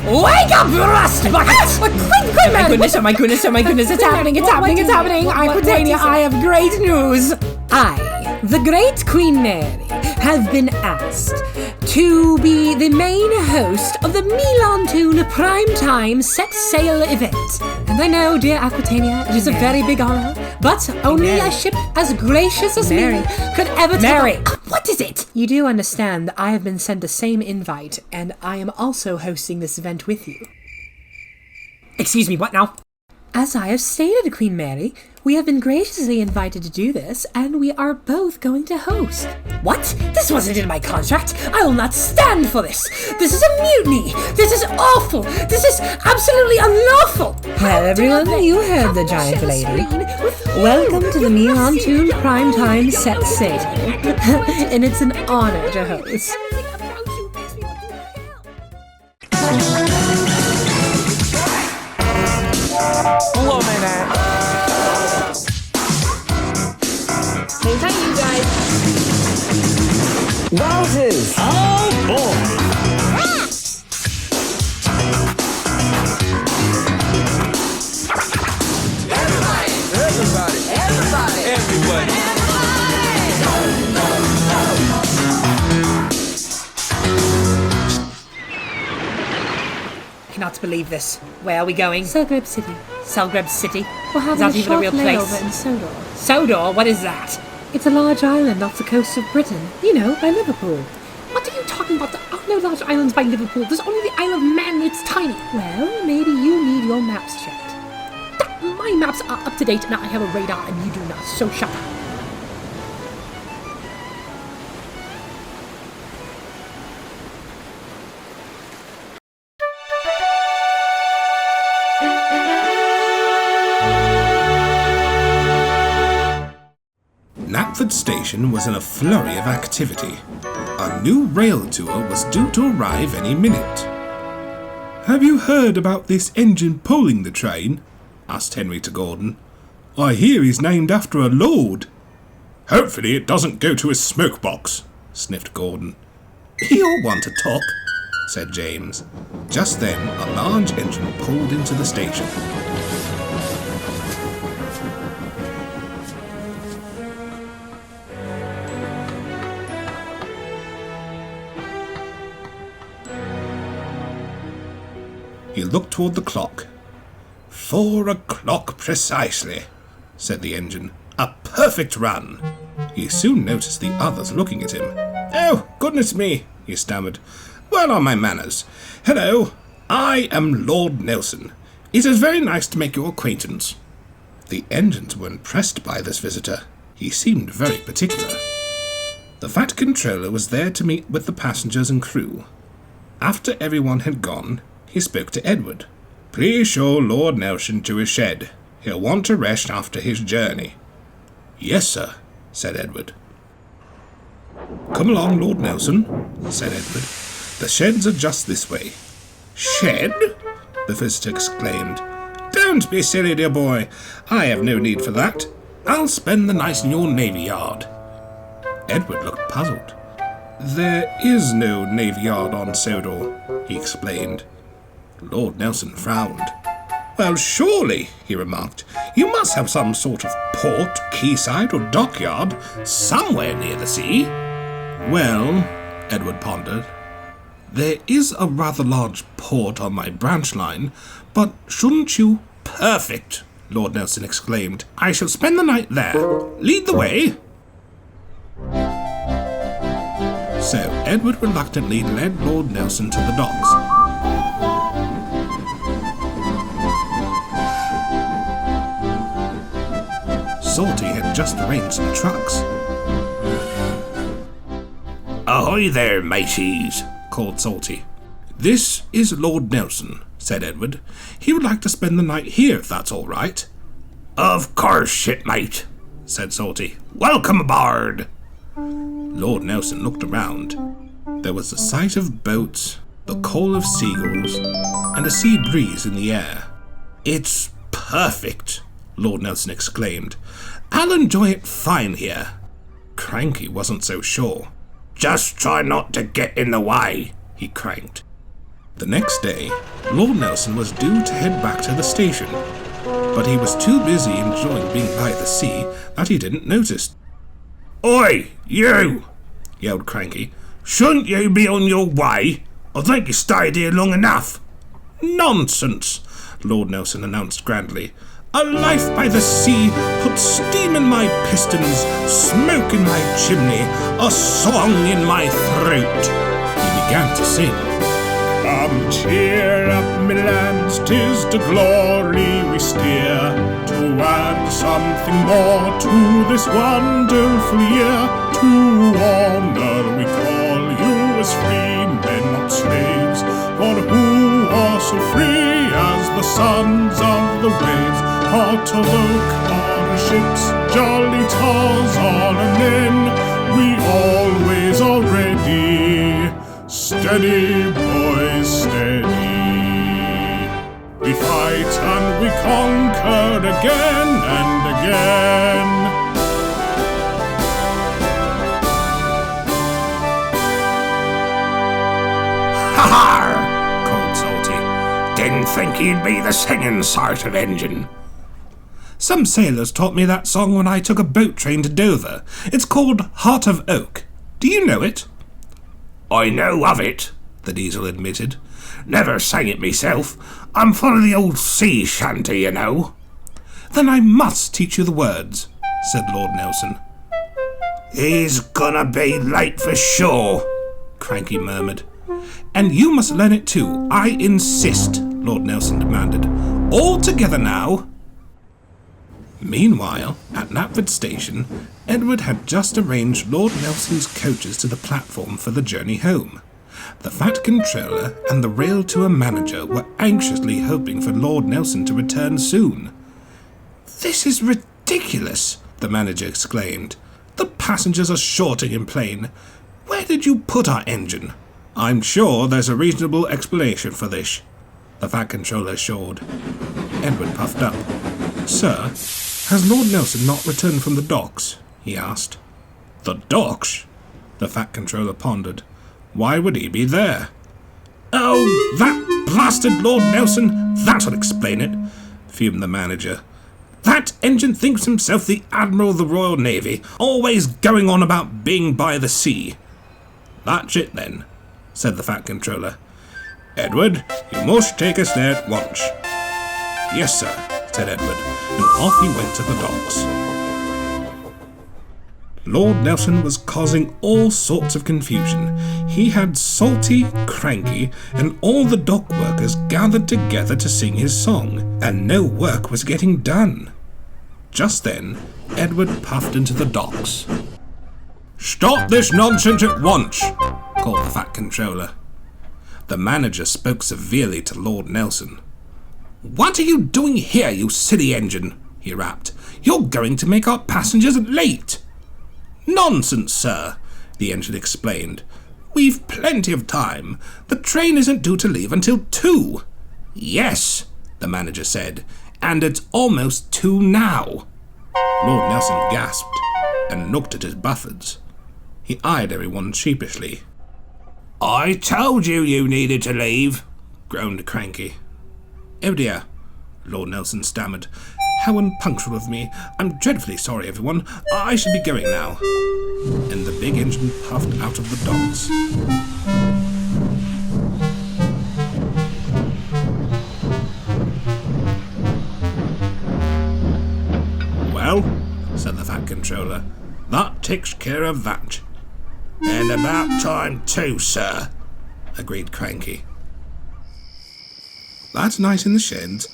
Wake up, rust bucket! Oh my goodness, it's happening, Crotoonia, I have great news! I, the great Queen Mary, have been asked to be the main host of the Milantoon Primetime set sail event. And I know, dear Aquitania, it is a very big honor, but only a ship as gracious as me could ever take. What is it? You do understand that I have been sent the same invite, and I am also hosting this event with you. Excuse me, what now? As I have stated, Queen Mary, we have been graciously invited to do this, and we are both going to host. What? This wasn't in my contract. I will not stand for this. This is a mutiny. This is awful. This is absolutely unlawful. Well, everyone, you heard the giant lady. Welcome to the Milantoon Primetime set sail. And it's an honor to host. Blow me that. Hang tight, you guys. Wowzers! Oh boy! Everybody! I cannot believe this. Where are we going? Selgrave City. Selgrave City? We're having Is that a even a short real layover place? in Sodor. Sodor? What is that? It's a large island off the coast of Britain. You know, by Liverpool. What are you talking about? There are no large islands by Liverpool. There's only the Isle of Man. It's tiny. Well, maybe you need your maps checked. My maps are up to date and I have a radar and you do not, so shut up. Knapford Station was in a flurry of activity. A new rail tour was due to arrive any minute. "Have you heard about this engine pulling the train?" asked Henry to Gordon. "I hear he's named after a lord." "Hopefully it doesn't go to his smoke box," sniffed Gordon. "You'll want to talk," said James. Just then, a large engine pulled into the station. He looked toward the clock. 4 o'clock precisely, said the engine. A perfect run. He soon noticed the others looking at him. "Oh, goodness me," he stammered. "Where are my manners? Hello, I am Lord Nelson. It is very nice to make your acquaintance." The engines were impressed by this visitor. He seemed very particular. The fat controller was there to meet with the passengers and crew. After everyone had gone, he spoke to Edward. "Please show Lord Nelson to his shed. He'll want to rest after his journey." "Yes, sir," said Edward. "Come along, Lord Nelson," said Edward. "The sheds are just this way." "Shed?" the visitor exclaimed. "Don't be silly, dear boy. I have no need for that. I'll spend the night in your navy yard." Edward looked puzzled. "There is no navy yard on Sodor," he explained. Lord Nelson frowned. "Well, surely," he remarked, "you must have some sort of port, quayside, or dockyard somewhere near the sea." "Well," Edward pondered, "there is a rather large port on my branch line, but shouldn't you—" "Perfect," Lord Nelson exclaimed. "I shall spend the night there. Lead the way." So Edward reluctantly led Lord Nelson to the docks. Salty had just arranged some trucks. "Ahoy there, mateys," called Salty. "This is Lord Nelson," said Edward. "He would like to spend the night here, if that's all right." "Of course, shipmate," said Salty. "Welcome aboard." Lord Nelson looked around. There was the sight of boats, the call of seagulls, and a sea breeze in the air. "It's perfect," Lord Nelson exclaimed. "I'll enjoy it fine here." Cranky wasn't so sure. "Just try not to get in the way," he cranked. The next day, Lord Nelson was due to head back to the station, but he was too busy enjoying being by the sea that he didn't notice. "Oi, you!" yelled Cranky. "Shouldn't you be on your way? I think you stayed here long enough." "Nonsense," Lord Nelson announced grandly. "A life by the sea puts steam in my pistons, smoke in my chimney, a song in my throat." He began to sing. "Come cheer up, me lads, 'tis to glory we steer, to add something more to this wonderful year. To honor we call you as free men, not slaves, for who are so free as the sons of the waves. Heart of oak on our ships, jolly tars on our men, we always are ready. Steady, boys, steady. We fight and we conquer again and again." "Ha-ha!" called Salty. "Didn't think you'd be the singing sort of engine." "Some sailors taught me that song when I took a boat train to Dover. It's called Heart of Oak. Do you know it?" "I know of it," the Diesel admitted. "Never sang it myself. I'm fond of the old sea shanty, you know." "Then I must teach you the words," said Lord Nelson. "He's gonna be late for sure," Cranky murmured. "And you must learn it too. I insist," Lord Nelson demanded. "All together now." Meanwhile, at Knapford Station, Edward had just arranged Lord Nelson's coaches to the platform for the journey home. The Fat Controller and the Railtour manager were anxiously hoping for Lord Nelson to return soon. "This is ridiculous," the manager exclaimed. "The passengers are shorting in plane. Where did you put our engine?" "I'm sure there's a reasonable explanation for this," the Fat Controller assured. Edward puffed up. "Sir, has Lord Nelson not returned from the docks?" he asked. "The docks?" the Fat Controller pondered. "Why would he be there?" "Oh, that blasted Lord Nelson! That'll explain it," fumed the manager. "That engine thinks himself the Admiral of the Royal Navy, always going on about being by the sea." "That's it then," said the Fat Controller. "Edward, you must take us there at once." "Yes, sir," said Edward, and off he went to the docks. Lord Nelson was causing all sorts of confusion. He had Salty, Cranky, and all the dock workers gathered together to sing his song, and no work was getting done. Just then, Edward puffed into the docks. "Stop this nonsense at once," called the Fat Controller. The manager spoke severely to Lord Nelson. "What are you doing here, you silly engine?" he rapped. "You're going to make our passengers late." "Nonsense, sir," the engine explained. "We've plenty of time. The train isn't due to leave until 2. "Yes," the manager said, "and it's almost 2 now." Lord Nelson gasped and looked at his buffers. He eyed everyone sheepishly. "I told you you needed to leave," groaned Cranky. "Oh dear," Lord Nelson stammered. "How unpunctual of me. I'm dreadfully sorry, everyone. I should be going now." And the big engine puffed out of the docks. "Well," said the Fat Controller, "that takes care of that." "And about time too, sir," agreed Cranky. That night in the sheds,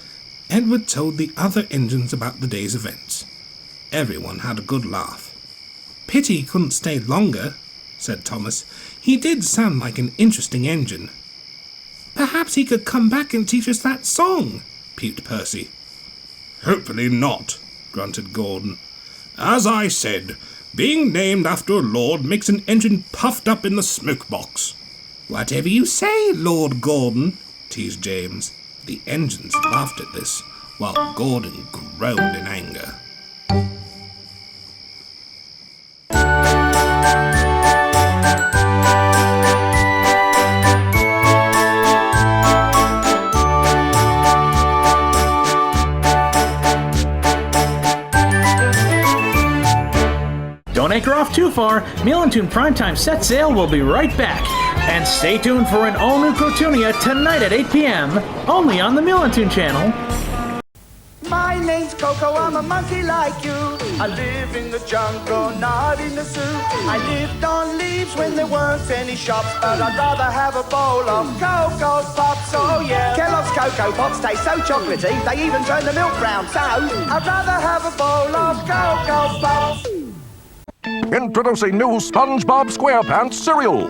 Edward told the other engines about the day's events. Everyone had a good laugh. "Pity he couldn't stay longer," said Thomas. "He did sound like an interesting engine." "Perhaps he could come back and teach us that song," puked Percy. "Hopefully not," grunted Gordon. "As I said, being named after a lord makes an engine puffed up in the smoke box." "Whatever you say, Lord Gordon," teased James. The engines laughed at this, while Gordon groaned in anger. anchor off too far. Milantoon Primetime Set Sail will be right back. And stay tuned for an all-new Crotoonia tonight at 8 p.m. only on the Milantoon channel. My name's Coco, I'm a monkey like you. I live in the jungle, not in the zoo. I lived on leaves when there weren't any shops, but I'd rather have a bowl of Cocoa Pops, oh yeah. Kellogg's Cocoa Pops taste so chocolatey, they even turn the milk brown, so I'd rather have a bowl of Cocoa Pops. Introducing new SpongeBob SquarePants cereal.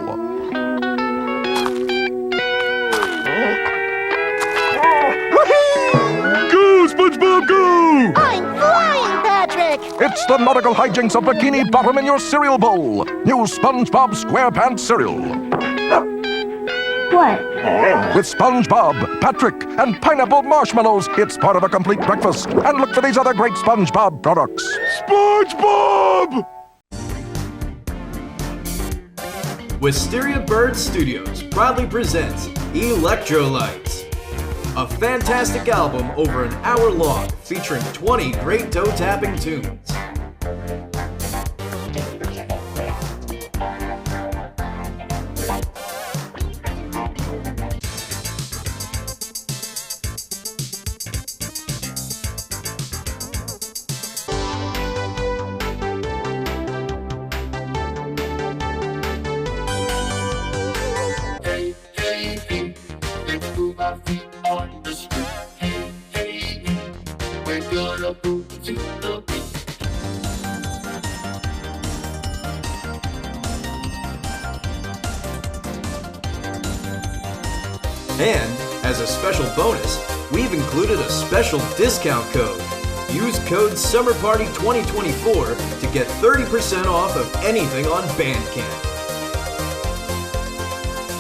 SpongeBob, go! I'm flying, Patrick! It's the nautical hijinks of Bikini Bottom in your cereal bowl. New SpongeBob SquarePants cereal. What? With SpongeBob, Patrick, and pineapple marshmallows, it's part of a complete breakfast. And look for these other great SpongeBob products. SpongeBob! Wisteria Bird Studios proudly presents Electrolytes, a fantastic album over an hour long featuring 20 great toe-tapping tunes. And, as a special bonus, we've included a special discount code. Use code SUMMERPARTY2024 to get 30% off of anything on Bandcamp.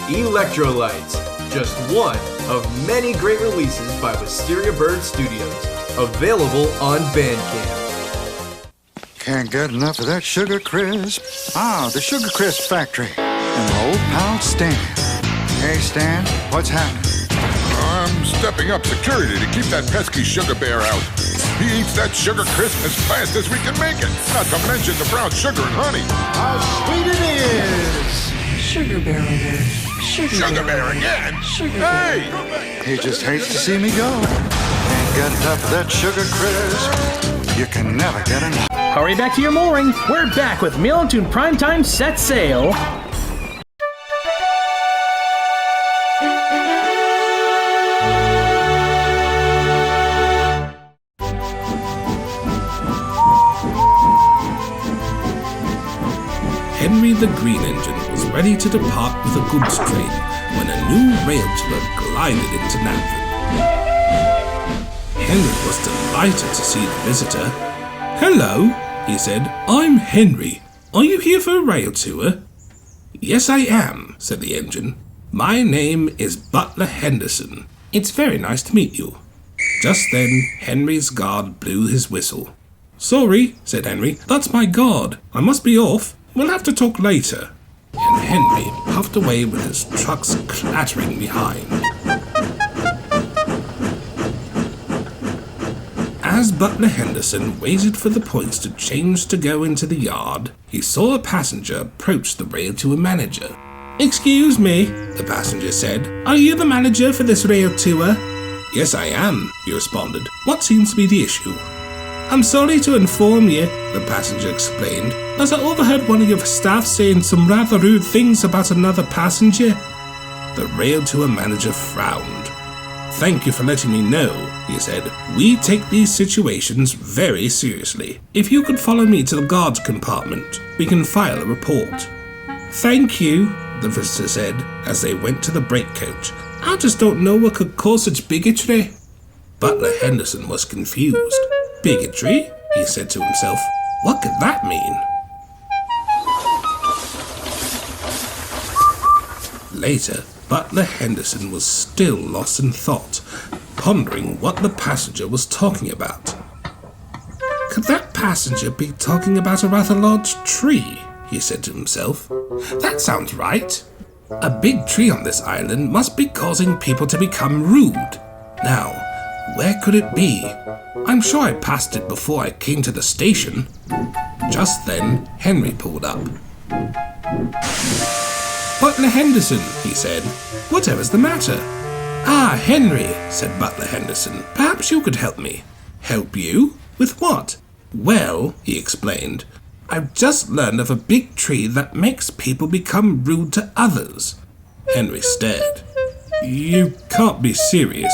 Electrolytes, just one of many great releases by Wisteria Bird Studios, available on Bandcamp. Can't get enough of that Sugar Crisp. Ah, the Sugar Crisp factory and my old pal Stan. Hey, Stan, what's happening? I'm stepping up security to keep that pesky sugar bear out. He eats that Sugar Crisp as fast as we can make it, not to mention the brown sugar and honey. How sweet it is! Sugar bear again. Sugar bear again? Hey! He just hates to see me go. Can't get enough of that Sugar Crisp. You can never get enough. Hurry back to your mooring. We're back with Milantoon Primetime Set Sail. Henry the Green Engine was ready to depart with a goods train when a new Railtour glided into Nanford. Henry was delighted to see the visitor. "Hello," he said. "I'm Henry. Are you here for a Railtour?" "Yes, I am," said the engine. "My name is Butler Henderson. It's very nice to meet you." Just then, Henry's guard blew his whistle. "Sorry," said Henry. "That's my guard. I must be off. We'll have to talk later." And Henry puffed away with his trucks clattering behind. As Butler Henderson waited for the points to change to go into the yard, he saw a passenger approach the Railtour manager. "Excuse me," the passenger said. "Are you the manager for this Railtour?" "Yes, I am," he responded. "What seems to be the issue?" "I'm sorry to inform you," the passenger explained, "as I overheard one of your staff saying some rather rude things about another passenger." The Railtour manager frowned. "Thank you for letting me know," he said. "We take these situations very seriously. If you could follow me to the guards compartment, we can file a report." "Thank you," the visitor said, as they went to the brake coach. "I just don't know what could cause such bigotry." Butler Henderson was confused. "Bigotry?" he said to himself. "What could that mean?" Later, Butler Henderson was still lost in thought, pondering what the passenger was talking about. "Could that passenger be talking about a rather large tree?" he said to himself. "That sounds right. A big tree on this island must be causing people to become rude. Now, Where could it be? I'm sure I passed it before I came to the station. Just then, Henry pulled up. Butler Henderson, he said. Whatever's the matter? Ah, Henry, said Butler Henderson. Perhaps you could help me. Help you? With what? Well, he explained, I've just learned of a big tree that makes people become rude to others. Henry stared. You can't be serious.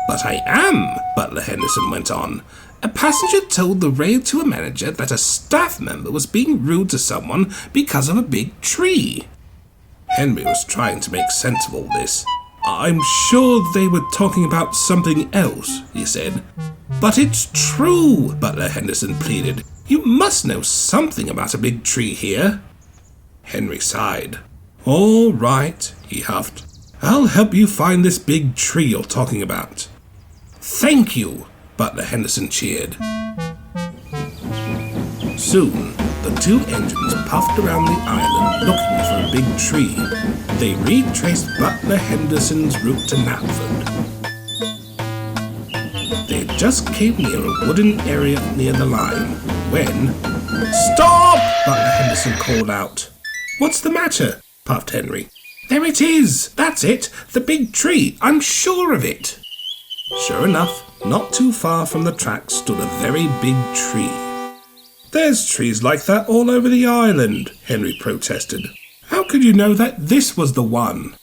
But I am, Butler Henderson went on. A passenger told the Railtour manager that a staff member was being rude to someone because of a big tree. Henry was trying to make sense of all this. I'm sure they were talking about something else, he said. But it's true, Butler Henderson pleaded. You must know something about a big tree here. Henry sighed. All right, he huffed. I'll help you find this big tree you're talking about. Thank you, Butler Henderson cheered. Soon, the two engines puffed around the island looking for a big tree. They retraced Butler Henderson's route to Knapford. They just came near a wooden area near the line when... Stop! Butler Henderson called out. What's the matter? Puffed Henry. There it is! That's it! The big tree! I'm sure of it! Sure enough, not too far from the track stood a very big tree. There's trees like that all over the island, Henry protested. How could you know that this was the one?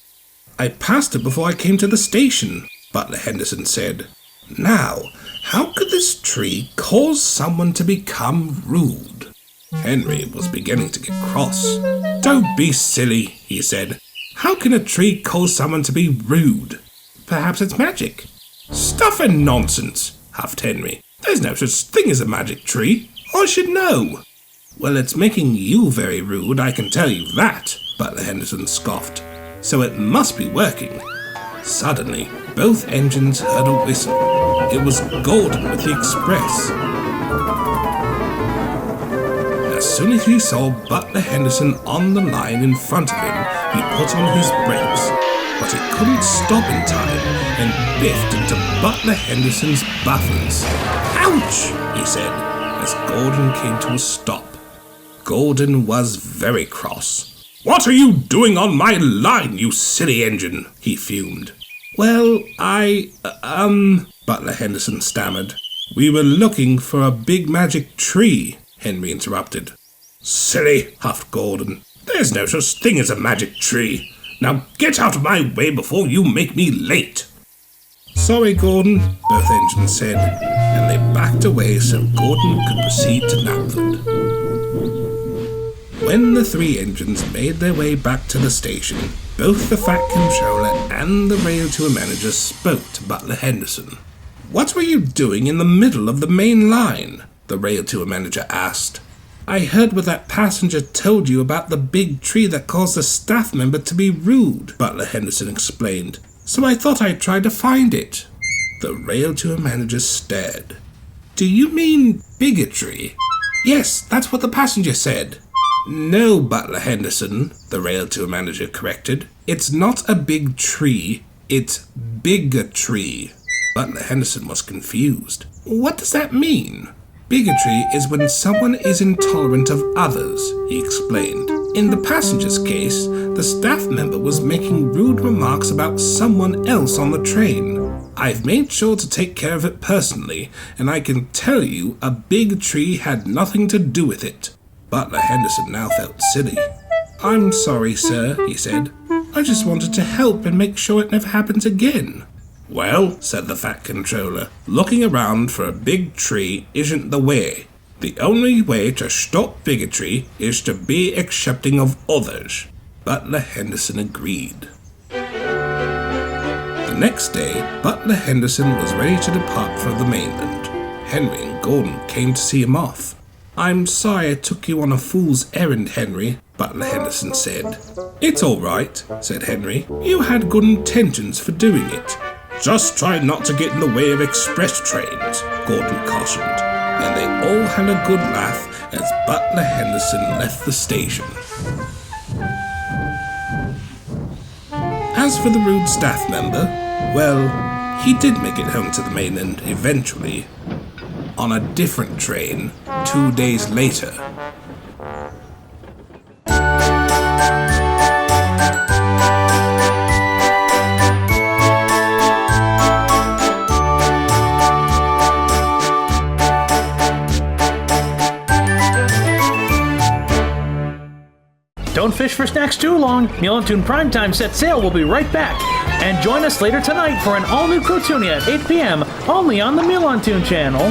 I passed it before I came to the station, Butler Henderson said. Now, how could this tree cause someone to become rude? Henry was beginning to get cross. Don't be silly, he said. How can a tree cause someone to be rude? Perhaps it's magic. Stuff and nonsense, huffed Henry. There's no such thing as a magic tree. I should know. Well, it's making you very rude, I can tell you that, Butler Henderson scoffed. So it must be working. Suddenly, both engines heard a whistle. It was Gordon with the express. As soon as he saw Butler Henderson on the line in front of him, he put on his brakes. But he couldn't stop in time and biffed into Butler Henderson's buffers. Ouch, he said, as Gordon came to a stop. Gordon was very cross. What are you doing on my line, you silly engine? He fumed. Well, Butler Henderson stammered. We were looking for a big magic tree, Henry interrupted. Silly, huffed Gordon. There's no such thing as a magic tree. Now get out of my way before you make me late. Sorry, Gordon, both engines said, and they backed away so Gordon could proceed to Knapford. When the three engines made their way back to the station, both the Fat Controller and the Railtour manager spoke to Butler Henderson. What were you doing in the middle of the main line? The Railtour manager asked. I heard what that passenger told you about the big tree that caused a staff member to be rude, Butler Henderson explained. So I thought I'd try to find it. The Railtour manager stared. Do you mean bigotry? Yes, that's what the passenger said. No, Butler Henderson, the Railtour manager corrected. It's not a big tree, it's bigotry. Butler Henderson was confused. What does that mean? Bigotry is when someone is intolerant of others, he explained. In the passenger's case, the staff member was making rude remarks about someone else on the train. I've made sure to take care of it personally, and I can tell you a big tree had nothing to do with it. Butler Henderson now felt silly. I'm sorry, sir, he said. I just wanted to help and make sure it never happens again. Well, said the Fat Controller, looking around for a big tree isn't the way. The only way to stop bigotry is to be accepting of others. Butler Henderson agreed. The next day, Butler Henderson was ready to depart for the mainland. Henry and Gordon came to see him off. I'm sorry I took you on a fool's errand, Henry, Butler Henderson said. It's all right, said Henry. You had good intentions for doing it. Just try not to get in the way of express trains, Gordon cautioned, and they all had a good laugh as Butler Henderson left the station. As for the rude staff member, well, He did make it home to the mainland eventually, on a different train 2 days later. Don't fish for snacks too long. Milantoon Primetime Set Sail will be right back. And join us later tonight for an all-new Crotoonia at 8 p.m. only on the Milantoon channel.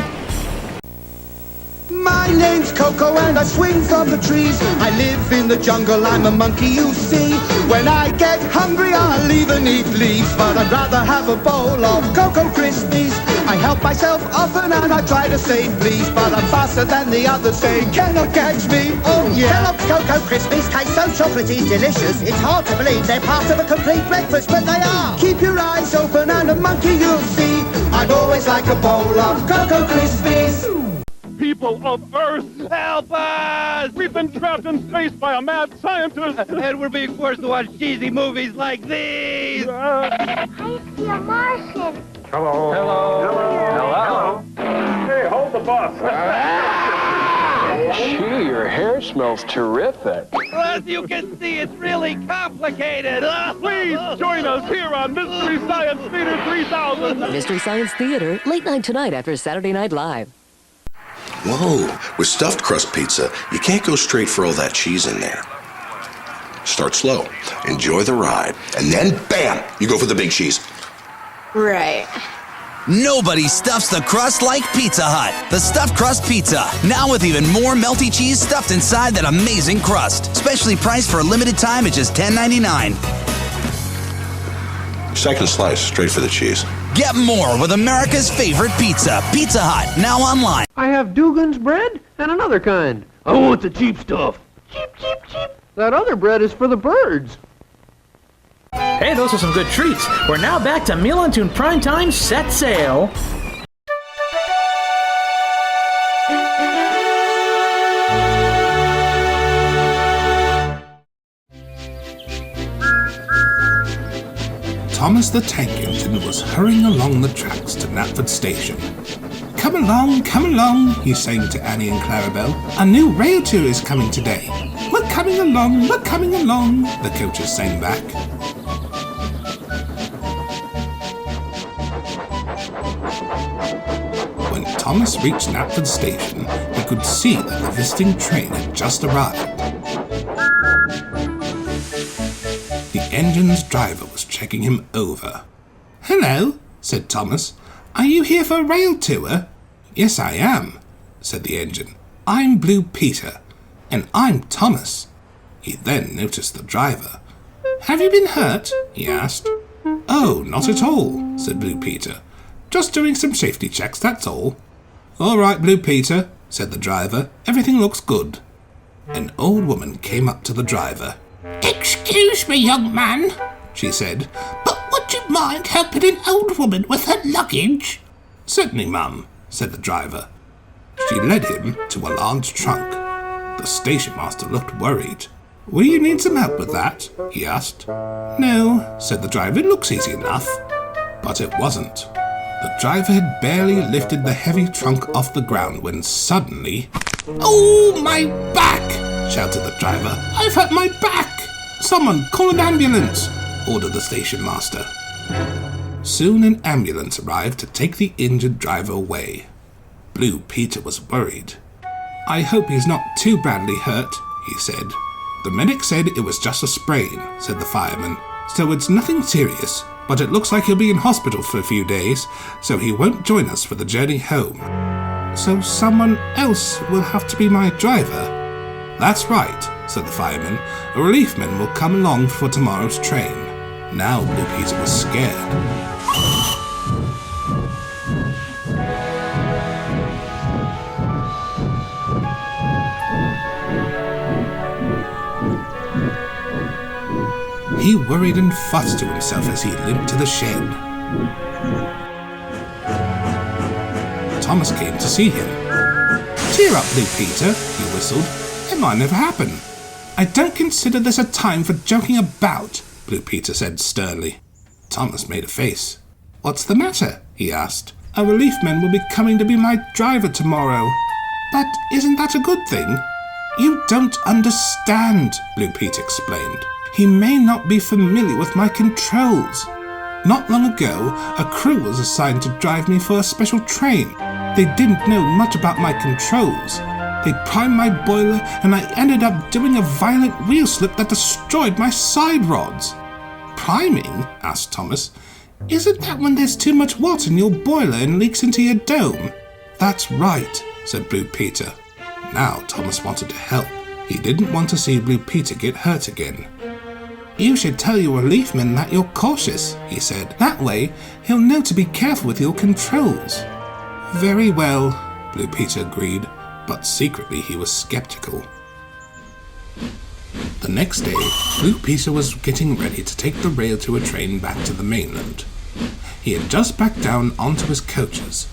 My name's Coco and I swing from the trees. I live in the jungle, I'm a monkey, you see. When I get hungry, I'll even eat leaves, but I'd rather have a bowl of Cocoa Krispies. I help myself often and I try to say please, but I'm faster than the others, saying cannot catch me. Oh yeah. Kellogg's Cocoa Krispies taste so chocolatey delicious. It's hard to believe they're part of a complete breakfast, but they are. Keep your eyes open and a monkey you'll see. I'd always like a bowl of Cocoa Krispies. People of Earth, help us! We've been trapped in space by a mad scientist, and we're being forced to watch cheesy movies like these. I see a Martian. Hello. Hello. Hey, hold the bus. Gee, your hair smells terrific. As you can see, it's really complicated. Please join us here on Mystery Science Theater 3000. Mystery Science Theater, late night tonight after Saturday Night Live. Whoa, with stuffed crust pizza, you can't go straight for all that cheese in there. Start slow, enjoy the ride, and then bam, you go for the big cheese. Right. Nobody stuffs the crust like Pizza Hut. The stuffed crust pizza, now with even more melty cheese stuffed inside that amazing crust. Specially priced for a limited time at just $10.99. Second slice, straight for the cheese. Get more with America's favorite pizza, Pizza Hut, now online. I have Dugan's bread and another kind. I want the cheap stuff. Cheap. That other bread is for the birds. Hey, those are some good treats. We're now back to Milantoon Primetime Set Sail. Thomas the Tank Engine was hurrying along the tracks to Knapford Station. Come along, he sang to Annie and Clarabelle. A new Railtour is coming today. We're coming along, the coaches sang back. When Thomas reached Knapford Station, he could see that the visiting train had just arrived. The engine's driver was checking him over. "Hello," said Thomas. "Are you here for a rail tour?" "Yes, I am," said the engine. "I'm Blue Peter." "And I'm Thomas." He then noticed the driver. "Have you been hurt?" he asked. "Oh, not at all," said Blue Peter. "Just doing some safety checks, that's all." "All right, Blue Peter," said the driver. "Everything looks good." An old woman came up to the driver. "Excuse me, young man," she said, "but would you mind helping an old woman with her luggage?" "Certainly, mum," said the driver. She led him to a large trunk. The station master looked worried. "Will you need some help with that?" he asked. "No," said the driver. "It looks easy enough." But it wasn't. The driver had barely lifted the heavy trunk off the ground when suddenly... "Oh, my back!" shouted the driver. "I've hurt my back! Someone call an ambulance!" ordered the station master. Soon an ambulance arrived to take the injured driver away. Blue Peter was worried. "I hope he's not too badly hurt," he said. "The medic said it was just a sprain," said the fireman. "So it's nothing serious, but it looks like he'll be in hospital for a few days, so he won't join us for the journey home." "So someone else will have to be my driver?" "That's right," said the fireman. "A reliefman will come along for tomorrow's train." Now Blue Peter was scared. He worried and fussed to himself as he limped to the shed. Thomas came to see him. "Cheer up, Blue Peter," he whistled. "It might never happen." "I don't consider this a time for joking about," Blue Peter said sternly. Thomas made a face. "What's the matter?" he asked. "A relief man will be coming to be my driver tomorrow." "But isn't that a good thing?" "You don't understand," Blue Peter explained. "He may not be familiar with my controls. Not long ago, a crew was assigned to drive me for a special train. They didn't know much about my controls. They primed my boiler and I ended up doing a violent wheel slip that destroyed my side rods." "Priming?" asked Thomas. "Isn't that when there's too much water in your boiler and leaks into your dome?" "That's right," said Blue Peter. Now Thomas wanted to help. He didn't want to see Blue Peter get hurt again. "You should tell your relief man that you're cautious," he said. "That way, he'll know to be careful with your controls." "Very well," Blue Peter agreed, but secretly he was skeptical. The next day, Blue Peter was getting ready to take the Railtour train back to the mainland. He had just backed down onto his coaches.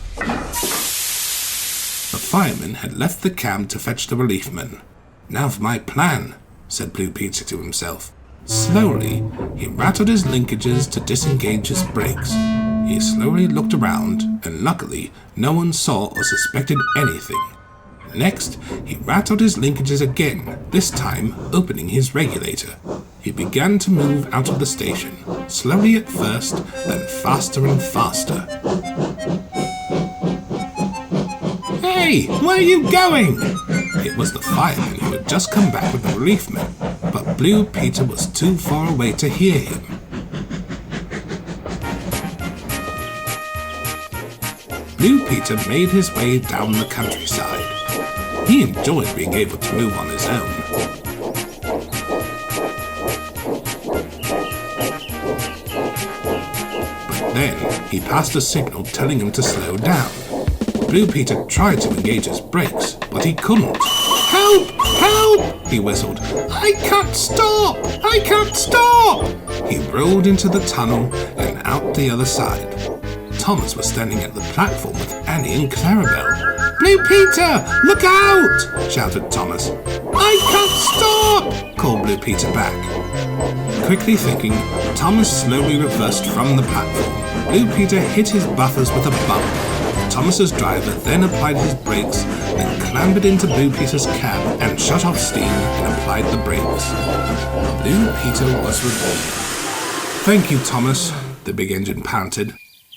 The fireman had left the cab to fetch the relief man. "Now for my plan," said Blue Peter to himself. Slowly, he rattled his linkages to disengage his brakes. He slowly looked around, and luckily, no one saw or suspected anything. Next, he rattled his linkages again, this time opening his regulator. He began to move out of the station, slowly at first, then faster and faster. "Hey, where are you going?" It was the fireman who had just come back with the relief man, but Blue Peter was too far away to hear him. Blue Peter made his way down the countryside. He enjoyed being able to move on his own. But then he passed a signal telling him to slow down. Blue Peter tried to engage his brakes, but he couldn't. "Help! Help!" he whistled. "I can't stop! I can't stop!" He rolled into the tunnel and out the other side. Thomas was standing at the platform with Annie and Clarabelle. "Blue Peter, look out!" shouted Thomas. "I can't stop!" called Blue Peter back. Quickly thinking, Thomas slowly reversed from the platform. Blue Peter hit his buffers with a bump. Thomas's driver then applied his brakes, then clambered into Blue Peter's cab and shut off steam and applied the brakes. Blue Peter was relieved. "Thank you, Thomas," the big engine panted.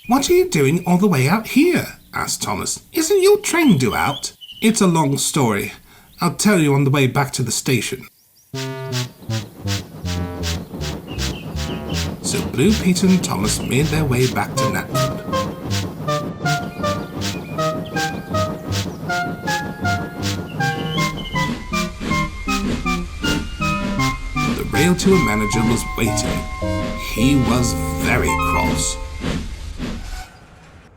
"What are you doing all the way out here?" asked Thomas. "Isn't your train due out?" "It's a long story. I'll tell you on the way back to the station." So Blue Peter and Thomas made their way back to Natford. The Railtour manager was waiting. He was very cross.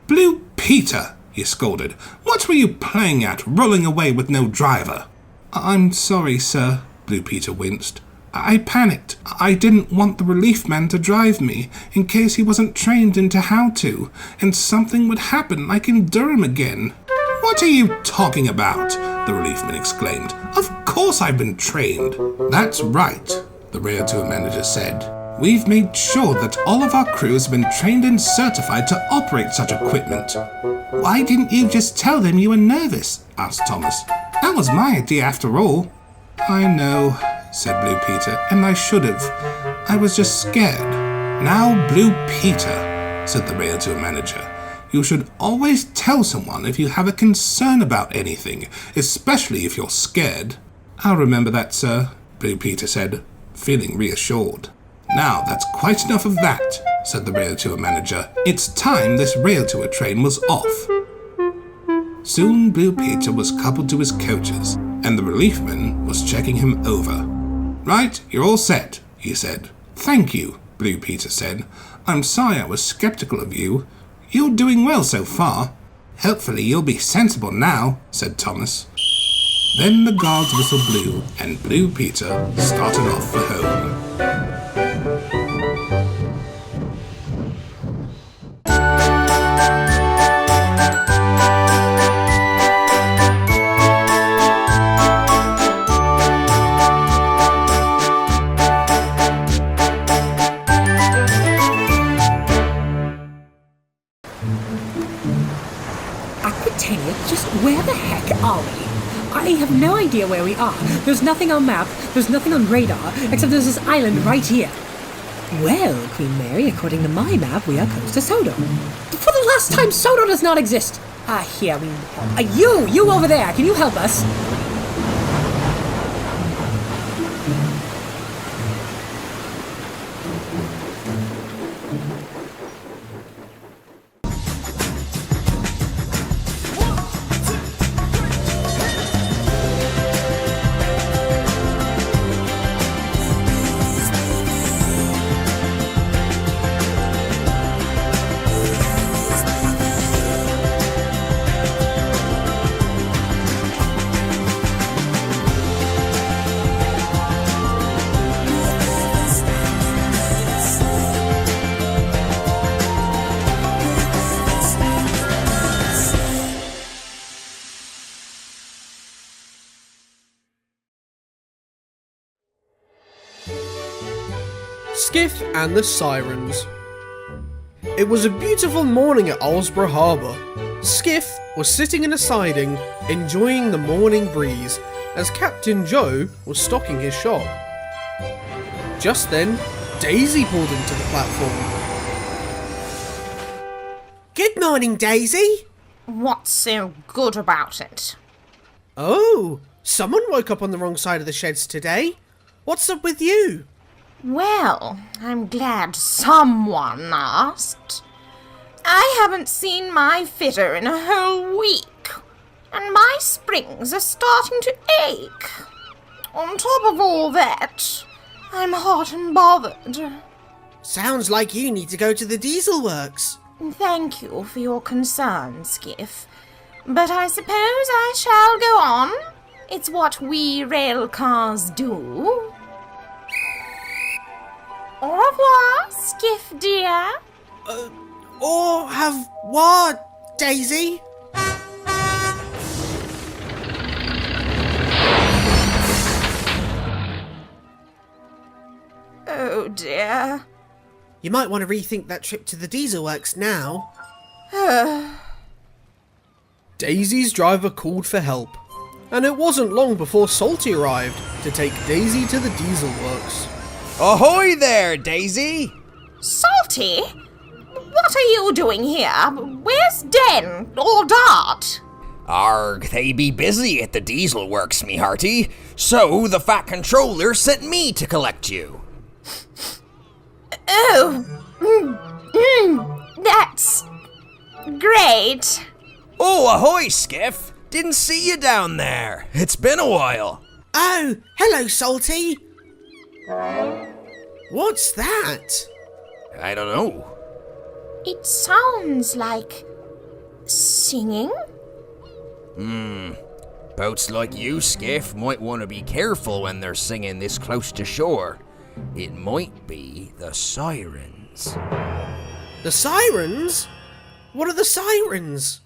"Blue Peter," he scolded. "What were you playing at, rolling away with no driver?" "I'm sorry, sir," Blue Peter winced. "I panicked. I didn't want the relief man to drive me, in case he wasn't trained into how to, and something would happen like in Durham again." "What are you talking about?" the relief man exclaimed. "Of course I've been trained." "That's right," the Railtour manager said. "We've made sure that all of our crews have been trained and certified to operate such equipment." "Why didn't you just tell them you were nervous?" asked Thomas. "That was my idea after all." "I know," said Blue Peter, "and I should have. I was just scared." "Now, Blue Peter," said the Railtour manager, "you should always tell someone if you have a concern about anything, especially if you're scared." "I'll remember that, sir," Blue Peter said, feeling reassured. "Now, that's quite enough of that," said the Railtour manager. "It's time this Railtour train was off." Soon Blue Peter was coupled to his coaches, and the relief man was checking him over. "Right, you're all set," he said. "Thank you," Blue Peter said. "I'm sorry I was skeptical of you. You're doing well so far." "Hopefully you'll be sensible now," said Thomas. Then the guard's whistle blew, and Blue Peter started off for home. Aquitania, just where the heck are we? I have no idea where we are. There's nothing on map, there's nothing on radar, except there's this island right here. Well, Queen Mary, according to my map, we are close to Sodor. For the last time, Sodor does not exist. Here, we need help. You over there, can you help us? Skiff and the Sirens. It was a beautiful morning at Ulsborough Harbour. Skiff was sitting in a siding, enjoying the morning breeze, as Captain Joe was stocking his shop. Just then, Daisy pulled into the platform. Good morning, Daisy. What's so good about it? Oh, someone woke up on the wrong side of the sheds today. What's up with you? Well, I'm glad someone asked. I haven't seen my fitter in a whole week, and my springs are starting to ache. On top of all that, I'm hot and bothered. Sounds like you need to go to the diesel works. Thank you for your concern, Skiff, but I suppose I shall go on. It's what we rail cars do. Au revoir, Skiff dear. Au revoir, Daisy. Oh dear. You might want to rethink that trip to the diesel works now. Daisy's driver called for help, and it wasn't long before Salty arrived to take Daisy to the diesel works. Ahoy there, Daisy! Salty? What are you doing here? Where's Den or Dart? Arg, they be busy at the diesel works, me hearty, so the Fat Controller sent me to collect you. Oh, that's great. Oh, ahoy, Skiff! Didn't see you down there. It's been a while. Oh, hello, Salty. What's that? I don't know. It sounds like singing. Boats like you, Skiff, might want to be careful when they're singing this close to shore. It might be the Sirens. The Sirens? What are the Sirens?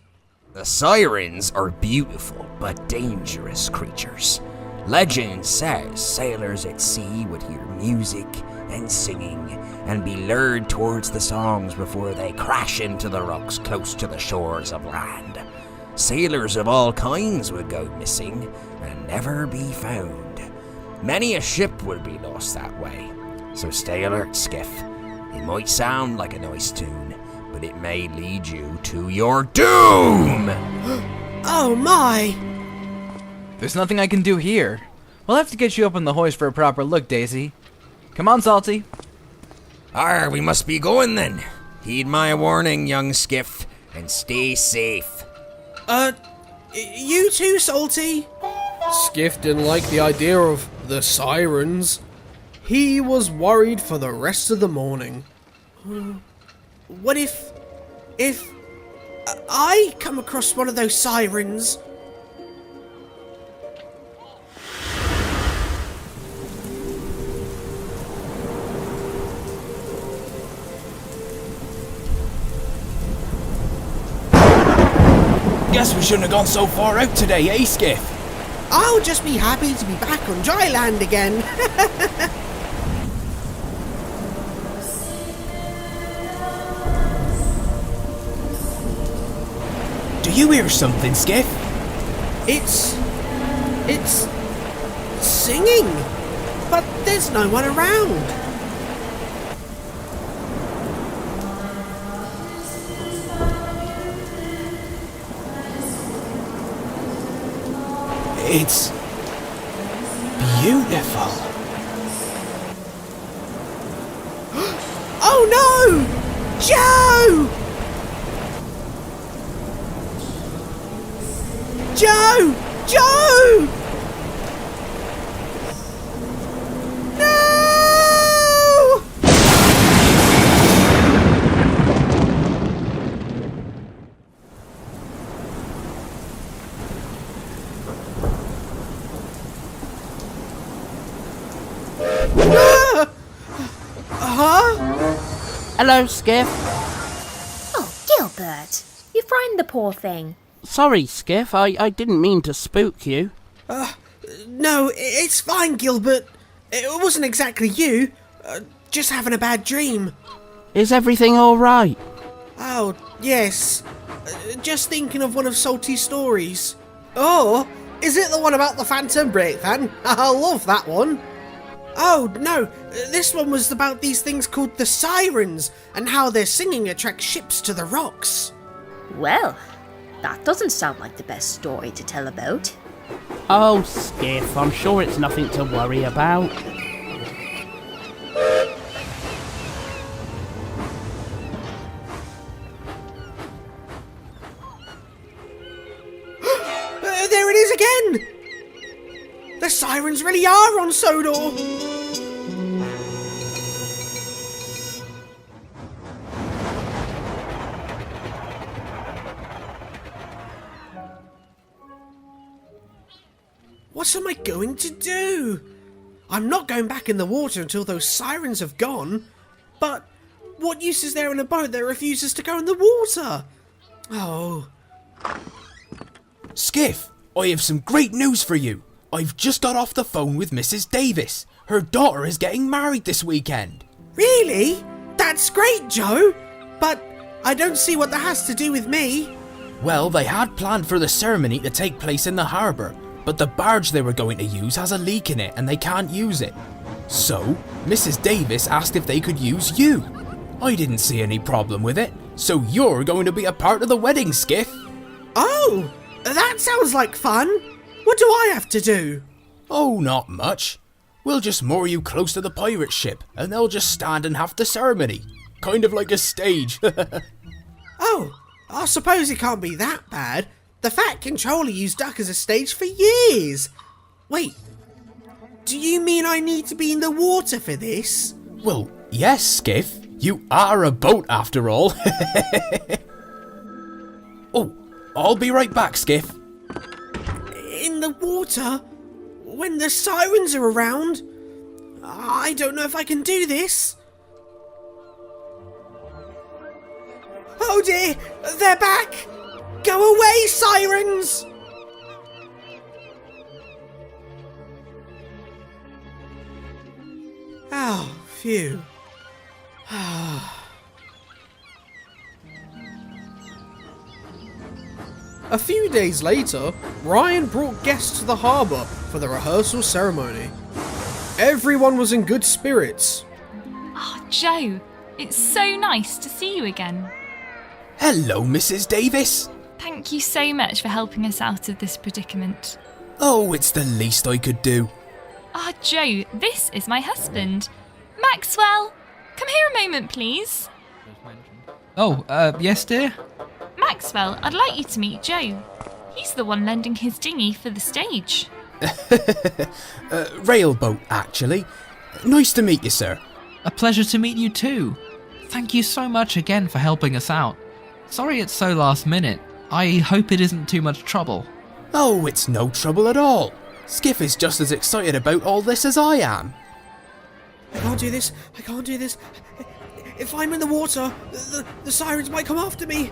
The Sirens are beautiful but dangerous creatures. Legend says sailors at sea would hear music and singing and be lured towards the songs before they crash into the rocks close to the shores of land. Sailors of all kinds would go missing and never be found. Many a ship would be lost that way. So stay alert, Skiff. It might sound like a nice tune, but it may lead you to your doom! Oh my! There's nothing I can do here. We'll have to get you up on the hoist for a proper look, Daisy. Come on, Salty. We must be going then. Heed my warning, young Skiff, and stay safe. You too, Salty? Skiff didn't like the idea of the Sirens. He was worried for the rest of the morning. What if I come across one of those Sirens? Guess we shouldn't have gone so far out today, eh, Skiff? I'll just be happy to be back on dry land again. Do you hear something, Skiff? It's singing, but there's no one around. It's beautiful. Oh no! Joe! Joe! Joe! No! Hello, Skiff. Oh, Gilbert. You frightened the poor thing. Sorry, Skiff. I didn't mean to spook you. No, it's fine, Gilbert. It wasn't exactly you. Just having a bad dream. Is everything alright? Oh, yes. Just thinking of one of Salty's stories. Oh, is it the one about the Phantom Break, then? I love that one. Oh, no, this one was about these things called the Sirens, and how their singing attracts ships to the rocks. Well, that doesn't sound like the best story to tell about. Oh, Skiff, I'm sure it's nothing to worry about. There it is again! The Sirens really are on Sodor! What am I going to do? I'm not going back in the water until those Sirens have gone. But what use is there in a boat that refuses to go in the water? Oh. Skiff, I have some great news for you. I've just got off the phone with Mrs. Davis. Her daughter is getting married this weekend. Really? That's great, Joe. But I don't see what that has to do with me. Well, they had planned for the ceremony to take place in the harbour, but the barge they were going to use has a leak in it and they can't use it. So, Mrs. Davis asked if they could use you. I didn't see any problem with it, so you're going to be a part of the wedding, Skiff. Oh, that sounds like fun. What do I have to do? Oh, not much. We'll just moor you close to the pirate ship, and they'll just stand and have the ceremony. Kind of like a stage. Oh, I suppose it can't be that bad. The Fat Controller used Duck as a stage for years. Wait, do you mean I need to be in the water for this? Well, yes, Skiff. You are a boat after all. Oh, I'll be right back, Skiff. In the water? When the Sirens are around? I don't know if I can do this. Oh dear, they're back! Go away, Sirens! Oh, phew. A few days later, Ryan brought guests to the harbour for the rehearsal ceremony. Everyone was in good spirits. Oh, Joe, it's so nice to see you again. Hello, Mrs. Davis. Thank you so much for helping us out of this predicament. Oh, it's the least I could do. Ah, Joe, this is my husband. Maxwell, come here a moment, please. Oh, yes, dear? Maxwell, I'd like you to meet Joe. He's the one lending his dinghy for the stage. Railboat, actually. Nice to meet you, sir. A pleasure to meet you too. Thank you so much again for helping us out. Sorry it's so last minute. I hope it isn't too much trouble. Oh, it's no trouble at all. Skiff is just as excited about all this as I am. I can't do this. I can't do this. If I'm in the water, the Sirens might come after me.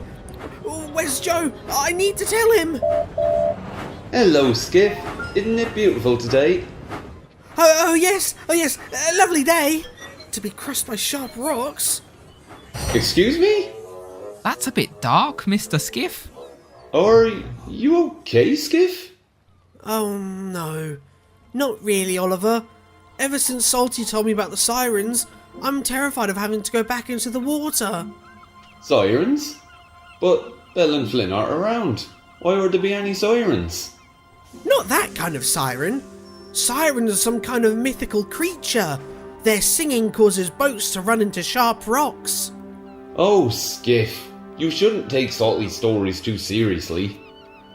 Where's Joe? I need to tell him. Hello, Skiff. Isn't it beautiful today? Oh yes. A lovely day. To be crushed by sharp rocks. Excuse me? That's a bit dark, Mr. Skiff. Are you okay, Skiff? Oh no. Not really, Oliver. Ever since Salty told me about the sirens, I'm terrified of having to go back into the water. Sirens? But Belle and Flynn aren't around. Why would there be any sirens? Not that kind of siren. Sirens are some kind of mythical creature. Their singing causes boats to run into sharp rocks. Oh, Skiff. You shouldn't take Salty's stories too seriously.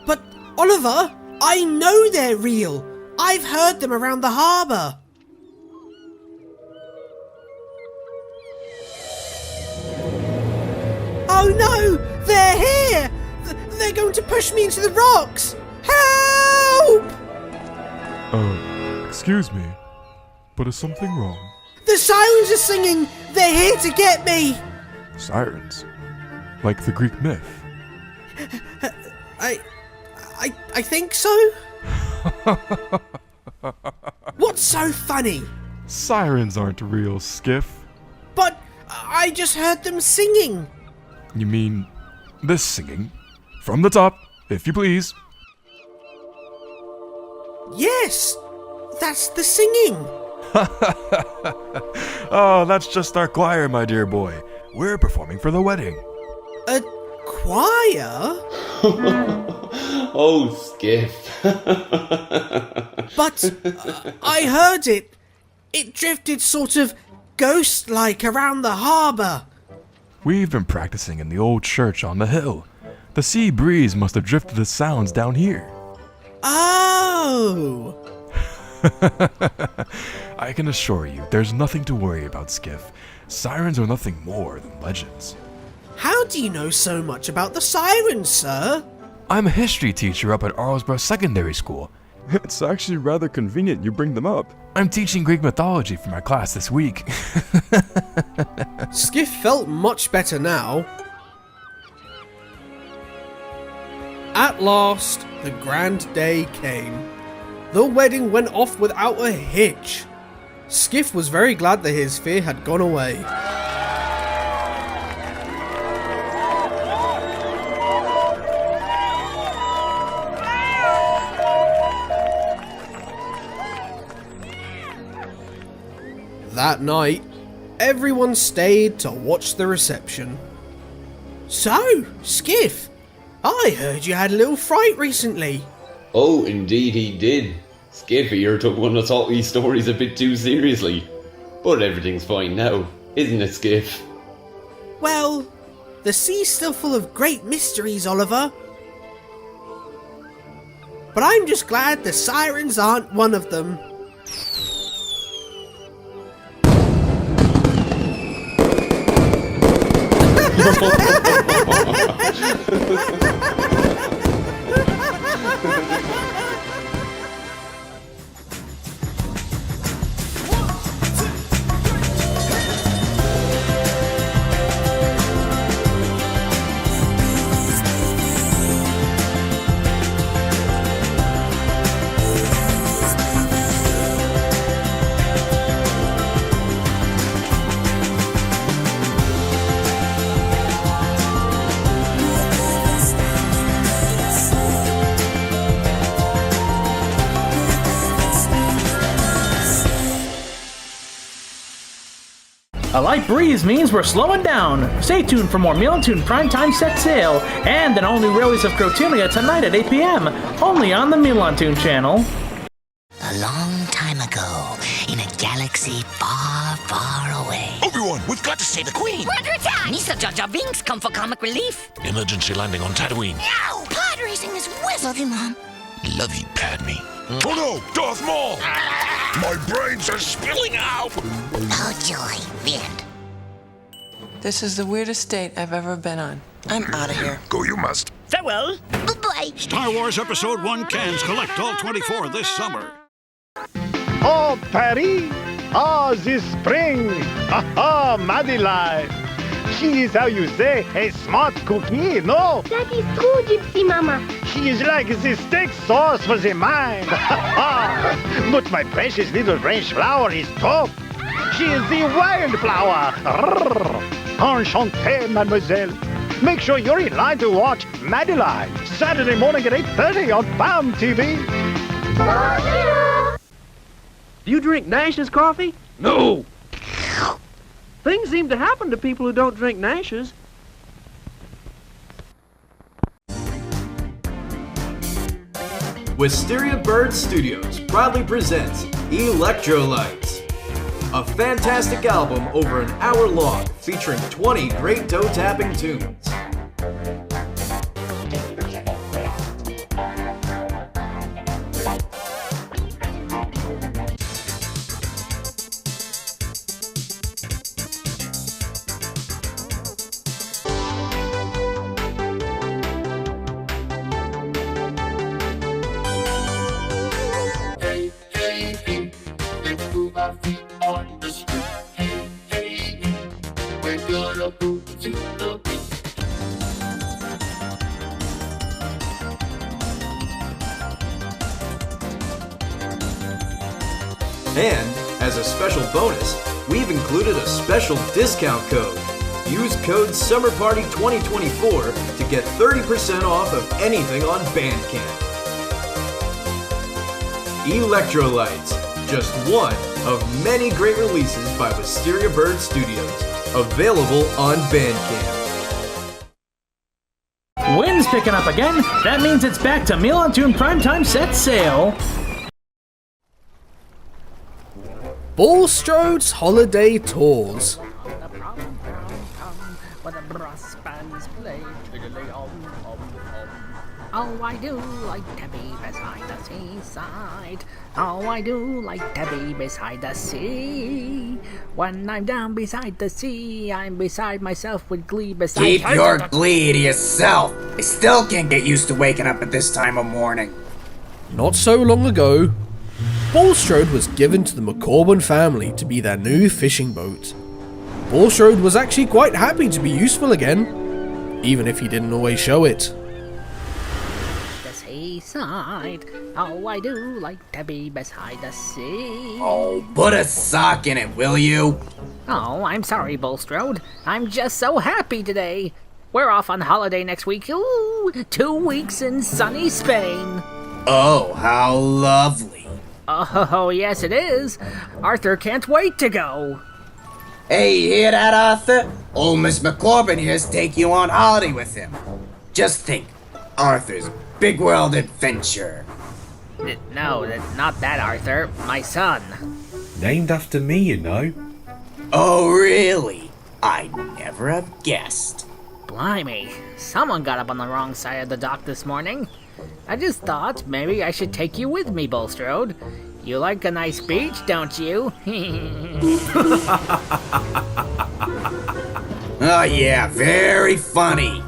But, Oliver, I know they're real. I've heard them around the harbour. Oh no! They're here! They're going to push me into the rocks! Help! Excuse me, but is something wrong? The sirens are singing! They're here to get me! Sirens? Like the Greek myth? I think so? What's so funny? Sirens aren't real, Skiff. But I just heard them singing. You mean this singing? From the top, if you please. Yes, that's the singing. Oh, that's just our choir, my dear boy. We're performing for the wedding. A choir? Oh, Skiff. But I heard it. It drifted sort of ghost-like around the harbour. We've been practicing in the old church on the hill. The sea breeze must have drifted the sounds down here. Oh! I can assure you, there's nothing to worry about, Skiff. Sirens are nothing more than legends. How do you know so much about the sirens, sir? I'm a history teacher up at Arlesborough Secondary School. It's actually rather convenient you bring them up. I'm teaching Greek mythology for my class this week. Skiff felt much better now. At last, the grand day came. The wedding went off without a hitch. Skiff was very glad that his fear had gone away. That night, everyone stayed to watch the reception. So, Skiff, I heard you had a little fright recently. Oh, indeed he did. Skiff here took one of Salty's stories a bit too seriously. But everything's fine now, isn't it, Skiff? Well, the sea's still full of great mysteries, Oliver. But I'm just glad the sirens aren't one of them. A light breeze means we're slowing down. Stay tuned for more Milantoon Primetime Set Sail and an all-new Railways of Crotoonia tonight at 8 p.m. only on the Milantoon channel. A long time ago, in a galaxy far, far away. Everyone, we've got to save the Queen! We're under attack! Mr. Jar Jar Binks, come for comic relief. Emergency landing on Tatooine. No! Pod racing is west. Love you, Mom. Love you, Padme. Oh no, Darth Maul! My brains are spilling out! Oh, joy. The end. This is the weirdest date I've ever been on. I'm out of here. Go you must. Farewell. Bye-bye. Star Wars Episode 1 cans collect all 24 this summer. Oh, Paris! Ah, this spring! Ah, Madeline! She is, how you say, a smart cookie, no? That is true, Gypsy Mama. She is like the steak sauce for the mind. But my precious little French flower is top. She is the wildflower. Enchanté, mademoiselle. Make sure you're in line to watch Maddie Live, Saturday morning at 8:30 on Farm TV. Do you drink Nash's coffee? No! Things seem to happen to people who don't drink Nash's. Wisteria Bird Studios proudly presents Electrolytes, a fantastic album over an hour long featuring 20 great toe-tapping tunes. And, as a special bonus, we've included a special discount code. Use code SUMMERPARTY2024 to get 30% off of anything on Bandcamp. Electrolytes, just one of many great releases by Wisteria Bird Studios, available on Bandcamp. Wind's picking up again. That means it's back to Milantoon Primetime set sail. Bulstrode's Holiday Tours. Oh, I do like to be beside the seaside. Oh, I do like to be beside the sea. When I'm down beside the sea, I'm beside myself with glee beside... Keep your glee to yourself. I still can't get used to waking up at this time of morning. Not so long ago, Bulstrode was given to the McCorban family to be their new fishing boat. Bulstrode was actually quite happy to be useful again, even if he didn't always show it. The seaside. Oh, I do like to be beside the sea. Oh, put a sock in it, will you? Oh, I'm sorry, Bulstrode. I'm just so happy today. We're off on holiday next week. Ooh, 2 weeks in sunny Spain. Oh, how lovely. Oh, yes it is. Arthur can't wait to go. Hey, you hear that, Arthur? Old Miss McCorban here's take you on holiday with him. Just think, Arthur's big world adventure. No, not that Arthur. My son. Named after me, you know. Oh, really? I'd never have guessed. Blimey, someone got up on the wrong side of the dock this morning. I just thought maybe I should take you with me, Bulstrode. You like a nice beach, don't you? Oh yeah, very funny.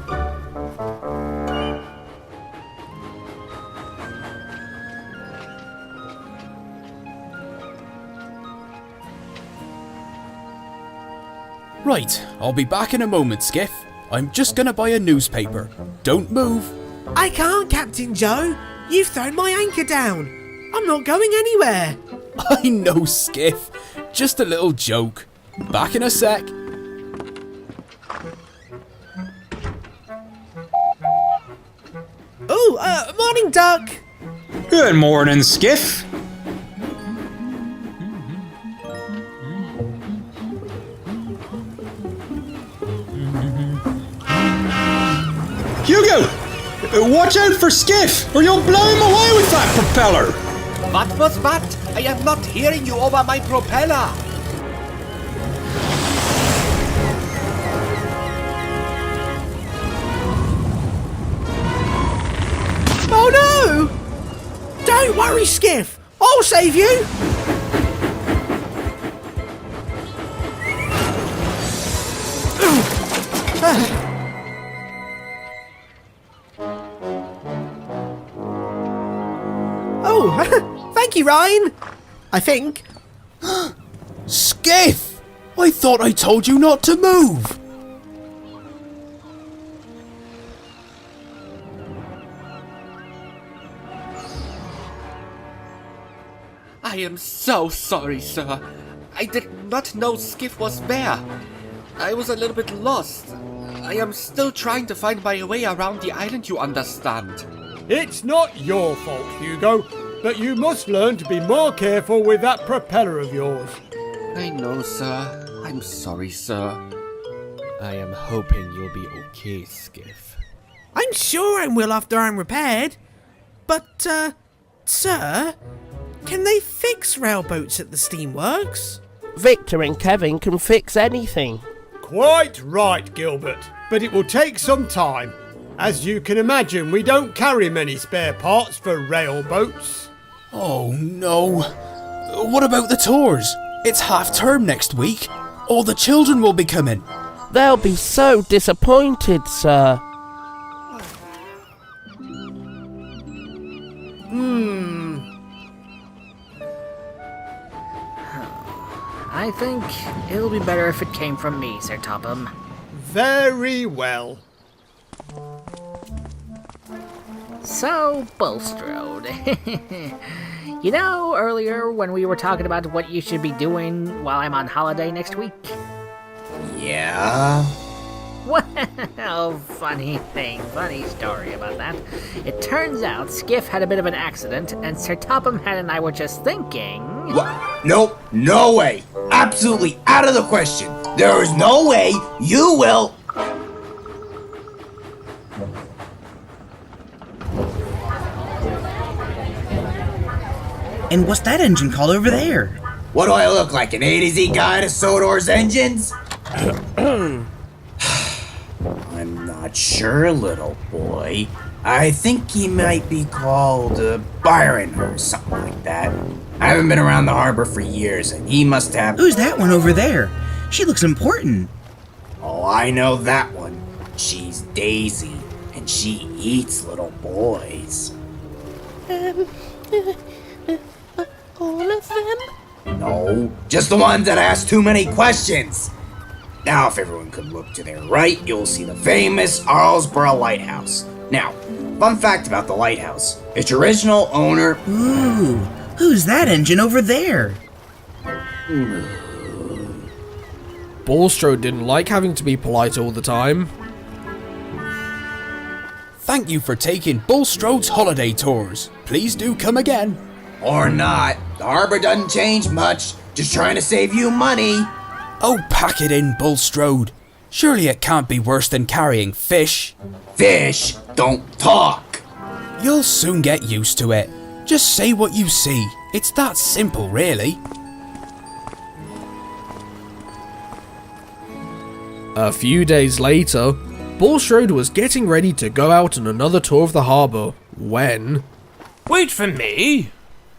Right, I'll be back in a moment, Skiff. I'm just gonna buy a newspaper. Don't move. I can't, Captain Joe. You've thrown my anchor down. I'm not going anywhere. I know, Skiff. Just a little joke. Back in a sec. Oh, morning, Duck. Good morning, Skiff. Hugo! Watch out for Skiff, or you'll blow him away with that propeller! What was that? I am not hearing you over my propeller! Oh no! Don't worry, Skiff. I'll save you. Oh, thank you, Ryan. I think. Skiff! I thought I told you not to move! I am so sorry, sir. I did not know Skiff was there. I was a little bit lost. I am still trying to find my way around the island, you understand. It's not your fault, Hugo, but you must learn to be more careful with that propeller of yours. I know, sir. I'm sorry, sir. I am hoping you'll be okay, Skiff. I'm sure I'm well after I'm repaired. But, sir, can they fix railboats at the steamworks? Victor and Kevin can fix anything. Quite right, Gilbert, but it will take some time. As you can imagine, we don't carry many spare parts for railboats. Oh no. What about the tours? It's half term next week. All the children will be coming. They'll be so disappointed, sir. I think it'll be better if it came from me, Sir Topham. Very well. So, Bulstrode. You know, earlier when we were talking about what you should be doing while I'm on holiday next week? Yeah? Well, funny story about that. It turns out Skiff had a bit of an accident, and Sir Topham and I were just thinking... What? Nope, no way. Absolutely out of the question. There is no way you will... And what's that engine called over there? What do I look like, an A to Z guy to Sodor's engines? I'm not sure, little boy. I think he might be called Byron or something like that. I haven't been around the harbor for years, and he must have... Who's that one over there? She looks important. Oh, I know that one. She's Daisy, and she eats little boys. All of them? No, just the ones that ask too many questions. Now, if everyone could look to their right, you'll see the famous Arlesborough Lighthouse. Now, fun fact about the lighthouse. Its original owner... Ooh, who's that engine over there? Bulstrode didn't like having to be polite all the time. Thank you for taking Bulstrode's holiday tours. Please do come again. Or not. The harbor doesn't change much. Just trying to save you money. Oh, pack it in, Bulstrode. Surely it can't be worse than carrying fish. Fish don't talk. You'll soon get used to it. Just say what you see. It's that simple, really. A few days later, Bulstrode was getting ready to go out on another tour of the harbour when... Wait for me!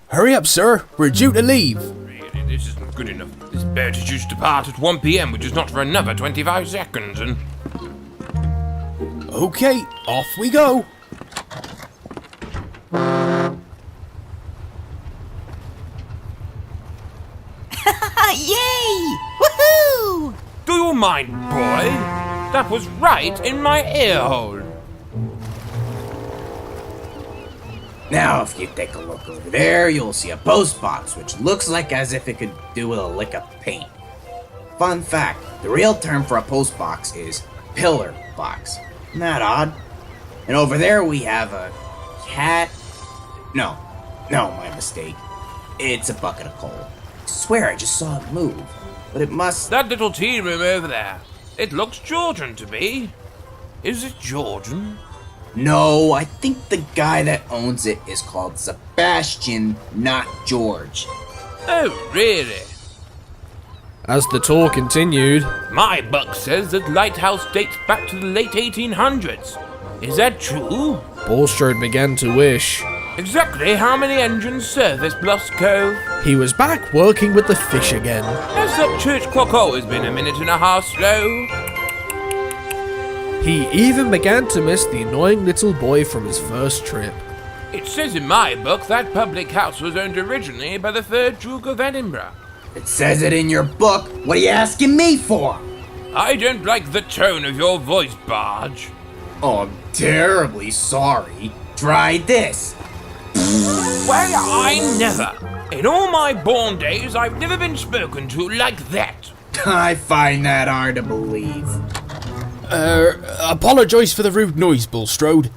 Hurry up, sir. We're due to leave. Really, this isn't good enough. This boat is due to depart at 1 p.m, which is not for another 25 seconds, and... Okay, off we go. Yay! Woohoo! Do you mind, boy? That was right in my ear hole. Now, if you take a look over there, you'll see a post box, which looks like as if it could do with a lick of paint. Fun fact, the real term for a post box is pillar box. Isn't that odd? And over there we have a cat... No, my mistake. It's a bucket of coal. I swear I just saw it move, but it must... That little tea room over there. It looks Georgian to me. Is it Georgian? No, I think the guy that owns it is called Sebastian, not George. Oh, really? As the tour continued... My book says that lighthouse dates back to the late 1800s. Is that true? Bulstrode began to wish. Exactly how many engines serve this Bluffs Cove? He was back working with the fish again. Has that church clock always been a minute and a half slow? He even began to miss the annoying little boy from his first trip. It says in my book that public house was owned originally by the 3rd Duke of Edinburgh. It says it in your book. What are you asking me for? I don't like the tone of your voice, Barge. Oh, I'm terribly sorry. Try this. Well, I never. In all my born days, I've never been spoken to like that. I find that hard to believe. Apologise for the rude noise, Bulstrode.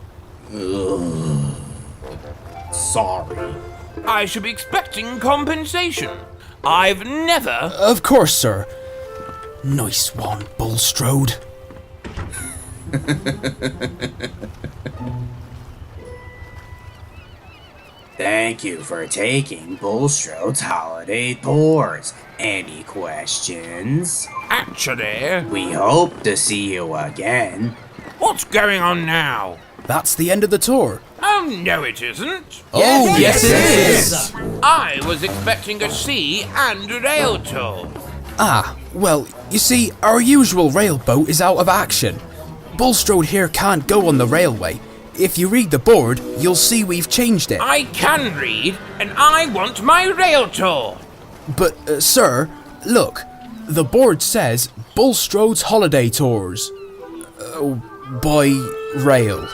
Sorry. I should be expecting compensation. I've never... Of course, sir. Nice one, Bulstrode. Thank you for taking Bulstrode's holiday tours. Any questions? Actually... We hope to see you again. What's going on now? That's the end of the tour. Oh, no it isn't. Oh, yes it is. I was expecting a sea and Railtours. Ah, well, you see, our usual railboat is out of action. Bulstrode here can't go on the railway. If you read the board, you'll see we've changed it. I can read, and I want my Railtour. But, sir, look, the board says Bulstrode's holiday tours. By rail.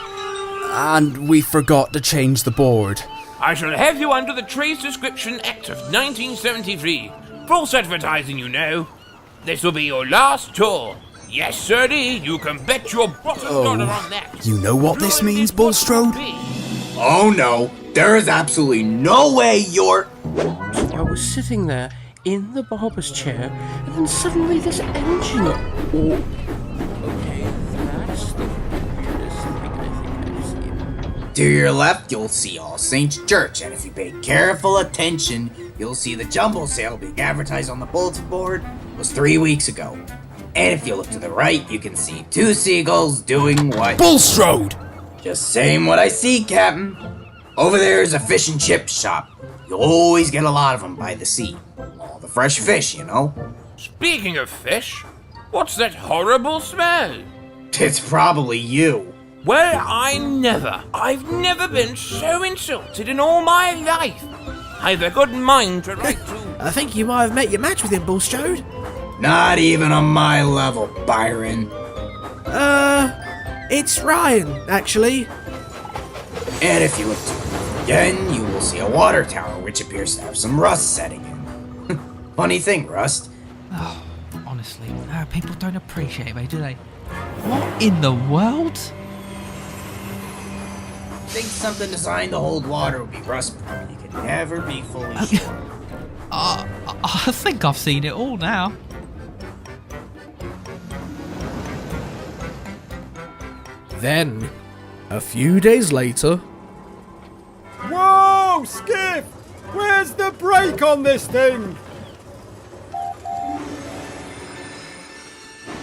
And we forgot to change the board. I shall have you under the Trade Description Act of 1973. False advertising, you know. This will be your last tour. Yes, sirree, you can bet your bottom dollar on that. You know what this means, Bulstrode? Oh no, there is absolutely no way you're... I was sitting there in the barber's chair, and then suddenly this engine... Okay, that's the weirdest thing I think I've seen. To your left, you'll see All Saints Church, and if you pay careful attention, you'll see the jumbo sale being advertised on the bulletin board was 3 weeks ago. And if you look to the right, you can see 2 seagulls doing what? Bulstrode! Just saying what I see, Captain. Over there is a fish and chip shop. You'll always get a lot of them by the sea. All the fresh fish, you know. Speaking of fish, what's that horrible smell? It's probably you. Well, I've never been so insulted in all my life. I've a good mind to write to... I think you might have met your match with him, Bulstrode. Not even on my level, Byron. It's Ryan, actually. And if you look to it again, you will see a water tower, which appears to have some rust setting in. Funny thing, Rust. Oh, honestly, people don't appreciate me, do they? What in the world? Think something designed to hold water would be rust-proof. You can never be fully sure. I think I've seen it all now. Then, a few days later... Whoa, Skiff! Where's the brake on this thing?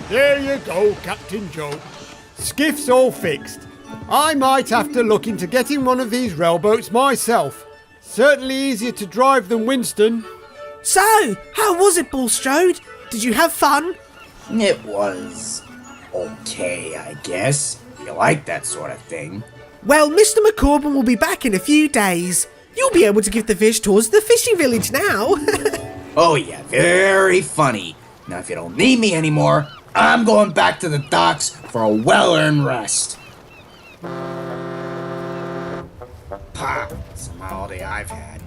There you go, Captain Joe. Skiff's all fixed. I might have to look into getting one of these railboats myself. Certainly easier to drive than Winston. So, how was it, Bulstrode? Did you have fun? It was... okay, I guess. You like that sort of thing. Well, Mr. McCorbin will be back in a few days. You'll be able to give the fish tours of the fishing village now. Oh yeah, very funny. Now if you don't need me anymore, I'm going back to the docks for a well-earned rest. Ha! Some holiday I've had.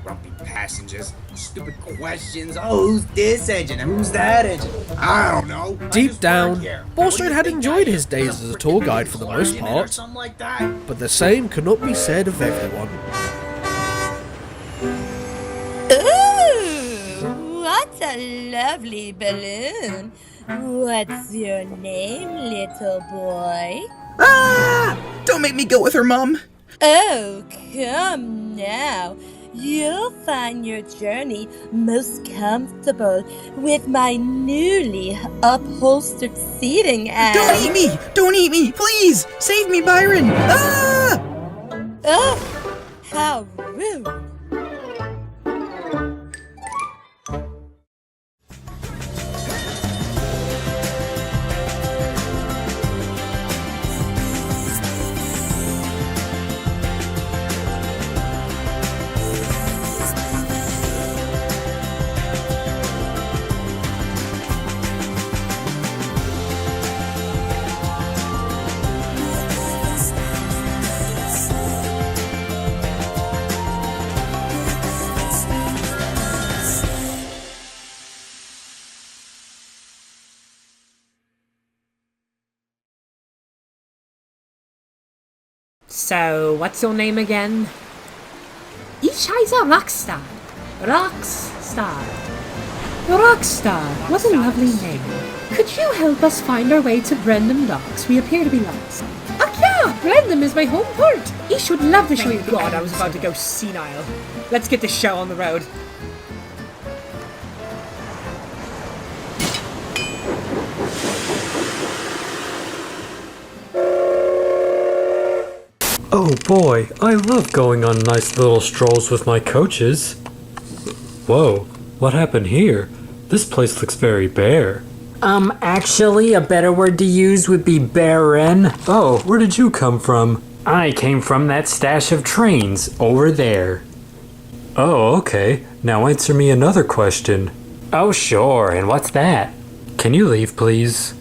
Grumpy passengers, stupid questions. Oh, who's this engine and who's that engine? I don't know. Deep down, Bulstrode had enjoyed his days as a tour guide for the most part, but the same could not be said of everyone. Ooh, what a lovely balloon. What's your name, little boy? Ah! Don't make me go with her, Mom. Oh, come now. You'll find your journey most comfortable with my newly upholstered seating and... Don't eat me! Don't eat me! Please! Save me, Byron! Ah! Oh, how rude. So, what's your name again? Ishi's a rock star. Rockstar. What a lovely name. Could you help us find our way to Brendam Docks? We appear to be lost. Oh yeah, Brendam is my home port. Ish would love to show you. God, I was about to go senile. Let's get this show on the road. Oh boy, I love going on nice little strolls with my coaches. Whoa, what happened here? This place looks very bare. Actually, a better word to use would be barren. Oh, where did you come from? I came from that stash of Trainz over there. Oh, okay. Now answer me another question. Oh, sure, and what's that? Can you leave, please?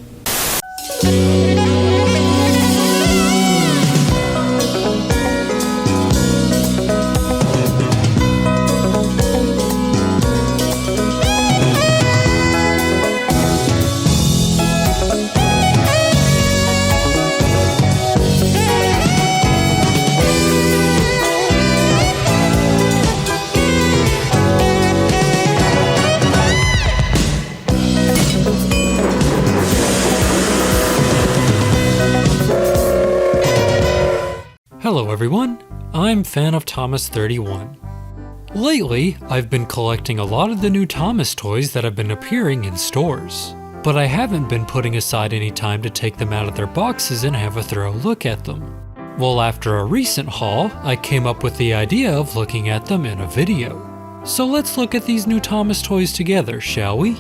Hello everyone, I'm Fan of Thomas 31. Lately, I've been collecting a lot of the new Thomas toys that have been appearing in stores, but I haven't been putting aside any time to take them out of their boxes and have a thorough look at them. Well, after a recent haul, I came up with the idea of looking at them in a video. So let's look at these new Thomas toys together, shall we?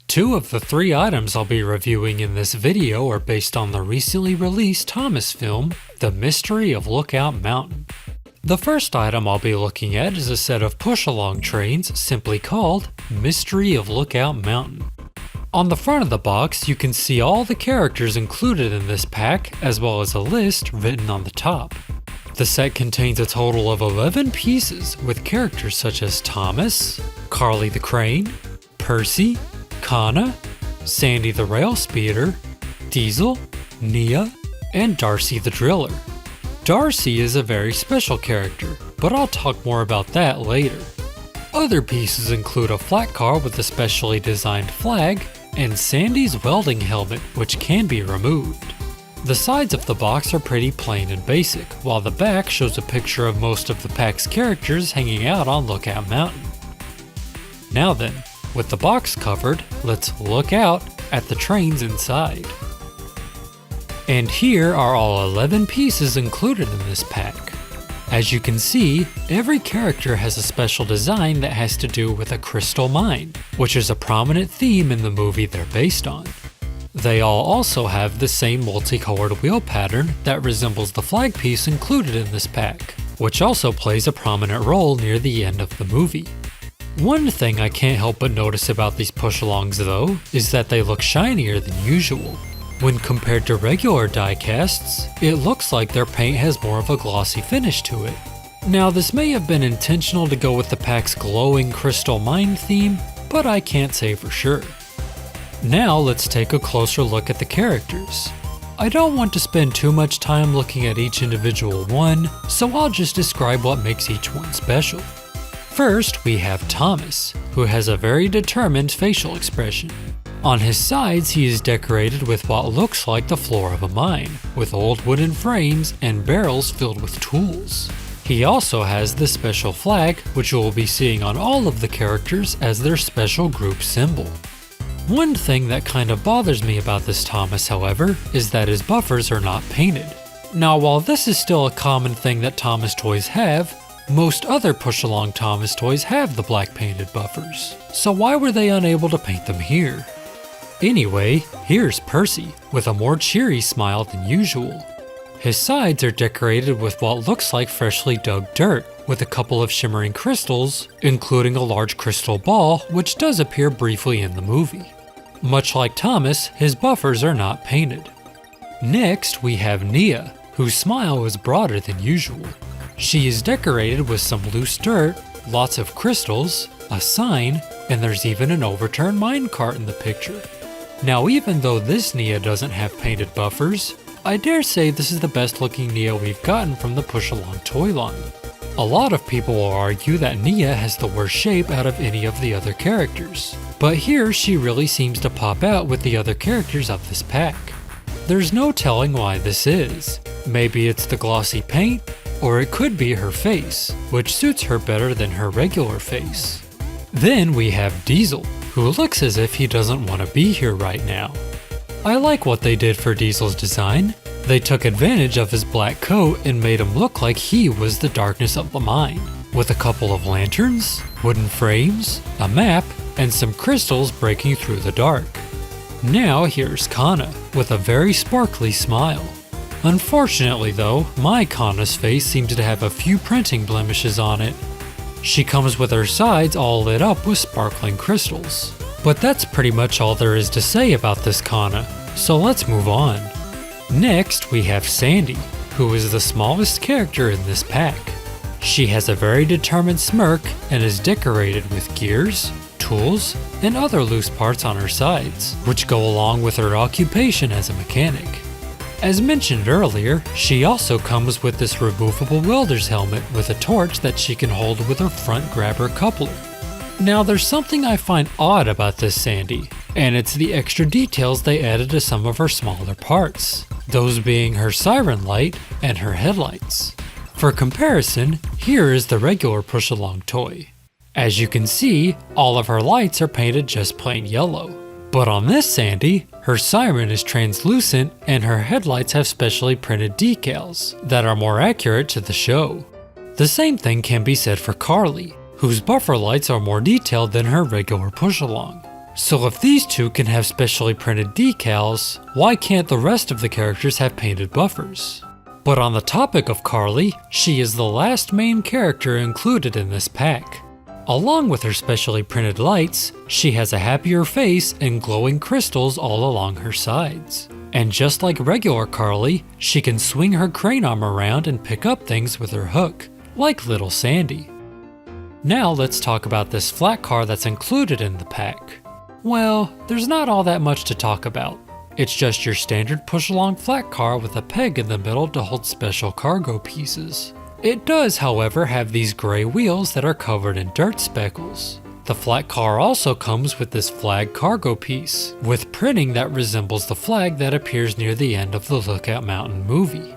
Two of the three items I'll be reviewing in this video are based on the recently released Thomas film, The Mystery of Lookout Mountain. The first item I'll be looking at is a set of push-along trains simply called Mystery of Lookout Mountain. On the front of the box, you can see all the characters included in this pack, as well as a list written on the top. The set contains a total of 11 pieces with characters such as Thomas, Carly the Crane, Percy, Kana, Sandy the Rail Speeder, Diesel, Nia, and Darcy the Driller. Darcy is a very special character, but I'll talk more about that later. Other pieces include a flat car with a specially designed flag, and Sandy's welding helmet, which can be removed. The sides of the box are pretty plain and basic, while the back shows a picture of most of the pack's characters hanging out on Lookout Mountain. Now then, with the box covered, let's look out at the trains inside. And here are all 11 pieces included in this pack. As you can see, every character has a special design that has to do with a crystal mine, which is a prominent theme in the movie they're based on. They all also have the same multicolored wheel pattern that resembles the flag piece included in this pack, which also plays a prominent role near the end of the movie. One thing I can't help but notice about these push-alongs though, is that they look shinier than usual. When compared to regular die-casts, it looks like their paint has more of a glossy finish to it. Now this may have been intentional to go with the pack's glowing crystal mine theme, but I can't say for sure. Now let's take a closer look at the characters. I don't want to spend too much time looking at each individual one, so I'll just describe what makes each one special. First, we have Thomas, who has a very determined facial expression. On his sides, he is decorated with what looks like the floor of a mine, with old wooden frames and barrels filled with tools. He also has the special flag, which you will be seeing on all of the characters as their special group symbol. One thing that kind of bothers me about this Thomas, however, is that his buffers are not painted. Now, while this is still a common thing that Thomas toys have, most other push-along Thomas toys have the black painted buffers, so why were they unable to paint them here? Anyway, here's Percy, with a more cheery smile than usual. His sides are decorated with what looks like freshly dug dirt, with a couple of shimmering crystals, including a large crystal ball, which does appear briefly in the movie. Much like Thomas, his buffers are not painted. Next, we have Nia, whose smile is broader than usual. She is decorated with some loose dirt, lots of crystals, a sign, and there's even an overturned minecart in the picture. Now even though this Nia doesn't have painted buffers, I dare say this is the best looking Nia we've gotten from the Push Along toy line. A lot of people will argue that Nia has the worst shape out of any of the other characters, but here she really seems to pop out with the other characters of this pack. There's no telling why this is. Maybe it's the glossy paint, or it could be her face, which suits her better than her regular face. Then we have Diesel, who looks as if he doesn't want to be here right now. I like what they did for Diesel's design. They took advantage of his black coat and made him look like he was the darkness of the mine, with a couple of lanterns, wooden frames, a map, and some crystals breaking through the dark. Now here's Kana, with a very sparkly smile. Unfortunately though, my Kana's face seems to have a few printing blemishes on it. She comes with her sides all lit up with sparkling crystals. But that's pretty much all there is to say about this Kana, so let's move on. Next we have Sandy, who is the smallest character in this pack. She has a very determined smirk and is decorated with gears, tools, and other loose parts on her sides, which go along with her occupation as a mechanic. As mentioned earlier, she also comes with this removable welder's helmet with a torch that she can hold with her front grabber coupler. Now there's something I find odd about this Sandy, and it's the extra details they added to some of her smaller parts, those being her siren light and her headlights. For comparison, here is the regular Push Along toy. As you can see, all of her lights are painted just plain yellow. But on this Sandy, her siren is translucent and her headlights have specially printed decals that are more accurate to the show. The same thing can be said for Carly, whose buffer lights are more detailed than her regular Push Along. So if these two can have specially printed decals, why can't the rest of the characters have painted buffers? But on the topic of Carly, she is the last main character included in this pack. Along with her specially printed lights, she has a happier face and glowing crystals all along her sides. And just like regular Carly, she can swing her crane arm around and pick up things with her hook, like little Sandy. Now let's talk about this flat car that's included in the pack. Well, there's not all that much to talk about. It's just your standard push-along flat car with a peg in the middle to hold special cargo pieces. It does, however, have these gray wheels that are covered in dirt speckles. The flat car also comes with this flag cargo piece, with printing that resembles the flag that appears near the end of the Lookout Mountain movie.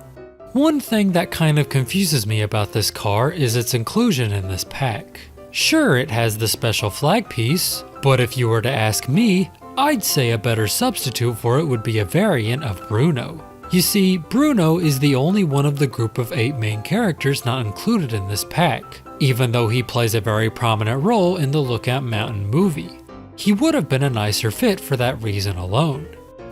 One thing that kind of confuses me about this car is its inclusion in this pack. Sure, it has the special flag piece, but if you were to ask me, I'd say a better substitute for it would be a variant of Bruno. You see, Bruno is the only one of the group of 8 main characters not included in this pack, even though he plays a very prominent role in the Lookout Mountain movie. He would have been a nicer fit for that reason alone.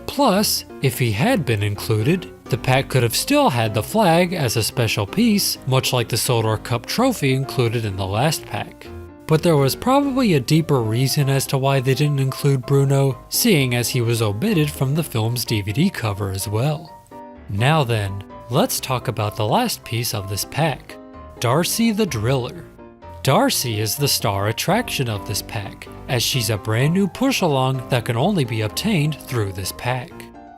Plus, if he had been included, the pack could have still had the flag as a special piece, much like the Sodor Cup trophy included in the last pack. But there was probably a deeper reason as to why they didn't include Bruno, seeing as he was omitted from the film's DVD cover as well. Now then, let's talk about the last piece of this pack, Darcy the Driller. Darcy is the star attraction of this pack, as she's a brand new push-along that can only be obtained through this pack.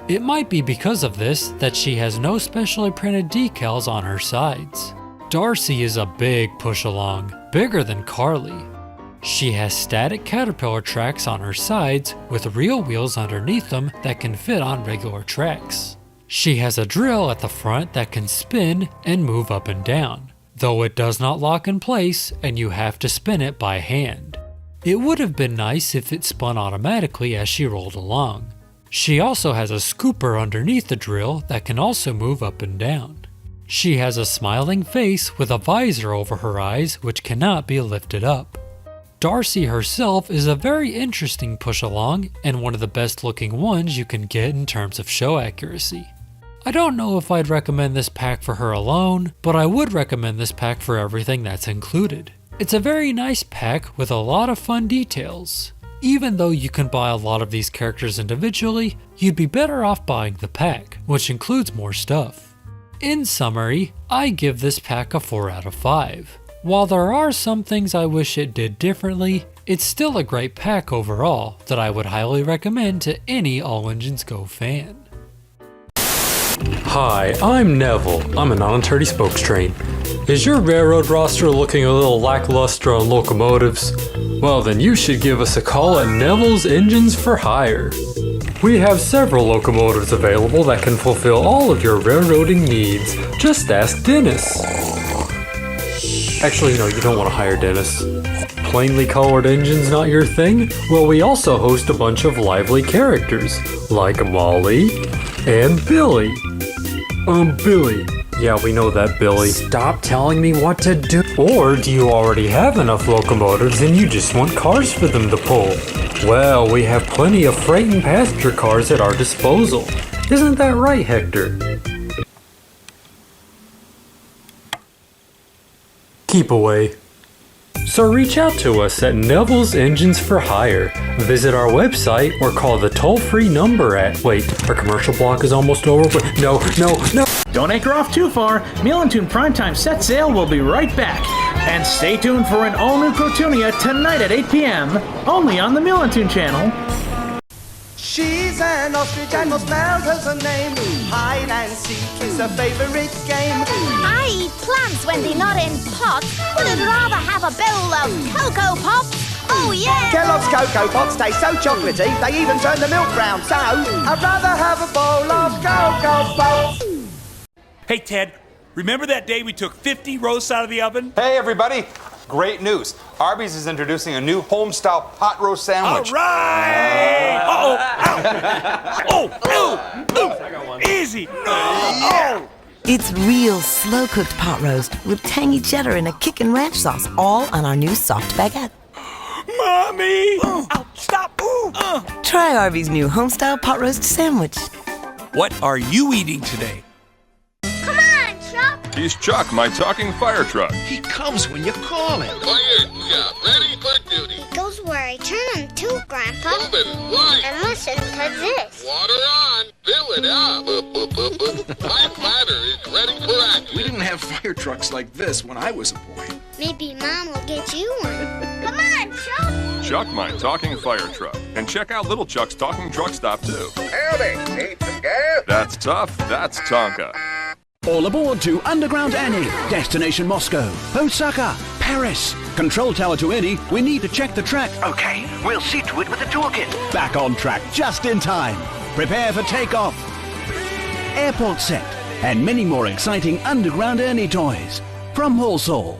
It might be because of this that she has no specially printed decals on her sides. Darcy is a big push-along, bigger than Carly. She has static caterpillar tracks on her sides with real wheels underneath them that can fit on regular tracks. She has a drill at the front that can spin and move up and down, though it does not lock in place and you have to spin it by hand. It would have been nice if it spun automatically as she rolled along. She also has a scooper underneath the drill that can also move up and down. She has a smiling face with a visor over her eyes which cannot be lifted up. Darcy herself is a very interesting push-along and one of the best looking ones you can get in terms of show accuracy. I don't know if I'd recommend this pack for her alone, but I would recommend this pack for everything that's included. It's a very nice pack with a lot of fun details. Even though you can buy a lot of these characters individually, you'd be better off buying the pack, which includes more stuff. In summary, I give this pack a 4 out of 5. While there are some things I wish it did differently, it's still a great pack overall that I would highly recommend to any All Engines Go fan. Hi, I'm Neville. I'm an Untitled Spokes train. Is your railroad roster looking a little lackluster on locomotives? Well, then you should give us a call at Neville's Engines for Hire. We have several locomotives available that can fulfill all of your railroading needs. Just ask Dennis. Actually, no, you don't want to hire Dennis. Plainly colored engines not your thing? Well, we also host a bunch of lively characters, like Molly and Billy. Billy. Yeah, we know that, Billy. Stop telling me what to do. Or do you already have enough locomotives and you just want cars for them to pull? Well, we have plenty of freight and passenger cars at our disposal. Isn't that right, Hector? Keep away. So reach out to us at Neville's Engines for Hire. Visit our website or call the toll-free number at... Wait, our commercial block is almost over. No. Don't anchor off too far. Milantoon Primetime set sail will be right back. And stay tuned for an all-new Crotoonia tonight at 8 p.m. only on the Milantoon channel. She's an ostrich and most spelled as a name. Hide and seek is her favorite game. I eat plants when they're not in pots, but I'd rather have a bowl of Cocoa Pops. Oh yeah! Kellogg's Cocoa Pops taste so chocolatey, they even turn the milk brown. So, I'd rather have a bowl of Cocoa Pops. Hey Ted, remember that day we took 50 roasts out of the oven? Hey everybody! Great news. Arby's is introducing a new home-style pot roast sandwich. All right! Easy! Oh! It's real slow-cooked pot roast with tangy cheddar and a kickin' ranch sauce, all on our new soft baguette. Mommy! Ow, stop! Try Arby's new home-style pot roast sandwich. What are you eating today? Come on, Chuck! He's Chuck, my talking fire truck. He comes when you call him. Quiet, yeah, ready for duty. He goes where I turn him to, Grandpa. Moving, right. And listen to this. Water on, fill it up. My platter is ready for action. We didn't have fire trucks like this when I was a boy. Maybe Mom will get you one. Come on, Chuck! Chuck, my talking fire truck. And check out Little Chuck's talking truck stop, too. Howdy, need some gas? That's tough, that's Tonka. All aboard to Underground Annie, Destination Moscow, Osaka, Paris. Control tower to Annie, we need to check the track. Okay, we'll see to it with the toolkit. Back on track just in time. Prepare for takeoff. Airport set, and many more exciting Underground Annie toys from Wholesale.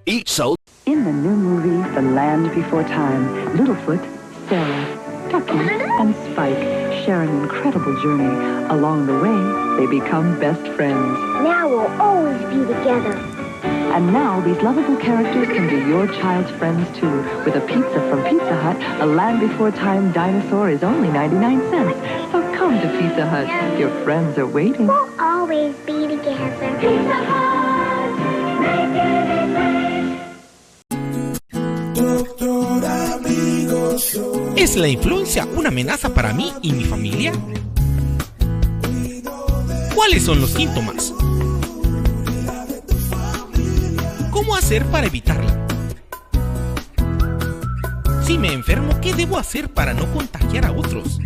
Each sold. In the new movie, The Land Before Time, Littlefoot, Sarah, Ducky, and Spike share an incredible journey. Along the way, they become best friends. Now we'll always be together. And now these lovable characters can be your child's friends too. With a pizza from Pizza Hut, a Land Before Time dinosaur is only 99 cents. So come to Pizza Hut. Your friends are waiting. We'll always be together. Pizza Hut, make it ¿Es la influencia una amenaza para mí y mi familia? ¿Cuáles son los síntomas? ¿Cómo hacer para evitarla? Si me enfermo, ¿qué debo hacer para no contagiar a otros?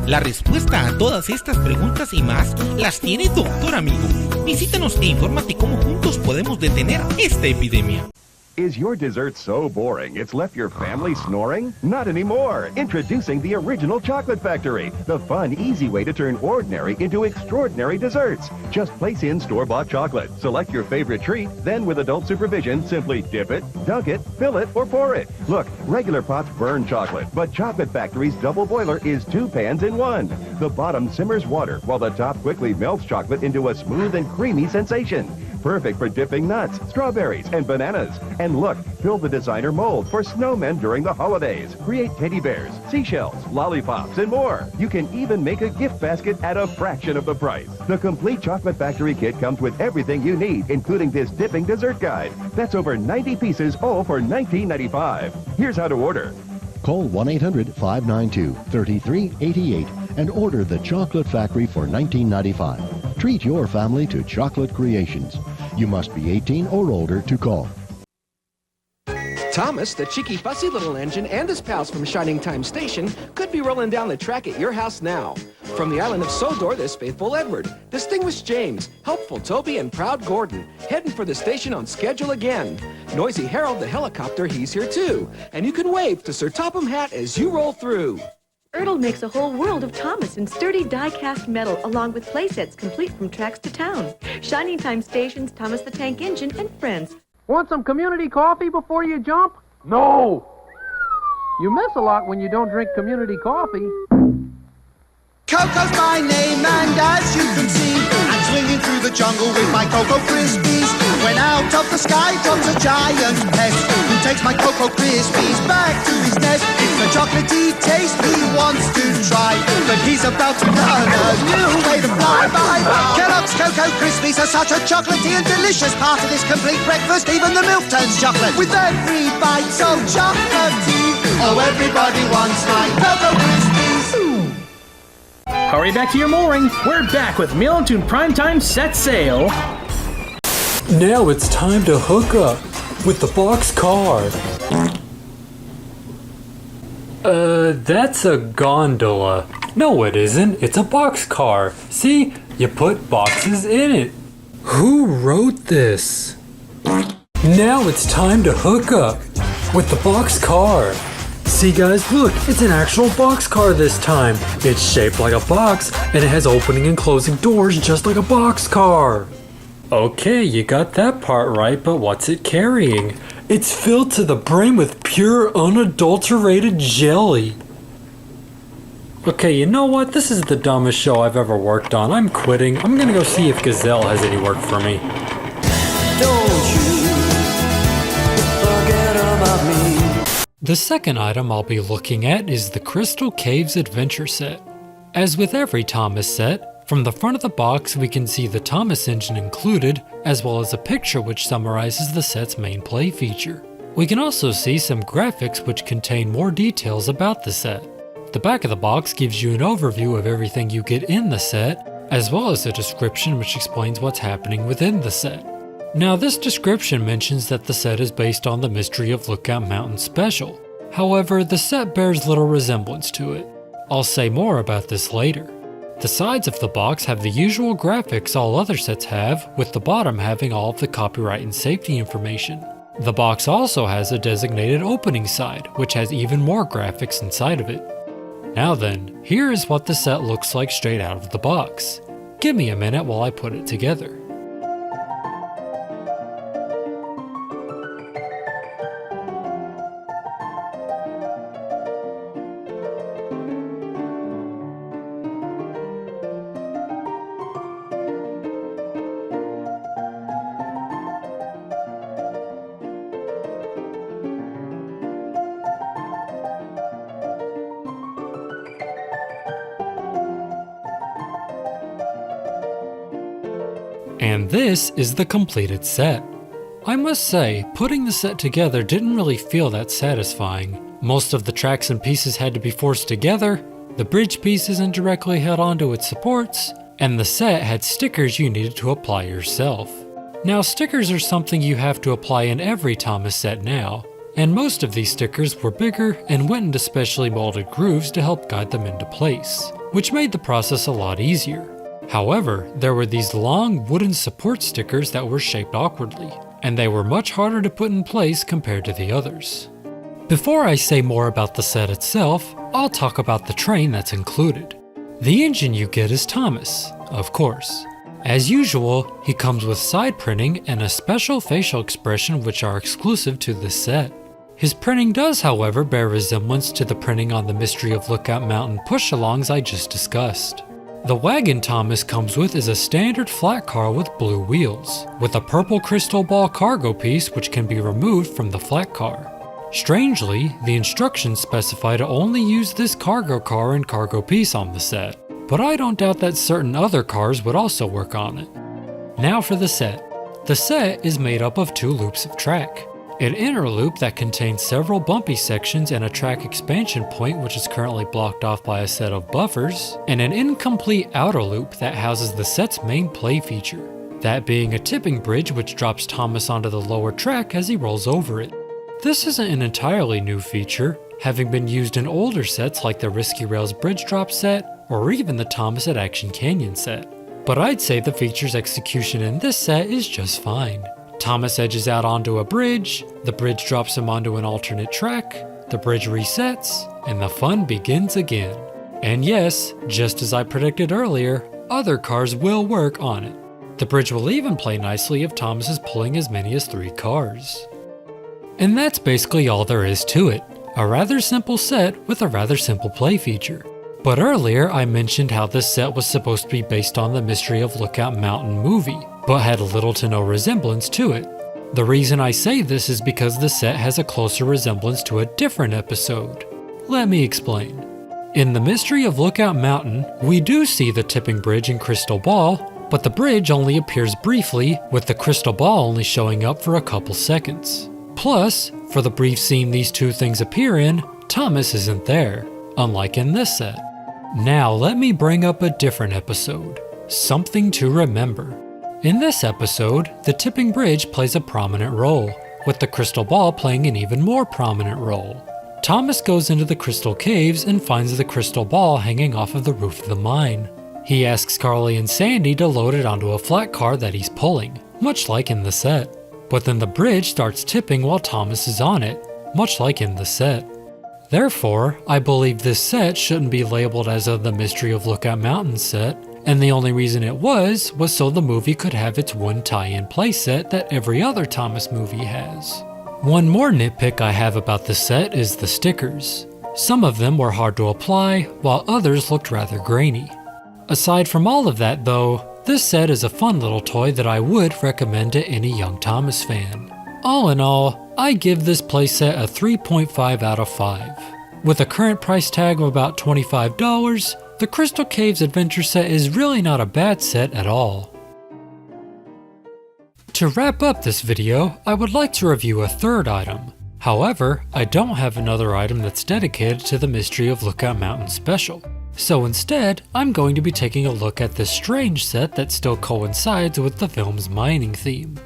La respuesta a todas estas preguntas y más las tiene Doctor Amigo. Visítanos e infórmate cómo juntos podemos detener esta epidemia. Is your dessert so boring it's left your family snoring? Not anymore! Introducing the Original Chocolate Factory, the fun, easy way to turn ordinary into extraordinary desserts. Just place in store-bought chocolate, select your favorite treat, then with adult supervision, simply dip it, dunk it, fill it, or pour it. Look, regular pots burn chocolate, but Chocolate Factory's double boiler is 2 pans in 1. The bottom simmers water, while the top quickly melts chocolate into a smooth and creamy sensation. Perfect for dipping nuts, strawberries, and bananas. And look, fill the designer mold for snowmen during the holidays. Create teddy bears, seashells, lollipops, and more. You can even make a gift basket at a fraction of the price. The complete Chocolate Factory kit comes with everything you need, including this dipping dessert guide. That's over 90 pieces, all for $19.95. Here's how to order. Call 1-800-592-3388 and order The Chocolate Factory for $19.95. Treat your family to chocolate creations. You must be 18 or older to call. Thomas, the cheeky, fussy little engine, and his pals from Shining Time Station could be rolling down the track at your house now. From the island of Sodor, there's faithful Edward, distinguished James, helpful Toby, and proud Gordon, heading for the station on schedule again. Noisy Harold, the helicopter, he's here too. And you can wave to Sir Topham Hatt as you roll through. Ertl makes a whole world of Thomas in sturdy die-cast metal, along with playsets complete from tracks to town. Shining Time Stations, Thomas the Tank Engine, and friends. Want some community coffee before you jump? No! You miss a lot when you don't drink community coffee. Coco's my name, and as you can see, I'm swinging through the jungle with my Cocoa Krispies. When out of the sky drops a giant pest, who takes my Cocoa Krispies back to his nest. It's the chocolatey taste he wants to try, but he's about to learn a new way to fly. Bye-bye. Kellogg's Cocoa Krispies are such a chocolatey and delicious part of this complete breakfast. Even the milk turns chocolate with every bite so chocolatey. Oh, everybody wants my Cocoa Krispies. Hurry back to your mooring. We're back with Milantoon Primetime Set Sail. Now it's time to hook up with the box car. That's a gondola. No, it isn't. It's a box car. See? You put boxes in it. Who wrote this? Now it's time to hook up with the box car. See guys, look, it's an actual box car this time. It's shaped like a box, and it has opening and closing doors just like a box car. Okay, you got that part right, but what's it carrying? It's filled to the brim with pure, unadulterated jelly. Okay, you know what? This is the dumbest show I've ever worked on. I'm quitting. I'm gonna go see if Gazelle has any work for me. Don't you forget about me. The second item I'll be looking at is the Crystal Caves Adventure Set. As with every Thomas set, from the front of the box we can see the Thomas engine included, as well as a picture which summarizes the set's main play feature. We can also see some graphics which contain more details about the set. The back of the box gives you an overview of everything you get in the set, as well as a description which explains what's happening within the set. Now this description mentions that the set is based on the Mystery of Lookout Mountain special. However, the set bears little resemblance to it. I'll say more about this later. The sides of the box have the usual graphics all other sets have, with the bottom having all of the copyright and safety information. The box also has a designated opening side, which has even more graphics inside of it. Now then, here is what the set looks like straight out of the box. Give me a minute while I put it together. And this is the completed set. I must say, putting the set together didn't really feel that satisfying. Most of the tracks and pieces had to be forced together, the bridge piece isn't directly held onto its supports, and the set had stickers you needed to apply yourself. Now stickers are something you have to apply in every Thomas set now, and most of these stickers were bigger and went into specially molded grooves to help guide them into place, which made the process a lot easier. However, there were these long wooden support stickers that were shaped awkwardly, and they were much harder to put in place compared to the others. Before I say more about the set itself, I'll talk about the train that's included. The engine you get is Thomas, of course. As usual, he comes with side printing and a special facial expression which are exclusive to this set. His printing does, however, bear resemblance to the printing on the Mystery of Lookout Mountain push-alongs I just discussed. The wagon Thomas comes with is a standard flat car with blue wheels, with a purple crystal ball cargo piece which can be removed from the flat car. Strangely, the instructions specify to only use this cargo car and cargo piece on the set, but I don't doubt that certain other cars would also work on it. Now for the set. The set is made up of 2 loops of track. an inner loop that contains several bumpy sections and a track expansion point which is currently blocked off by a set of buffers, and an incomplete outer loop that houses the set's main play feature, that being a tipping bridge which drops Thomas onto the lower track as he rolls over it. This isn't an entirely new feature, having been used in older sets like the Risky Rails Bridge Drop set, or even the Thomas at Action Canyon set. But I'd say the feature's execution in this set is just fine. Thomas edges out onto a bridge, the bridge drops him onto an alternate track, the bridge resets, and the fun begins again. And yes, just as I predicted earlier, other cars will work on it. The bridge will even play nicely if Thomas is pulling as many as 3 cars. And that's basically all there is to it. A rather simple set with a rather simple play feature. But earlier I mentioned how this set was supposed to be based on the Mystery of Lookout Mountain movie, but had little to no resemblance to it. The reason I say this is because the set has a closer resemblance to a different episode. Let me explain. In the Mystery of Lookout Mountain, we do see the tipping bridge and crystal ball, but the bridge only appears briefly, with the crystal ball only showing up for a couple seconds. Plus, for the brief scene these two things appear in, Thomas isn't there, unlike in this set. Now let me bring up a different episode, Something to Remember. In this episode, the tipping bridge plays a prominent role, with the crystal ball playing an even more prominent role. Thomas goes into the crystal caves and finds the crystal ball hanging off of the roof of the mine. He asks Carly and Sandy to load it onto a flat car that he's pulling, much like in the set. But then the bridge starts tipping while Thomas is on it, much like in the set. Therefore, I believe this set shouldn't be labeled as the Mystery of Lookout Mountain set, and the only reason it was so the movie could have its one tie-in playset that every other Thomas movie has. One more nitpick I have about the set is the stickers. Some of them were hard to apply, while others looked rather grainy. Aside from all of that though, this set is a fun little toy that I would recommend to any young Thomas fan. All in all, I give this playset a 3.5 out of 5. With a current price tag of about $25, the Crystal Caves Adventure set is really not a bad set at all. To wrap up this video, I would like to review a third item. However, I don't have another item that's dedicated to the Mystery of Lookout Mountain special. So instead, I'm going to be taking a look at this strange set that still coincides with the film's mining theme.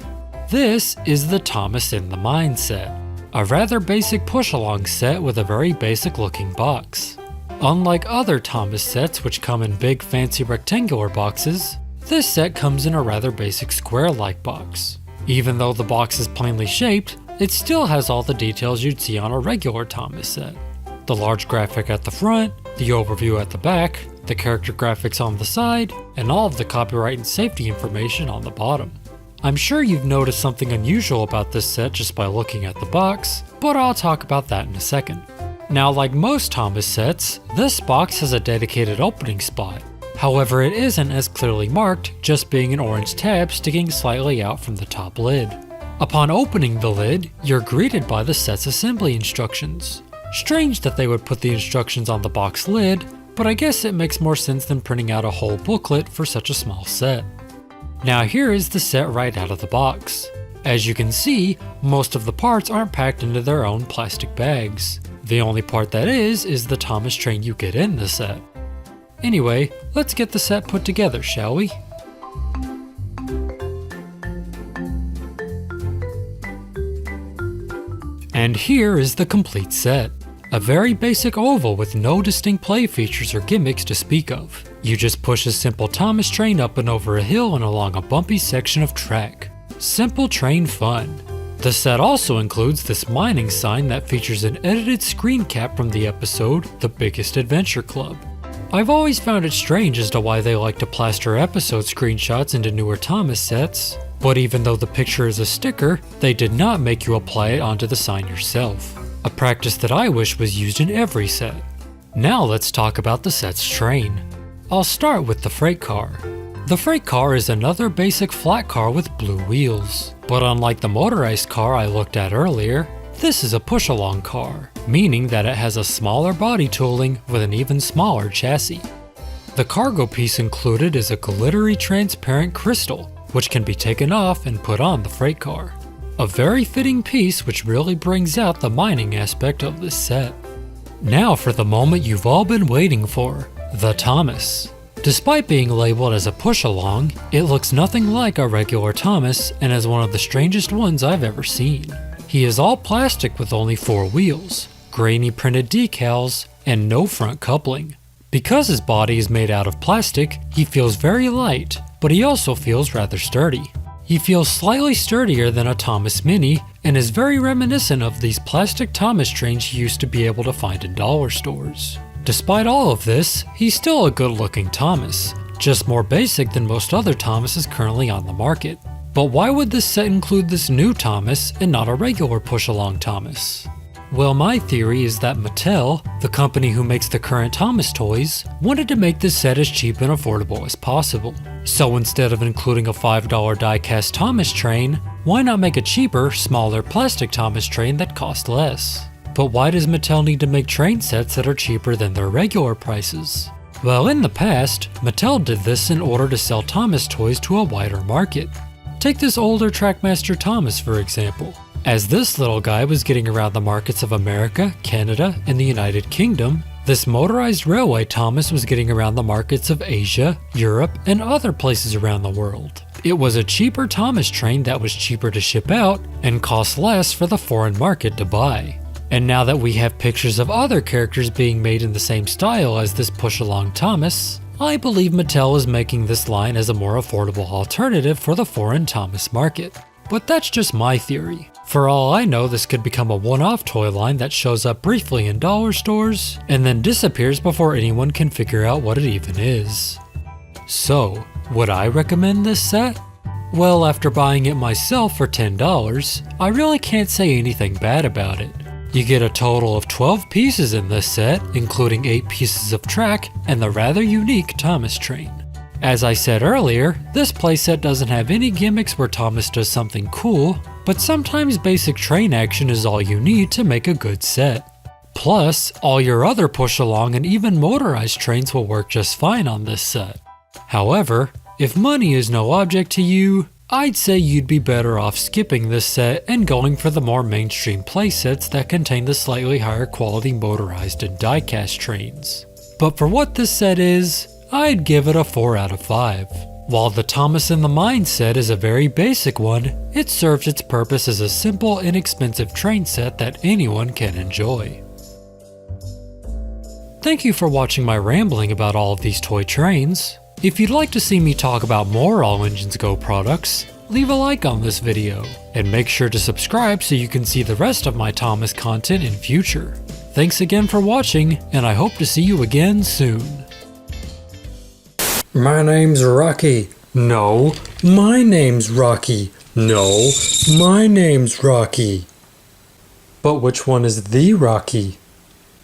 This is the Thomas in the Mine set, a rather basic push-along set with a very basic looking box. Unlike other Thomas sets which come in big fancy rectangular boxes, this set comes in a rather basic square-like box. Even though the box is plainly shaped, it still has all the details you'd see on a regular Thomas set. The large graphic at the front, the overview at the back, the character graphics on the side, and all of the copyright and safety information on the bottom. I'm sure you've noticed something unusual about this set just by looking at the box, but I'll talk about that in a second. Now, like most Thomas sets, this box has a dedicated opening spot. However, it isn't as clearly marked, just being an orange tab sticking slightly out from the top lid. Upon opening the lid, you're greeted by the set's assembly instructions. Strange that they would put the instructions on the box lid, but I guess it makes more sense than printing out a whole booklet for such a small set. Now here is the set right out of the box. As you can see, most of the parts aren't packed into their own plastic bags. The only part that is the Thomas train you get in the set. Anyway, let's get the set put together, shall we? And here is the complete set. A very basic oval with no distinct play features or gimmicks to speak of. You just push a simple Thomas train up and over a hill and along a bumpy section of track. Simple train fun. The set also includes this mining sign that features an edited screen cap from the episode The Biggest Adventure Club. I've always found it strange as to why they like to plaster episode screenshots into newer Thomas sets, but even though the picture is a sticker, they did not make you apply it onto the sign yourself. A practice that I wish was used in every set. Now let's talk about the set's train. I'll start with the freight car. The freight car is another basic flat car with blue wheels. But unlike the motorized car I looked at earlier, this is a push-along car, meaning that it has a smaller body tooling with an even smaller chassis. The cargo piece included is a glittery transparent crystal, which can be taken off and put on the freight car. A very fitting piece which really brings out the mining aspect of this set. Now for the moment you've all been waiting for, the Thomas. Despite being labeled as a push-along, it looks nothing like a regular Thomas and is one of the strangest ones I've ever seen. He is all plastic with only 4 wheels, grainy printed decals, and no front coupling. Because his body is made out of plastic, he feels very light, but he also feels rather sturdy. He feels slightly sturdier than a Thomas Mini and is very reminiscent of these plastic Thomas trains you used to be able to find in dollar stores. Despite all of this, he's still a good-looking Thomas, just more basic than most other Thomases currently on the market. But why would this set include this new Thomas and not a regular push-along Thomas? Well, my theory is that Mattel, the company who makes the current Thomas toys, wanted to make this set as cheap and affordable as possible. So instead of including a $5 die-cast Thomas train, why not make a cheaper, smaller plastic Thomas train that cost less? But why does Mattel need to make train sets that are cheaper than their regular prices? Well, in the past, Mattel did this in order to sell Thomas toys to a wider market. Take this older Trackmaster Thomas for example. As this little guy was getting around the markets of America, Canada, and the United Kingdom, this motorized railway Thomas was getting around the markets of Asia, Europe, and other places around the world. It was a cheaper Thomas train that was cheaper to ship out and cost less for the foreign market to buy. And now that we have pictures of other characters being made in the same style as this push-along Thomas, I believe Mattel is making this line as a more affordable alternative for the foreign Thomas market. But that's just my theory. For all I know, this could become a one-off toy line that shows up briefly in dollar stores and then disappears before anyone can figure out what it even is. So, would I recommend this set? Well, after buying it myself for $10, I really can't say anything bad about it. You get a total of 12 pieces in this set, including 8 pieces of track and the rather unique Thomas train. As I said earlier, this playset doesn't have any gimmicks where Thomas does something cool, but sometimes basic train action is all you need to make a good set. Plus, all your other push-along and even motorized trains will work just fine on this set. However, if money is no object to you, I'd say you'd be better off skipping this set and going for the more mainstream playsets that contain the slightly higher quality motorized and die-cast trains. But for what this set is, I'd give it a 4 out of 5. While the Thomas in the Mine set is a very basic one, it serves its purpose as a simple, inexpensive train set that anyone can enjoy. Thank you for watching my rambling about all of these toy trains. If you'd like to see me talk about more All Engines Go products, leave a like on this video, and make sure to subscribe so you can see the rest of my Thomas content in future. Thanks again for watching, and I hope to see you again soon. My name's Rocky. No, my name's Rocky. No, my name's Rocky. But which one is the Rocky?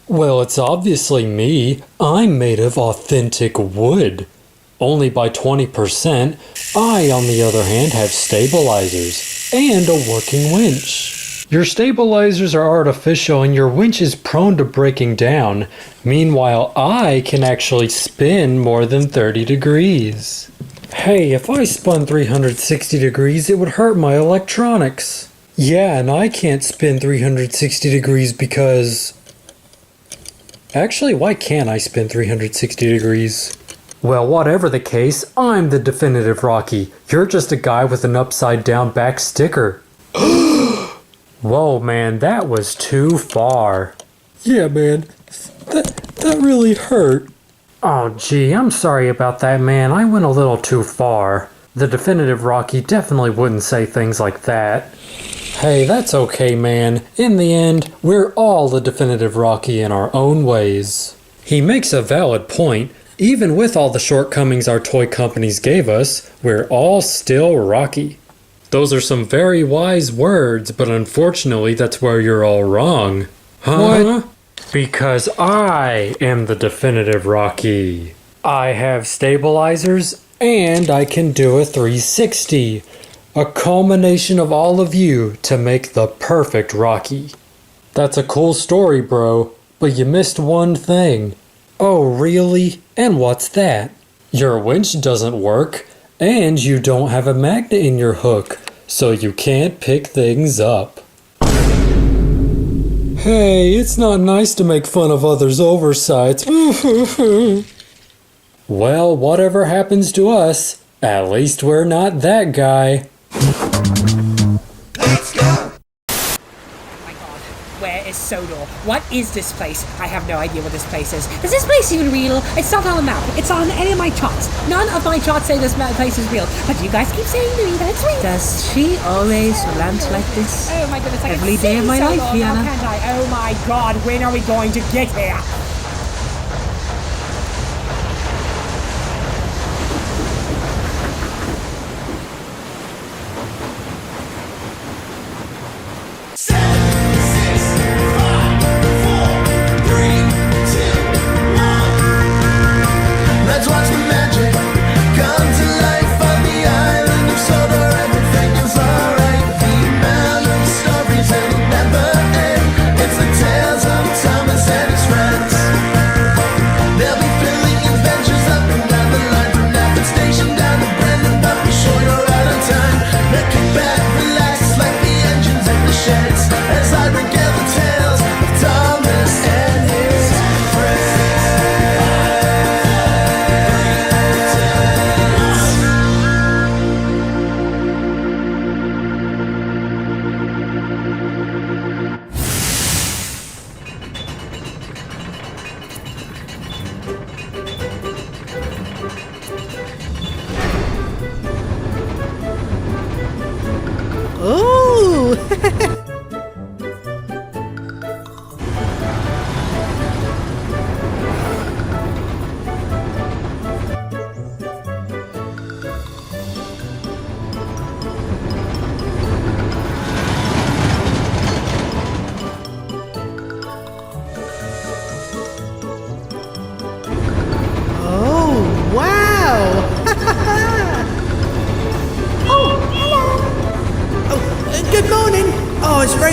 Well, it's obviously me. I'm made of authentic wood. Only by 20%. I, on the other hand, have stabilizers and a working winch. Your stabilizers are artificial and your winch is prone to breaking down. Meanwhile, I can actually spin more than 30 degrees. Hey, if I spun 360 degrees, it would hurt my electronics. Yeah, and I can't spin 360 degrees because... Actually, why can't I spin 360 degrees? Well, whatever the case, I'm the definitive Rocky. You're just a guy with an upside-down back sticker. Whoa, man, that was too far. Yeah, man, that really hurt. Oh, gee, I'm sorry about that, man. I went a little too far. The definitive Rocky definitely wouldn't say things like that. Hey, that's okay, man. In the end, we're all the definitive Rocky in our own ways. He makes a valid point. Even with all the shortcomings our toy companies gave us, we're all still Rocky. Those are some very wise words, but unfortunately that's where you're all wrong. Huh? What? Because I am the definitive Rocky. I have stabilizers, and I can do a 360. A culmination of all of you to make the perfect Rocky. That's a cool story, bro, but you missed one thing. Oh, really? And what's that? Your winch doesn't work, and you don't have a magnet in your hook. so you can't pick things up. Hey, it's not nice to make fun of others' oversights. Well, whatever happens to us, at least we're not that guy. Where is Sodor? What is this place? I have no idea what this place is. Is this place even real? It's not on a map. It's on any of my charts. None of my charts say this place is real. But you guys keep saying to me that it's real. Does she always rant like this? Oh my goodness, I every day of my life, Fiona. Can't I? Oh my god, when are we going to get here?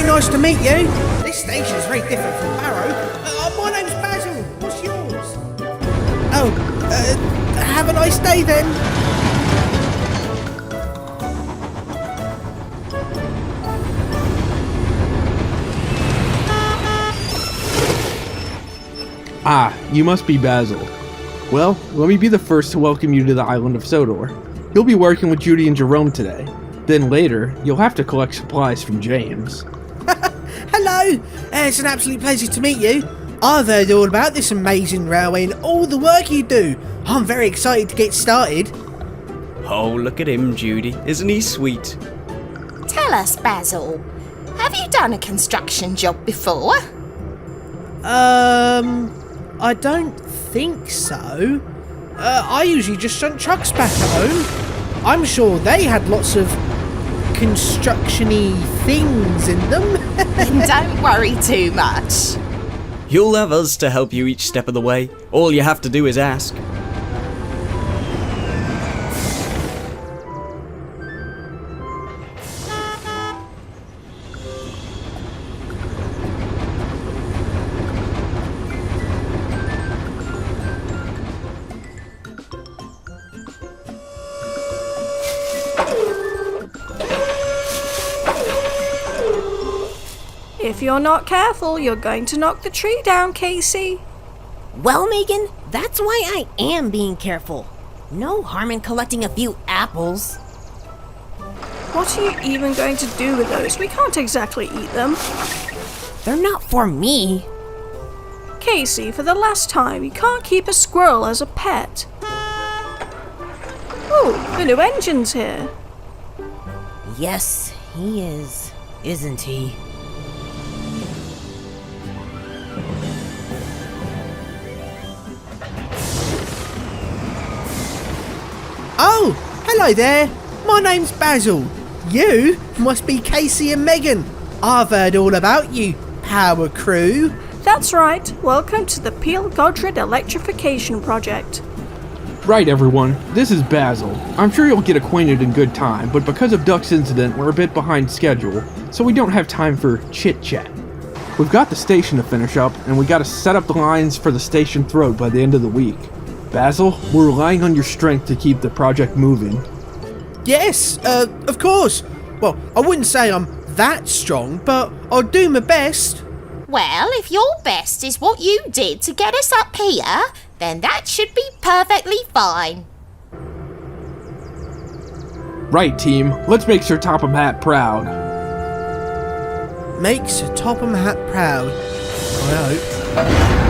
Nice to meet you. This station is very different from Barrow. My name's Basil. What's yours? Oh, have a nice day then. Ah, you must be Basil. Well, let me be the first to welcome you to the island of Sodor. You'll be working with Judy and Jerome today. Then later, you'll have to collect supplies from James. Hello! It's an absolute pleasure to meet you. I've heard all about this amazing railway and all the work you do. I'm very excited to get started. Oh, look at him, Judy. Isn't he sweet? Tell us, Basil, have you done a construction job before? I don't think so. I usually just shunt trucks back at home. I'm sure they had lots of construction-y things in them. Don't worry too much. You'll have us to help you each step of the way. All you have to do is ask. If you're not careful, you're going to knock the tree down, Casey. Well, Megan, that's why I am being careful. No harm in collecting a few apples. What are you even going to do with those? We can't exactly eat them. They're not for me. Casey, for the last time, you can't keep a squirrel as a pet. Oh, the new engine's here. Yes, he is, isn't he? Oh, hello there. My name's Basil. You must be Casey and Megan. I've heard all about you, Power Crew. That's right. Welcome to the Peel Godred Electrification Project. Right, everyone. This is Basil. I'm sure you'll get acquainted in good time, but because of Duck's incident, we're a bit behind schedule, so we don't have time for chit-chat. We've got the station to finish up, and we gotta set up the lines for the station throat by the end of the week. Basil, we're relying on your strength to keep the project moving. Yes, of course. Well, I wouldn't say I'm that strong, but I'll do my best. Well, if your best is what you did to get us up here, then that should be perfectly fine. Right, team. Let's make Sir Topham Hatt proud. Make Sir Topham Hatt proud. I hope.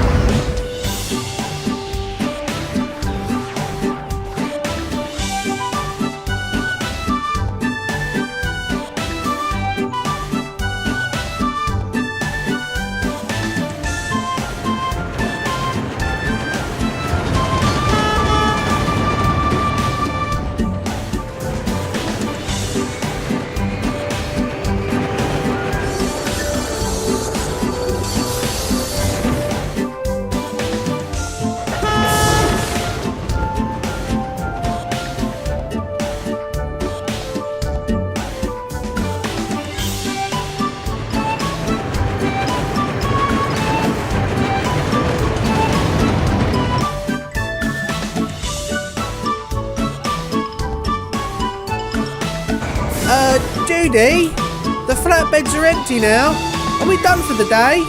Judy, the flatbeds are empty now. Are we done for the day?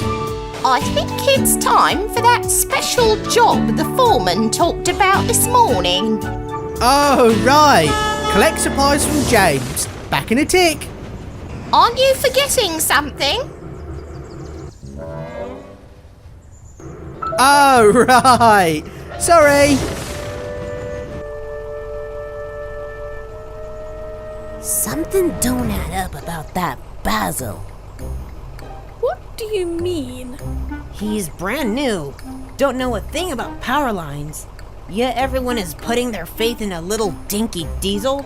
I think it's time for that special job the foreman talked about this morning. Oh, right. Collect supplies from James. Back in a tick. Aren't you forgetting something? Oh, right. Sorry. Something don't add up about that Basil. What do you mean? He's brand new. Don't know a thing about power lines. Yet everyone is putting their faith in a little dinky diesel.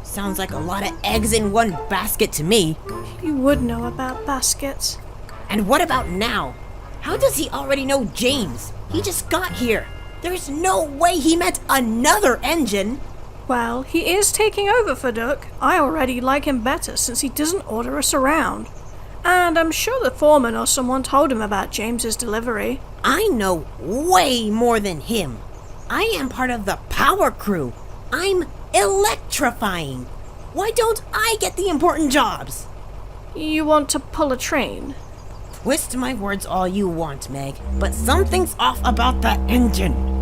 Sounds like a lot of eggs in one basket to me. You would know about baskets. And what about now? How does he already know James? He just got here. There's no way he met another engine. Well, he is taking over for Duck. I already like him better since he doesn't order us around. And I'm sure the foreman or someone told him about James's delivery. I know way more than him. I am part of the power crew. I'm electrifying. Why don't I get the important jobs? You want to pull a train? Twist my words all you want, Meg, but something's off about the engine.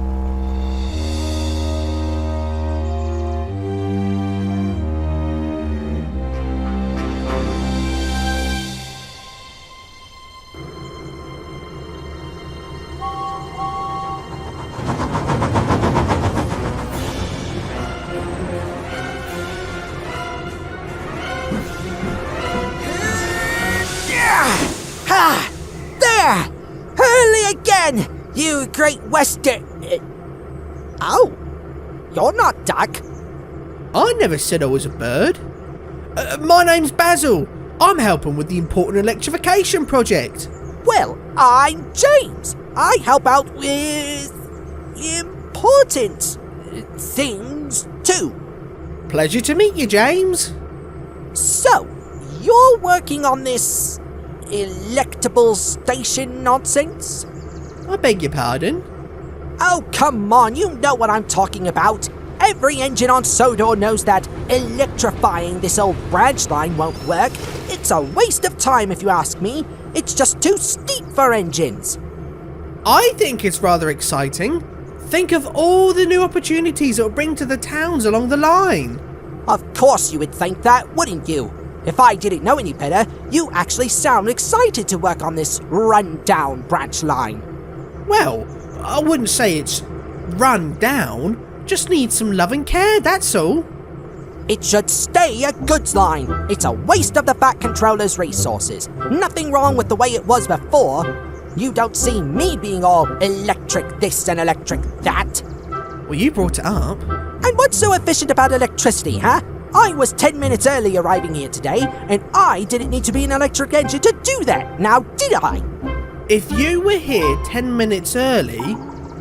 You Great Western... Oh, you're not Duck. I never said I was a bird. My name's Basil. I'm helping with the important electrification project. Well, I'm James. I help out with... important... things, too. Pleasure to meet you, James. So, you're working on this... electable station nonsense? I beg your pardon? Oh, come on, you know what I'm talking about. Every engine on Sodor knows that electrifying this old branch line won't work. It's a waste of time if you ask me. It's just too steep for engines. I think it's rather exciting. Think of all the new opportunities it'll bring to the towns along the line. Of course you would think that, wouldn't you? If I didn't know any better, you actually sound excited to work on this run-down branch line. Well, I wouldn't say it's run down. Just needs some love and care, that's all. It should stay a goods line. It's a waste of the Bat Controller's resources. Nothing wrong with the way it was before. You don't see me being all electric this and electric that. Well, you brought it up. And what's so efficient about electricity, huh? I was 10 minutes early arriving here today, and I didn't need to be an electric engine to do that, now did I? If you were here 10 minutes early,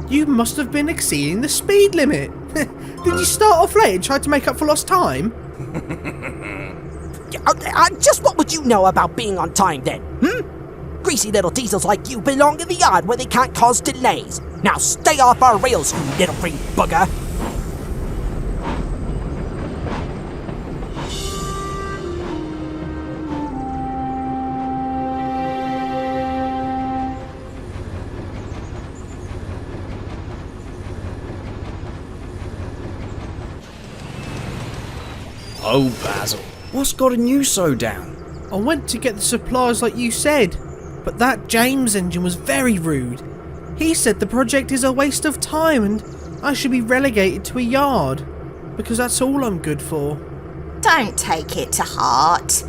you must have been exceeding the speed limit. Did you start off late and try to make up for lost time? Just what would you know about being on time then, Greasy little diesels like you belong in the yard where they can't cause delays. Now stay off our rails, you little free bugger. Oh, Basil, what's gotten you so down? I went to get the supplies like you said, but that James engine was very rude. He said the project is a waste of time and I should be relegated to a yard, because that's all I'm good for. Don't take it to heart.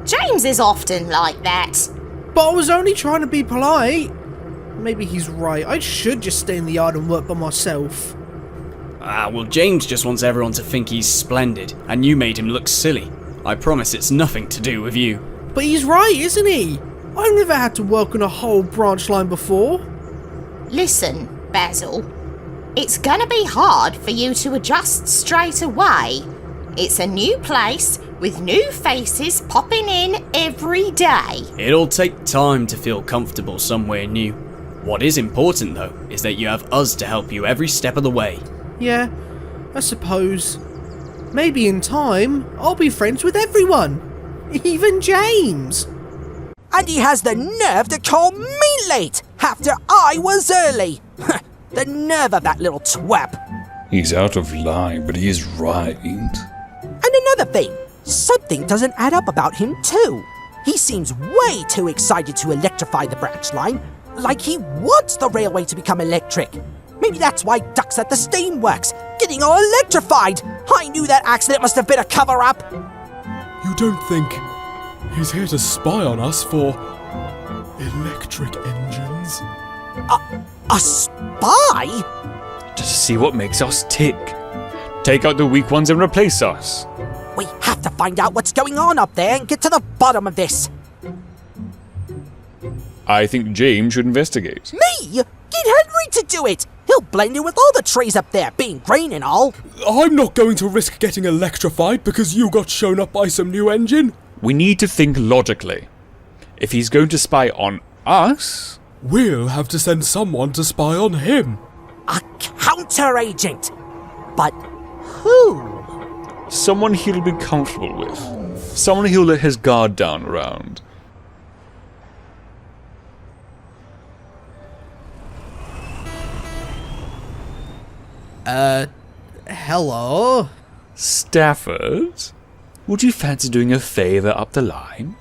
James is often like that. But I was only trying to be polite. Maybe he's right. I should just stay in the yard and work by myself. Well, James just wants everyone to think he's splendid, and you made him look silly. I promise it's nothing to do with you. But he's right, isn't he? I've never had to work on a whole branch line before. Listen, Basil. It's gonna be hard for you to adjust straight away. It's a new place with new faces popping in every day. It'll take time to feel comfortable somewhere new. What is important, though, is that you have us to help you every step of the way. Yeah, I suppose. Maybe in time, I'll be friends with everyone. Even James. And he has the nerve to call me late after I was early. The nerve of that little twap. He's out of line, but he's right. And another thing, something doesn't add up about him too. He seems way too excited to electrify the branch line, like he wants the railway to become electric. Maybe that's why Duck's at the steamworks, getting all electrified. I knew that accident must have been a cover-up. You don't think he's here to spy on us for electric engines? A spy? To see what makes us tick. Take out the weak ones and replace us. We have to find out what's going on up there and get to the bottom of this. I think James should investigate. Me? Get Henry to do it! He'll blend in with all the trees up there, being green and all. I'm not going to risk getting electrified because you got shown up by some new engine. We need to think logically. If he's going to spy on us... We'll have to send someone to spy on him. A counter-agent? But who? Someone he'll be comfortable with. Someone he'll let his guard down around. Hello? Stafford? Would you fancy doing a favor up the line?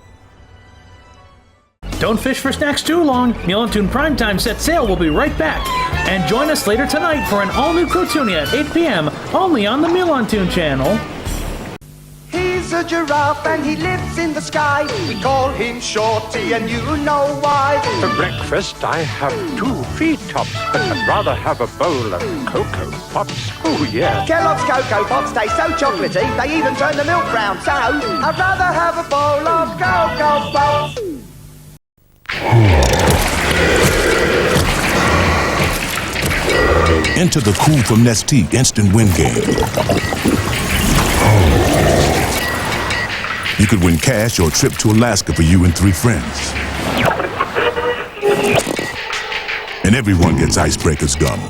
Don't fish for snacks too long. Milantoon Primetime set sail will be right back. And join us later tonight for an all-new Crotoonia at 8 p.m. only on the Milantoon channel. He's a giraffe and he lives in the sky. We call him Shorty and you know why. For breakfast I have 2 feed tops, but I'd rather have a bowl of Cocoa Pops. Oh yeah. Kellogg's Cocoa Pops taste so chocolatey, they even turn the milk brown. So, I'd rather have a bowl of Cocoa Pops. Enter the Cool from Nestea Instant Win game. You could win cash or a trip to Alaska for you and 3 friends. And everyone gets Icebreaker's gum.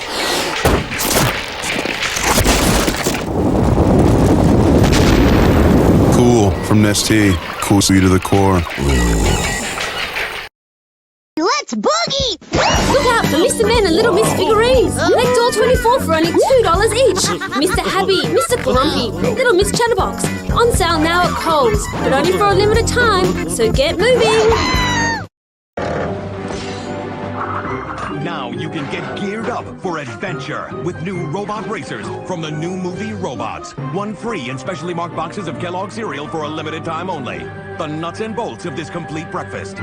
Cool from Nestea. Cool sweet to the core. Let's boogie! Look out for Mr. Men and Little Miss Figurines! Collect all 24 for only $2 each! Mr. Happy, Mr. Grumpy, Little Miss Chatterbox. On sale now at Coles, but only for a limited time, so get moving! Now you can get geared up for adventure with new robot racers from the new movie Robots. 1 free and specially marked boxes of Kellogg's cereal for a limited time only. The nuts and bolts of this complete breakfast.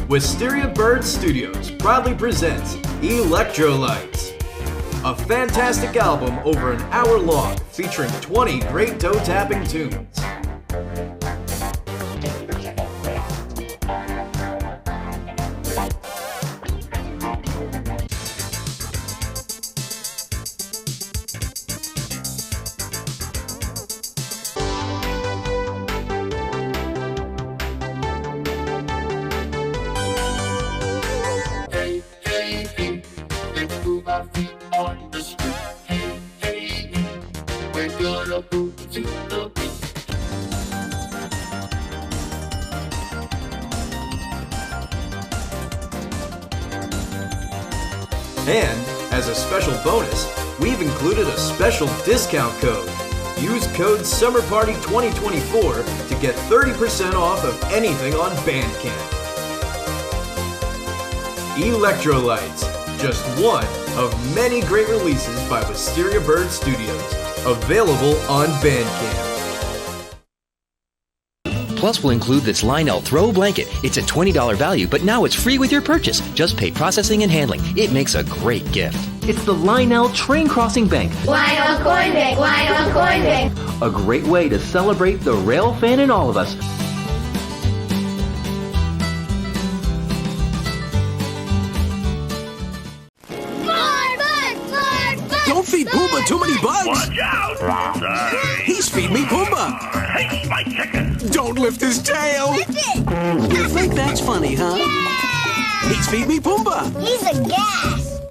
Wisteria Bird Studios proudly presents Electrolytes, a fantastic album over an hour long featuring 20 great toe-tapping tunes. And, as a special bonus, we've included a special discount code. Use code SummerParty2024 to get 30% off of anything on Bandcamp. Electrolytes, just one of many great releases by Wisteria Bird Studios, available on Bandcamp. Plus, we'll include this Lionel Throw Blanket. It's a $20 value, but now it's free with your purchase. Just pay processing and handling. It makes a great gift. It's the Lionel Train Crossing Bank. Lionel Coin Bank, Lionel Coin Bank. A great way to celebrate the rail fan in all of us. Don't feed Pumbaa too many bugs! Watch out! Sorry. He's feeding me Pumbaa! Hey, my chicken! Don't lift his tail! Lift it! You think that's funny, huh? Yeah! He's feeding me Pumbaa! He's a gas!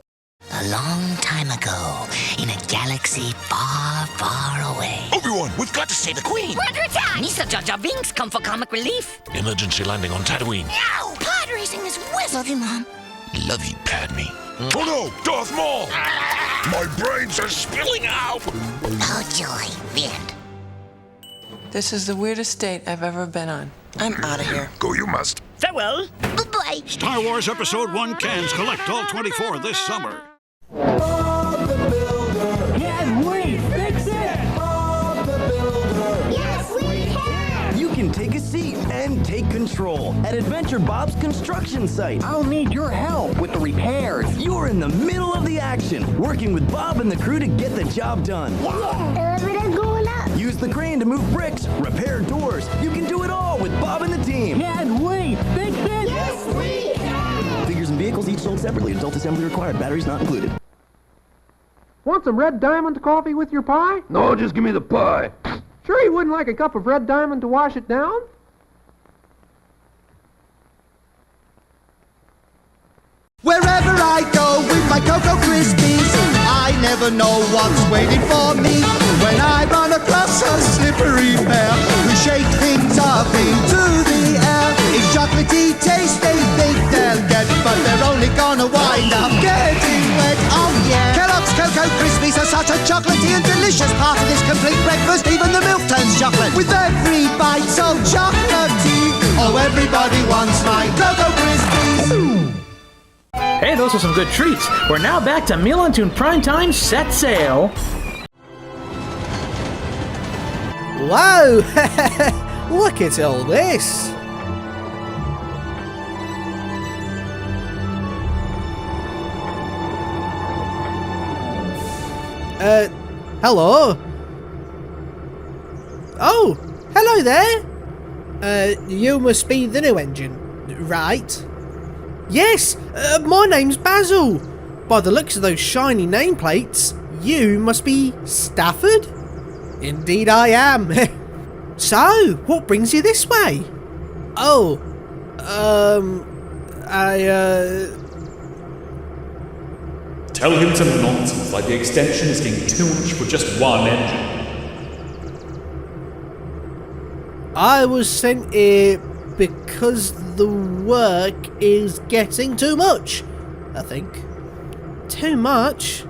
A long time ago, in a galaxy far, far away. Everyone, we've got to save the Queen! We're under attack! Mr. Jar Jar Binks, come for comic relief. Emergency landing on Tatooine. No! Pod racing is whiz. Love you, Mom. Love you, Padme. Oh no, Darth Maul! My brains are spilling out! Oh, joy. The end. This is the weirdest date I've ever been on. I'm out of here. Go you must. Farewell. Bye-bye. Star Wars Episode 1 cans collect all 24 this summer. Can we fix it? Yes, we can! You can take a seat and take control at Adventure Bob's construction site. I'll need your help with the repairs. You're in the middle of the action, working with Bob and the crew to get the job done. Yeah, elevator going up. Use the crane to move bricks, repair doors. You can do it all with Bob and the team. Can we fix it? Yes, we can! Figures and vehicles each sold separately. Adult assembly required. Batteries not included. Want some Red Diamond coffee with your pie? No, just give me the pie. Sure you wouldn't like a cup of Red Diamond to wash it down? Wherever I go with my Cocoa Krispies, I never know what's waiting for me. When I run across a slippery pair who shake things up into the air, it's chocolatey taste they think they'll get, but they're only gonna wind up getting wet. Oh yeah! Kellogg's Cocoa Krispies are such a chocolatey and delicious part of this complete breakfast. Even the milk turns chocolate with every bite so chocolatey. Oh, everybody wants my Cocoa Krispies. Hey, those are some good treats. We're now back to Milantoon Primetime Set Sail. Whoa! Look at all this! Hello? Oh, hello there! You must be the new engine, right? Yes, my name's Basil. By the looks of those shiny nameplates, you must be Stafford? Indeed I am. So, what brings you this way? Oh, Tell him some nonsense, like the extension is getting too much for just one engine. I was sent here because the work is getting too much, I think. Too much?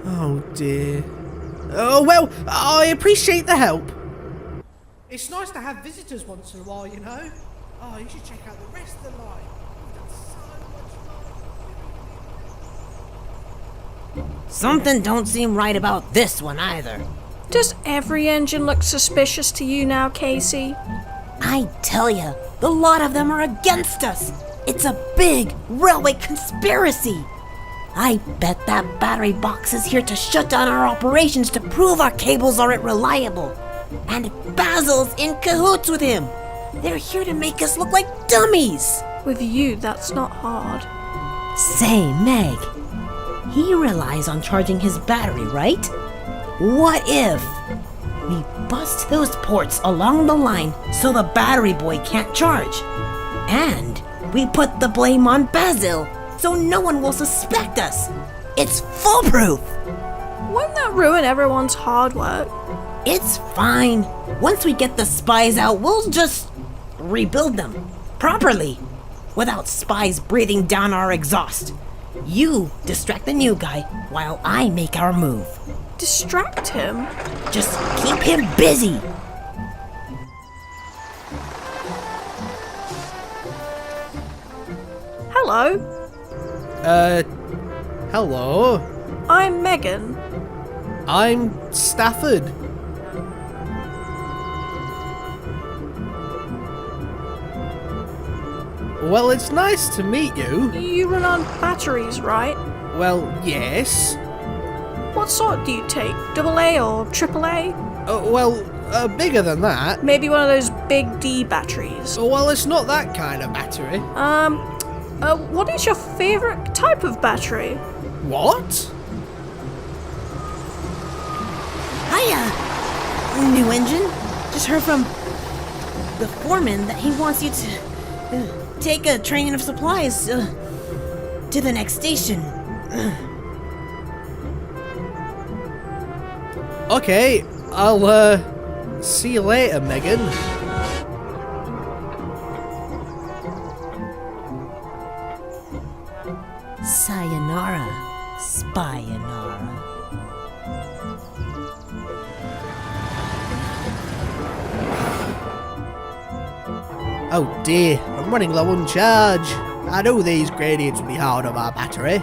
Oh dear. Oh well, I appreciate the help. It's nice to have visitors once in a while, you know. Oh, you should check out the rest of the line. Something don't seem right about this one either. Does every engine look suspicious to you now, Casey? I tell ya, the lot of them are against us. It's a big railway conspiracy. I bet that battery box is here to shut down our operations to prove our cables aren't reliable. And Basil's in cahoots with him. They're here to make us look like dummies. With you, that's not hard. Say, Meg, he relies on charging his battery, right? What if we bust those ports along the line so the battery boy can't charge? And we put the blame on Basil so no one will suspect us. It's foolproof. Wouldn't that ruin everyone's hard work? It's fine. Once we get the spies out, we'll just rebuild them properly without spies breathing down our exhaust. You distract the new guy while I make our move. Distract him? Just keep him busy. Hello. Hello? I'm Megan. I'm Stafford. Well, it's nice to meet you. You run on batteries, right? Well, yes. What sort do you take? AA or AAA? Bigger than that. Maybe one of those big D batteries. Well, it's not that kind of battery. What is your favorite type of battery? What? Hiya! New engine? Just heard from the foreman that he wants you to take a train of supplies to the next station. Okay, I'll see you later, Megan. Sayonara, Spyonara. Oh dear, I'm running low on charge. I know these gradients will be hard on my battery.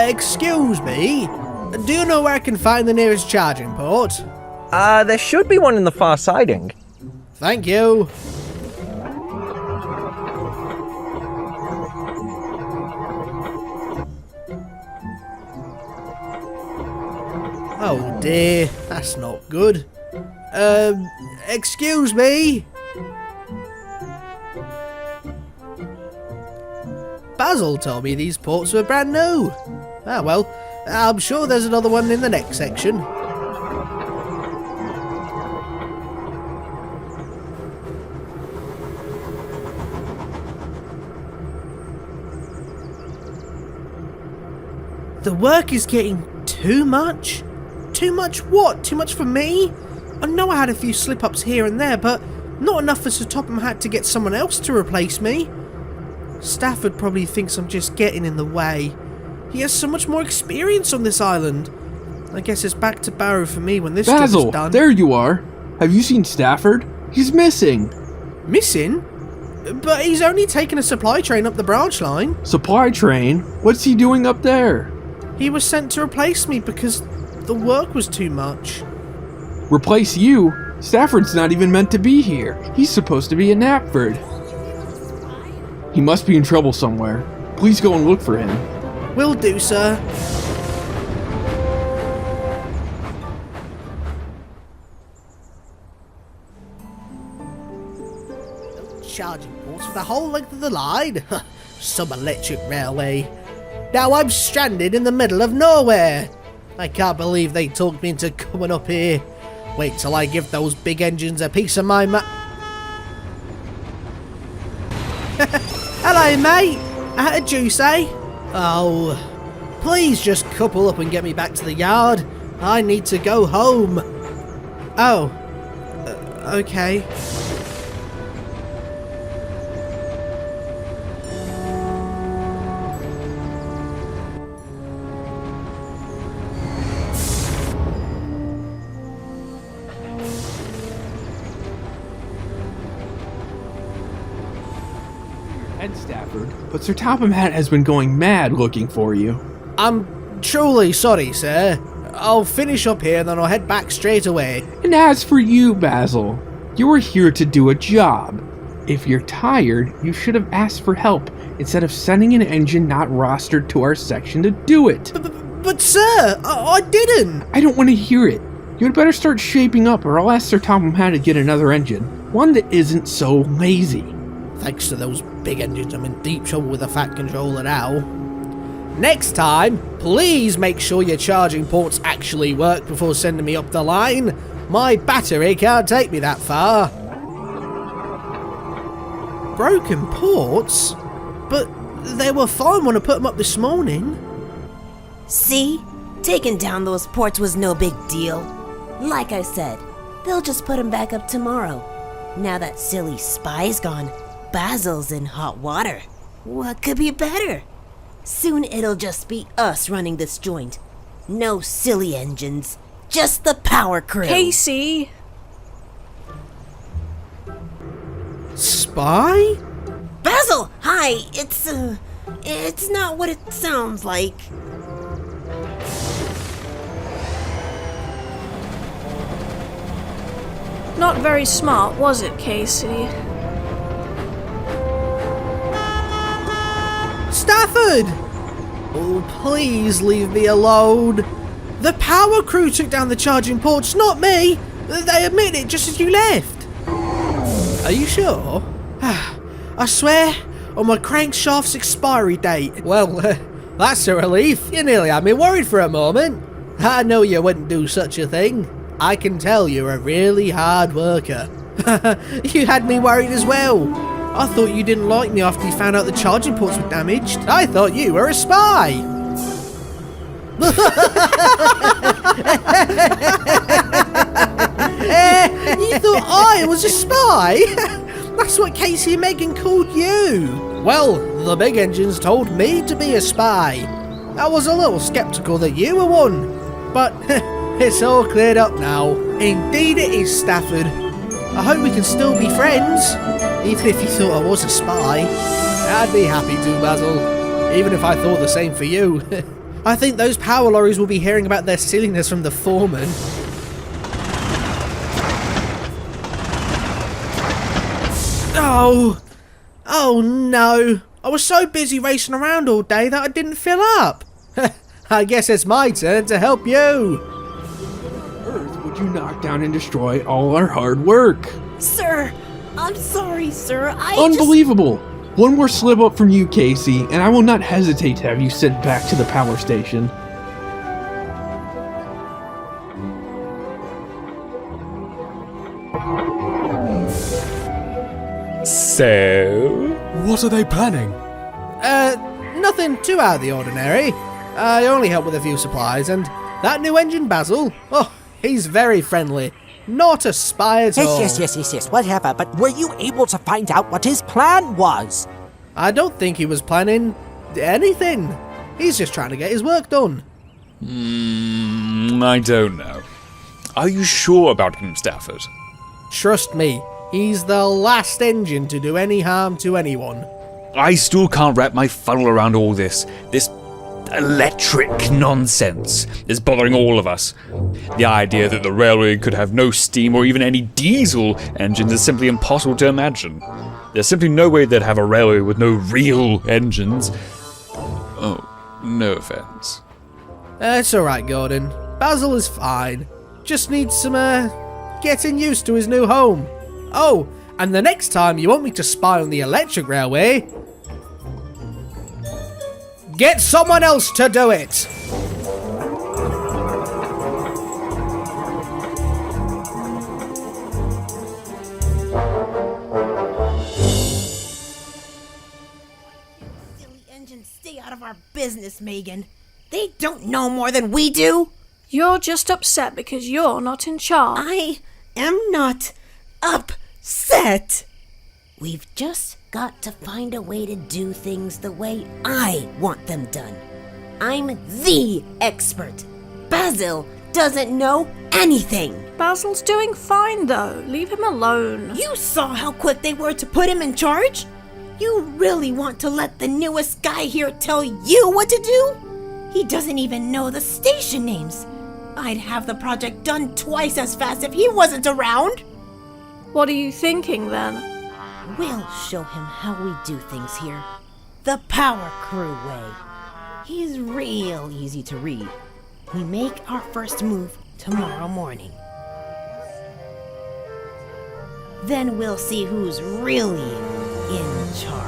Excuse me? Do you know where I can find the nearest charging port? There should be one in the far siding. Thank you. Oh dear, that's not good. Excuse me? Basil told me these ports were brand new. Ah well, I'm sure there's another one in the next section. The work is getting too much? Too much what? Too much for me? I know I had a few slip-ups here and there, but not enough for Sir Topham Hatt to get someone else to replace me. Stafford probably thinks I'm just getting in the way. He has so much more experience on this island. I guess it's back to Barrow for me when this job is done. Basil, there you are. Have you seen Stafford? He's missing. Missing? But he's only taken a supply train up the branch line. Supply train? What's he doing up there? He was sent to replace me because the work was too much. Replace you? Stafford's not even meant to be here. He's supposed to be in Knapford. He must be in trouble somewhere. Please go and look for him. Will do, sir. Charging ports for the whole length of the line. Some electric railway. Now I'm stranded in the middle of nowhere. I can't believe they talked me into coming up here. Wait till I give those big engines a piece of my Hello, mate. How did you say? Oh, please just couple up and get me back to the yard. I need to go home. Oh, okay. And Stafford, but Sir Topham Hatt has been going mad looking for you. I'm truly sorry, sir. I'll finish up here and then I'll head back straight away. And as for you, Basil, you were here to do a job. If you're tired, you should have asked for help instead of sending an engine not rostered to our section to do it. But sir, I didn't. I don't want to hear it. You'd better start shaping up or I'll ask Sir Topham Hatt to get another engine. One that isn't so lazy. Thanks to those big engines, I'm in deep trouble with the Fat Controller now. Next time, please make sure your charging ports actually work before sending me up the line. My battery can't take me that far. Broken ports? But they were fine when I put them up this morning. See? Taking down those ports was no big deal. Like I said, they'll just put them back up tomorrow. Now that silly spy's gone, Basil's in hot water. What could be better? Soon it'll just be us running this joint. No silly engines, just the power crew. Casey! Spy? Basil, hi. It's not what it sounds like. Not very smart, was it, Casey? Stafford! Oh, please leave me alone. The power crew took down the charging ports, not me. They admitted it just as you left. Are you sure? I swear on my crankshaft's expiry date. Well, that's a relief. You nearly had me worried for a moment. I know you wouldn't do such a thing. I can tell you're a really hard worker. You had me worried as well. I thought you didn't like me after you found out the charging ports were damaged. I thought you were a spy. You thought I was a spy? That's what Casey and Megan called you. Well, the big engines told me to be a spy. I was a little skeptical that you were one. But it's all cleared up now. Indeed it is, Stafford. I hope we can still be friends. Even if you thought I was a spy. I'd be happy to, Basil. Even if I thought the same for you. I think those power lorries will be hearing about their silliness from the foreman. Oh no. I was so busy racing around all day that I didn't fill up. I guess it's my turn to help you. Earth, would you knock down and destroy all our hard work? Sir, I'm sorry, sir. Unbelievable! One more slip up from you, Casey, and I will not hesitate to have you sent back to the power station. So, what are they planning? Nothing too out of the ordinary. I only help with a few supplies, and that new engine, Basil, oh, he's very friendly. Not a spy at all. Yes, whatever, but were you able to find out what his plan was? I don't think he was planning anything. He's just trying to get his work done. I don't know. Are you sure about him, Stafford? Trust me, he's the last engine to do any harm to anyone. I still can't wrap my funnel around all this electric nonsense is bothering all of us. The idea that the railway could have no steam or even any diesel engines is simply impossible to imagine. There's simply no way they'd have a railway with no real engines. Oh, no offense. It's alright, Gordon. Basil is fine. Just needs some, getting used to his new home. Oh, and the next time you want me to spy on the electric railway, get someone else to do it! Silly engines, stay out of our business, Megan. They don't know more than we do. You're just upset because you're not in charge. I am not upset. We've just got to find a way to do things the way I want them done. I'm the expert. Basil doesn't know anything. Basil's doing fine, though. Leave him alone. You saw how quick they were to put him in charge? You really want to let the newest guy here tell you what to do? He doesn't even know the station names. I'd have the project done twice as fast if he wasn't around. What are you thinking, then? We'll show him how we do things here. The power crew way. He's real easy to read. We make our first move tomorrow morning. Then we'll see who's really in charge.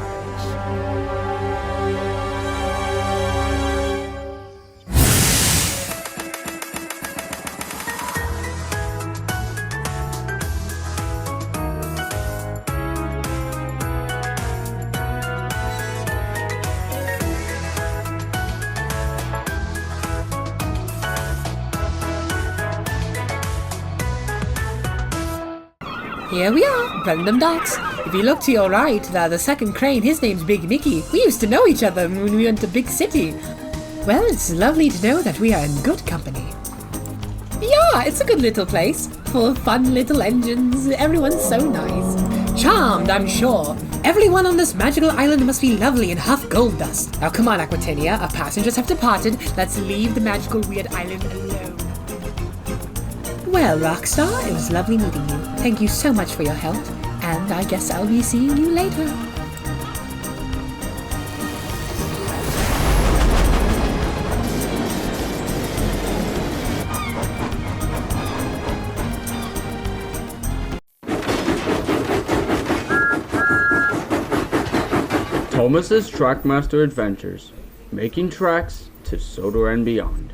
Here we are, random dots. If you look to your right, the second crane, his name's Big Mickey. We used to know each other when we went to Big City. Well, it's lovely to know that we are in good company. Yeah, it's a good little place, full of fun little engines. Everyone's so nice. Charmed, I'm sure. Everyone on this magical island must be lovely and huff gold dust. Now come on, Aquatania, our passengers have departed. Let's leave the magical weird island alone. Well, Rockstar, it was lovely meeting you. Thank you so much for your help, and I guess I'll be seeing you later. Thomas's Trackmaster Adventures, making tracks to Sodor and beyond.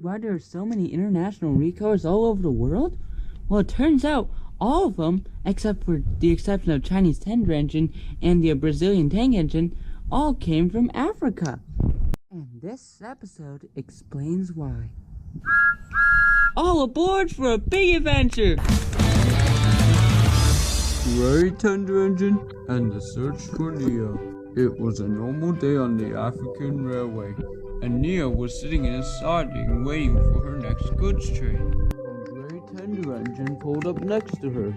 Why there are so many international Railtours all over the world? Well, it turns out all of them, except for the exception of Chinese tender engine and the Brazilian tank engine, all came from Africa. And this episode explains why. All aboard for a big adventure! Great tender engine and the search for Nia. It was a normal day on the African Railway, and Nia was sitting in a siding waiting for her next goods train. And Great Tender Engine pulled up next to her.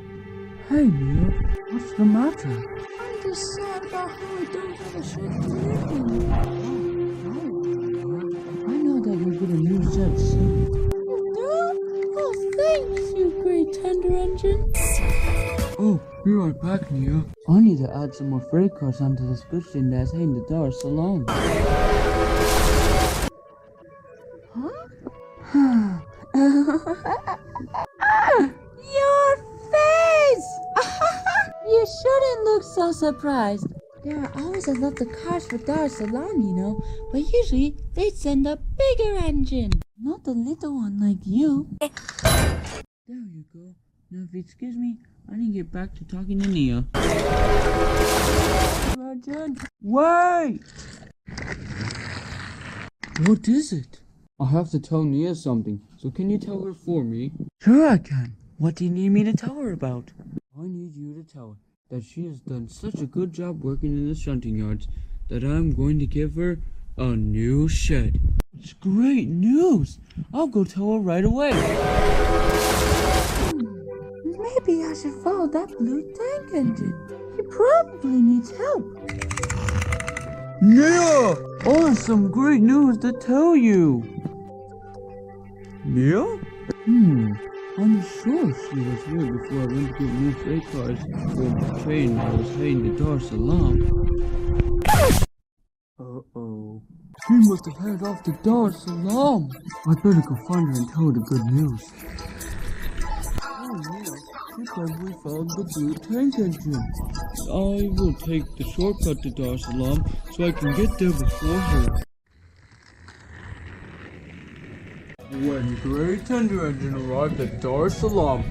Hey Nia, what's the matter? I'm just sad about how I don't have a shed to live in. I know that you'll get a new shed soon. You do? Oh, thanks, you Great Tender Engine. Oh, be right back, Nia. I need to add some more freight cars onto this goods train that's heading to Dar es Salaam. Your face! You shouldn't look so surprised. There are always a lot of cars for Dar es Salaam, you know, but usually they send a bigger engine, not a little one like you. There you go. Now, if you excuse me, I need to get back to talking to Nia. Rajan, wait! What is it? I have to tell Nia something, so can you tell her for me? Sure I can. What do you need me to tell her about? I need you to tell her that she has done such a good job working in the shunting yards that I'm going to give her a new shed. It's great news! I'll go tell her right away. Maybe I should follow that blue tank engine. He probably needs help. Nia! I have some great news to tell you. Nia? I'm sure she was here before I went to get new freight cars for the train that was heading to Dar es Salaam. Uh-oh. She must have headed off to Dar es Salaam. I better go find her and tell her the good news. Oh, Nia, she said we found the blue tank engine. I will take the shortcut to Dar es Salaam so I can get there before her. When Great Tender Engine arrived at Dar es Salaam,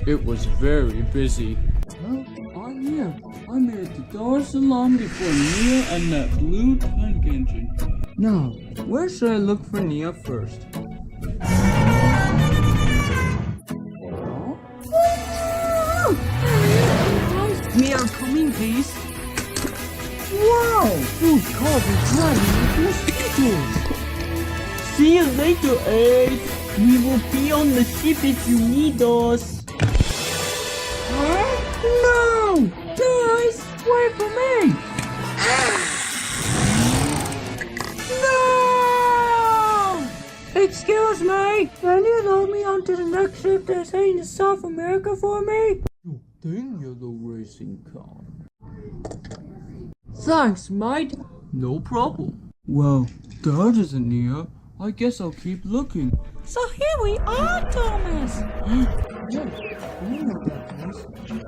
it was very busy. Well, I'm here. I made it to Dar es Salaam before Nia and that blue tank engine. Now, where should I look for Nia first? We are coming, please. Wow! Those cars are driving like mosquitoes. See you later, Ace. We will be on the ship if you need us. Huh? No! Guys, wait for me! No! Excuse me, can you load me onto the next ship that's heading to South America for me? Sure thing, yellow racing car. Thanks, mate. No problem. Well, that isn't near. I guess I'll keep looking. So here we are, Thomas!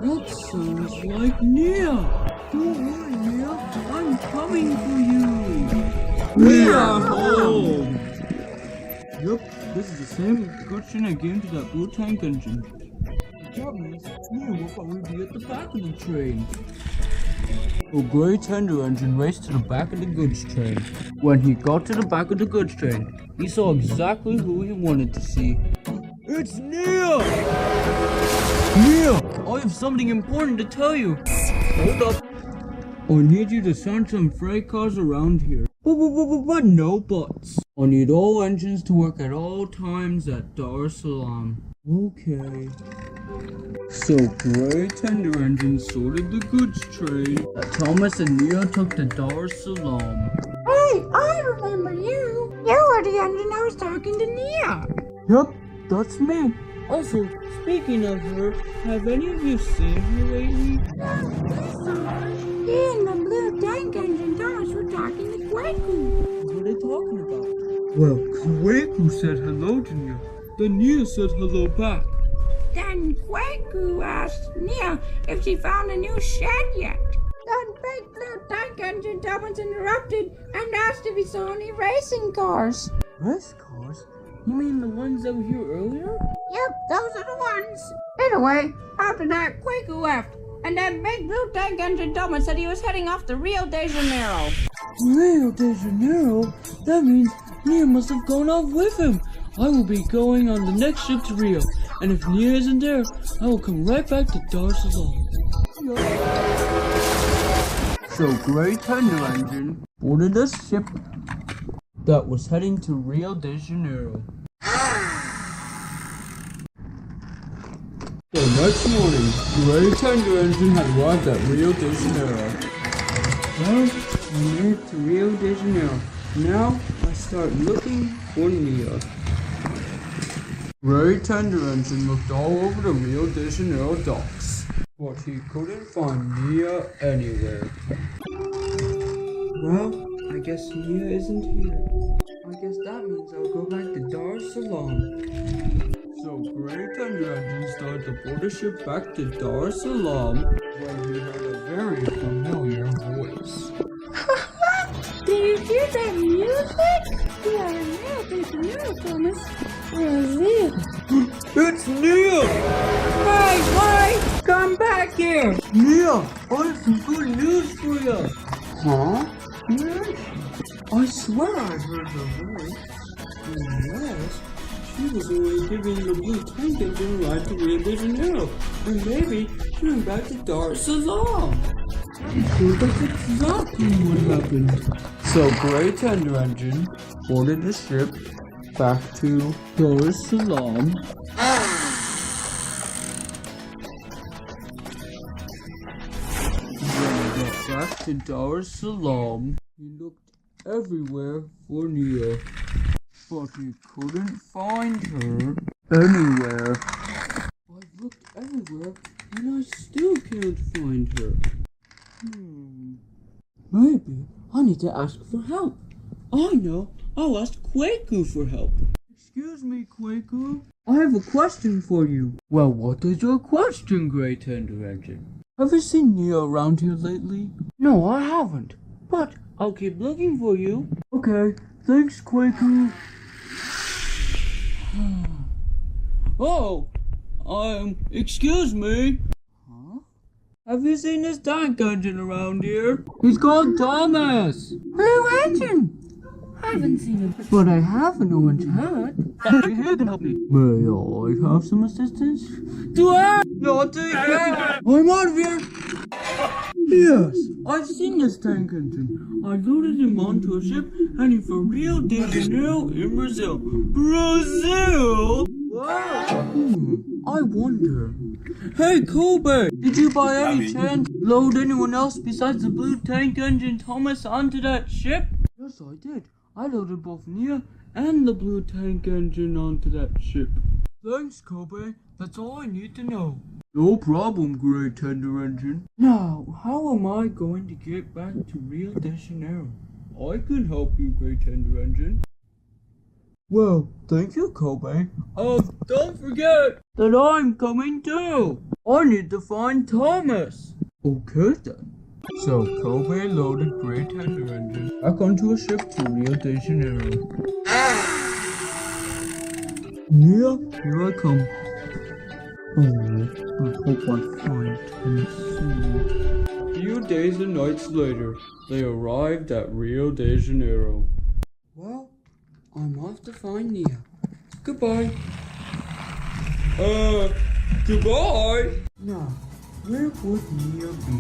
That sounds like Nia. Don't worry, Nia. I'm coming for you. We are home! Yep, this is the same excursion I gave to that blue tank engine. That means Nia will probably be at the back of the train. The grey tender engine raced to the back of the goods train. When he got to the back of the goods train, he saw exactly who he wanted to see. It's Nia! Nia, I have something important to tell you. Hold up. I need you to send some freight cars around here. But no buts. I need all engines to work at all times at Dar es Salaam. Okay. So Grey Tender Engine sorted the goods train. Thomas and Nia took to Dar es Salaam. Hey, I remember you! You were the engine I was talking to Nia! Yep, that's me. Also, speaking of her, have any of you seen her lately? He and the blue tank engine Thomas were talking to Kwaku. What are they talking about? Well, Kwaku said hello to Nia. Then Nia said hello back. Then Kwaku asked Nia if she found a new shed yet. Then big blue tank engine Thomas interrupted and asked if he saw any racing cars. Race cars? You mean the ones that were here earlier? Yep, those are the ones. Anyway, after that, Kwaku left. And that big blue tank engine Thomas said he was heading off to Rio de Janeiro. Rio de Janeiro? That means Nia must have gone off with him. I will be going on the next ship to Rio, and if Nia isn't there, I will come right back to Dar es Salaam. So Grey Tender Engine boarded a ship that was heading to Rio de Janeiro. So next morning, Grey Tender Engine had arrived at Rio de Janeiro. Well, I made it to Rio de Janeiro. Now, I start looking for Nia. Grey Tender Engine looked all over the Rio de Janeiro docks, but he couldn't find Nia anywhere. Well, I guess Nia isn't here. I guess that means I'll go back to Dar es Salaam. So Grey Tender Engine started to board a ship back to Dar es Salaam when he heard a very familiar voice. Do you hear that music? We are in Rio de Janeiro, Thomas. Where is it? It's Nia! Wait! Come back here! Nia, I have some good news for you! Huh? Where is she? I swear I heard her voice. Unless she was only giving the blue tank engine a ride to Rio de Janeiro. And maybe she went back to Dar es Salaam. That's exactly what happened. So Grey Tender Engine boarded the ship back to Dar es Salaam. When he got back to Dar es Salaam, he looked everywhere for Nia, but he couldn't find her anywhere. I've looked everywhere and I still can't find her. Maybe I need to ask for help. I know, I'll ask Kwaku for help. Excuse me, Kwaku. I have a question for you. Well, what is your question, Grey Tender Engine? Have you seen Nia around here lately? No, I haven't. But I'll keep looking for you. Okay, thanks, Kwaku. Oh, excuse me. Huh? Have you seen this tank engine around here? He's called Thomas. Blue engine! I haven't seen it. But I have an orange hat. Here can help me. May I have some assistance? Do it! Not to you! I'm out of here! Yes, I've seen this tank engine. I loaded him onto a ship heading for Rio de Janeiro in Brazil. Brazil? Wow. I wonder. Hey, Kobe, did you by any chance load anyone else besides the blue tank engine Thomas onto that ship? Yes, I did. I loaded both Nia and the blue tank engine onto that ship. Thanks, Kobe. That's all I need to know. No problem, Great Tender Engine. Now, how am I going to get back to Rio de Janeiro? I can help you, Great Tender Engine. Well, thank you, Kobe. Don't forget that I'm coming too. I need to find Thomas. Okay then. So Kobe loaded Great Tender Engine back onto a ship to Rio de Janeiro. Yeah, here I come. Oh, I hope I find Thomas soon. A few days and nights later, they arrived at Rio de Janeiro. Well, I'm off to find Nia. Goodbye. Goodbye? Now, where would Nia be?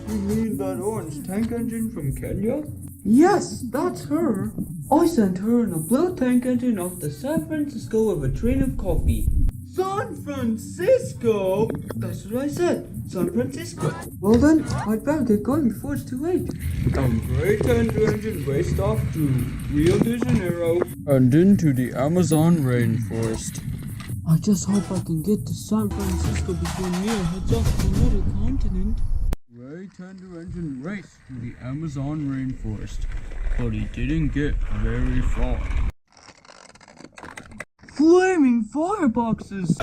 You mean that orange tank engine from Kenya? Yes, that's her. I sent her in a blue tank engine off the San Francisco with a train of coffee. San Francisco? That's what I said. San Francisco. Well then, I'd better get going before it's too late. Great Tender Engine raced off to Rio de Janeiro and into the Amazon rainforest. I just hope I can get to San Francisco before Nia heads off to another continent. Great Tender Engine raced to the Amazon rainforest, but he didn't get very far. Flaming fireboxes!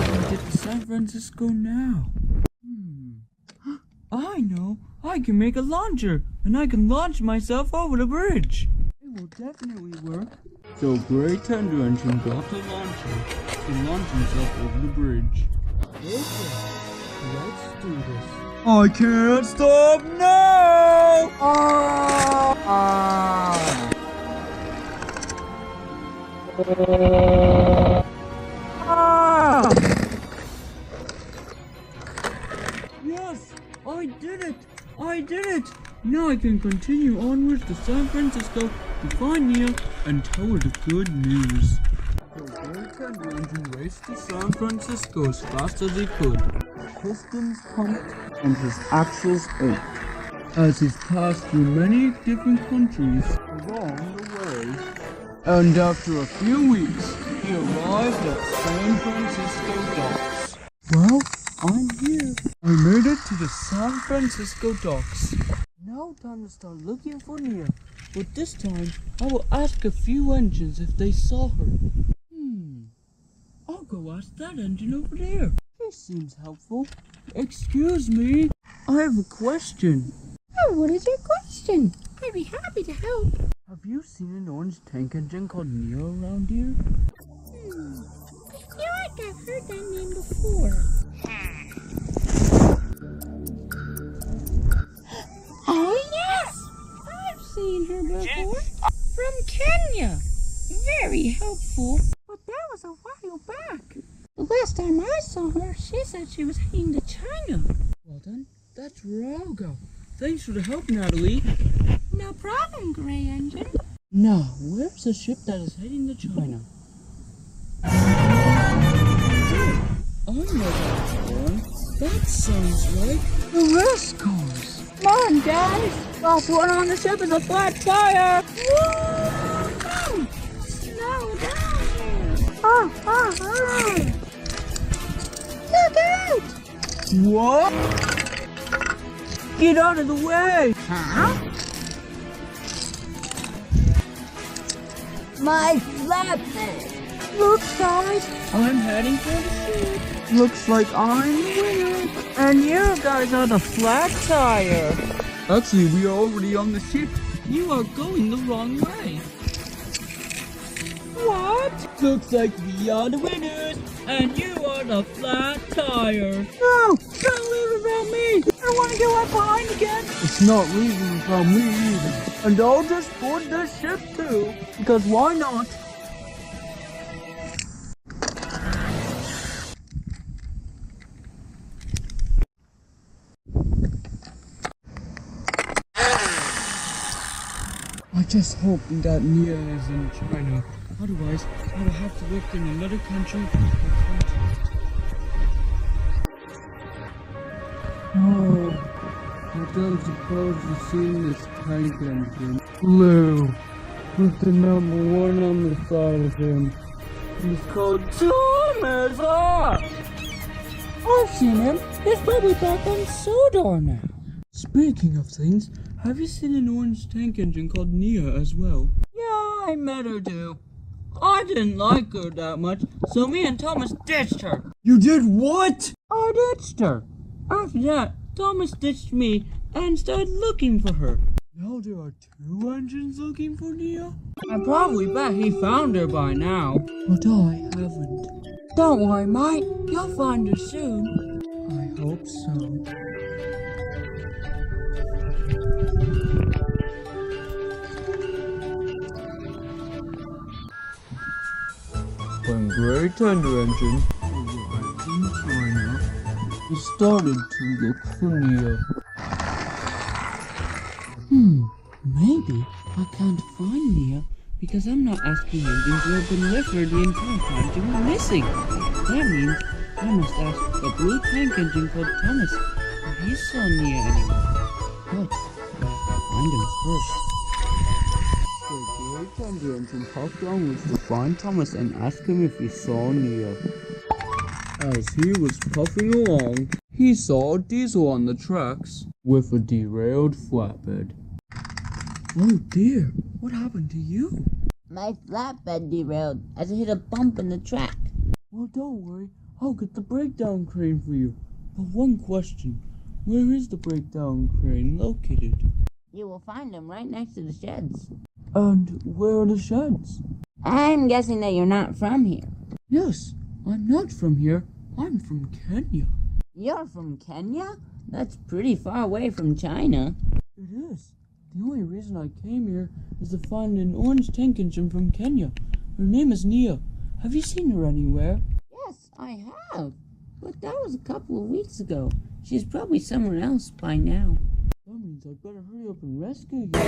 I'll get to San Francisco now. I know! I can make a launcher, and I can launch myself over the bridge. It will definitely work. So Great Tender Engine got a launcher to launch himself over the bridge. Okay, let's do this. I can't stop now! Yes, I did it! I did it! Now I can continue onwards to San Francisco to find Nia and tell her the good news. The Great Tender Engine raced to San Francisco as fast as he could. Pistons pumped and his axles ached as he's passed through many different countries along the way. And after a few weeks, he arrived at San Francisco docks. Well, I'm here. I made it to the San Francisco docks. Now time to start looking for Nia. But this time, I will ask a few engines if they saw her. I'll go ask that engine over there. He seems helpful. Excuse me, I have a question. Oh, what is your question? I'd be happy to help. Have you seen an orange tank engine called Nia around here? I feel like I've heard that name before. Oh yes! I've seen her before. From Kenya. Very helpful. But that was a while back. The last time I saw her, she said she was heading to China. Well then, that's where I'll go. Thanks for the help, Natalie. No problem, Gray Engine. Now, where's the ship that is heading to China? I know that one. That sounds like the race cars. Come on, guys. Last one on the ship is a flat tire. Woo! Slow down. Oh. Look out! What? Get out of the way! Huh? My flatbed! Look, guys! I'm heading for the ship. Looks like I'm the winner. And you guys are the flat tire. Actually, we are already on the ship. You are going the wrong way. What? Looks like we are the winners, and you are the flat tire. No! Don't leave without me! I want to get left behind again! It's not leaving without me either. And I'll just board this ship too, because why not? just hope that Nia is in China. Otherwise, I will have to work in another country or continent. Oh, I don't suppose you've seen this tank engine. Blue, with the number 1 on the side of him. It's called Thomas! I've seen him. He's probably back on Sodor now. Speaking of things, have you seen an orange tank engine called Nia as well? Yeah, I met her too. I didn't like her that much, so me and Thomas ditched her. You did what? I ditched her. After that, Thomas ditched me and started looking for her. Now there are 2 engines looking for Nia? I probably bet he found her by now. But I haven't. Don't worry, mate. You'll find her soon. I hope so. When Great Thunder Engine arrived in China, he started to look for Nia. Maybe I can't find Nia because I'm not asking engines who have been with her the entire time to go missing. That means I must ask the blue tank engine called Thomas if he saw Nia anywhere. But I have to find him first. The Great Thunder Engine hopped downwards to find Thomas and ask him if he saw Nia. As he was puffing along, he saw a diesel on the tracks with a derailed flatbed. Oh dear, what happened to you? My flatbed derailed as it hit a bump in the track. Well, don't worry, I'll get the breakdown crane for you. But one question, where is the breakdown crane located? You will find him right next to the sheds. And where are the sheds? I'm guessing that you're not from here. Yes, I'm not from here. I'm from Kenya. You're from Kenya? That's pretty far away from China. It is. The only reason I came here is to find an orange tank engine from Kenya. Her name is Nia. Have you seen her anywhere? Yes, I have. But that was a couple of weeks ago. She's probably somewhere else by now. That means I'd better hurry up and rescue you.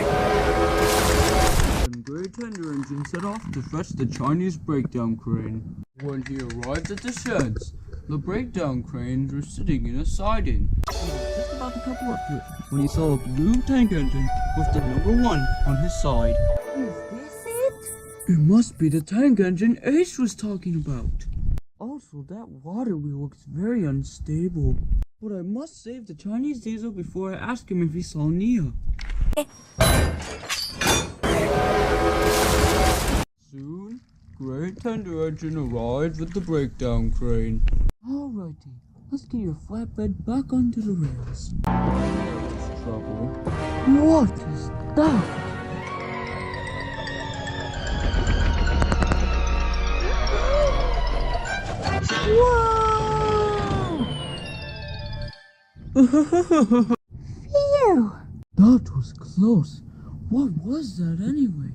And Great Thunder Engine set off to fetch the Chinese breakdown crane. When he arrived at the sheds, the breakdown cranes were sitting in a siding. He was just about to couple up to it when he saw a blue tank engine with the number 1 on his side. Is this it? It must be the tank engine Ace was talking about. Also, that water wheel looks very unstable. But I must save the Chinese diesel before I ask him if he saw Nia. Soon, Great Thunder Engine arrived with the breakdown crane. Alrighty, let's get your flatbed back onto the rails. There's trouble. What is that? Whoa! Phew! That was close. What was that anyway?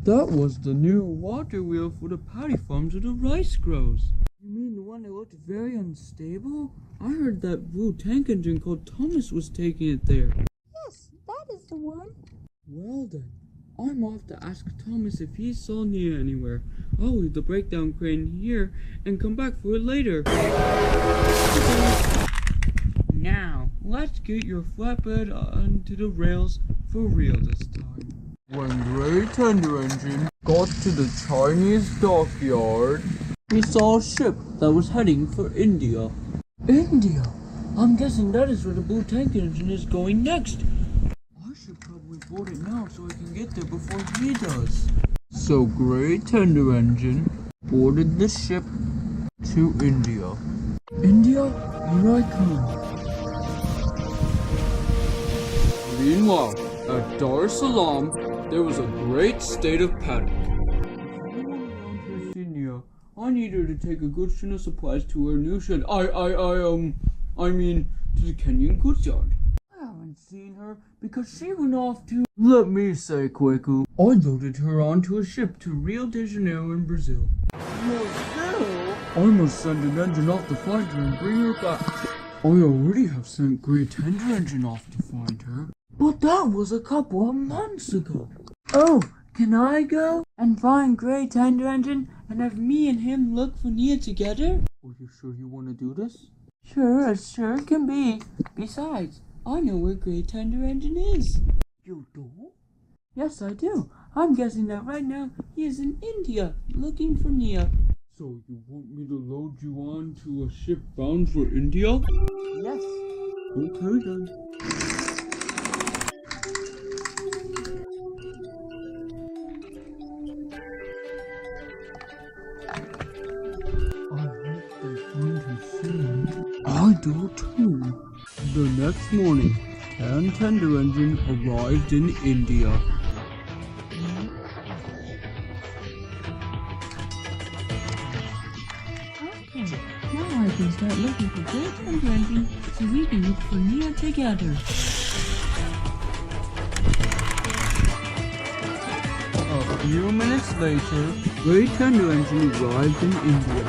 That was the new water wheel for the paddy farms where the rice grows. You mean the one that looked very unstable? I heard that blue tank engine called Thomas was taking it there. Yes, that is the one. Well then, I'm off to ask Thomas if he saw Nia anywhere. I'll leave the breakdown crane here and come back for it later. Now, let's get your flatbed onto the rails for real this time. When Great Thunder Engine got to the Chinese dockyard, he saw a ship that was heading for India. India? I'm guessing that is where the blue tank engine is going next. I should probably board it now so I can get there before he does. So Great Thunder Engine boarded the ship to India. India, here I come. Meanwhile, at Dar es Salaam, there was a great state of panic. If anyone around here see Nia, I need her to take a good string of supplies to her new shed. I mean, to the Kenyan goods yard. I haven't seen her because she went off to... Let me say, Kweku, I loaded her onto a ship to Rio de Janeiro in Brazil. Brazil? I must send an engine off to find her and bring her back. I already have sent Great Thunder Engine off to find her. But that was a couple of months ago. Oh, can I go and find Grey Tender Engine and have me and him look for Nia together? Are you sure you want to do this? Sure, as sure can be. Besides, I know where Grey Tender Engine is. You do? Yes, I do. I'm guessing that right now he is in India looking for Nia. So you want me to load you onto a ship bound for India? Yes. Okay then. I hope they find her soon. I do too. The next morning, Tan Tender Engine arrived in India. Okay, now I can start looking for Grey Tender Engine so we can look for Nia together. A few minutes later, Grey Tender Engine arrived in India.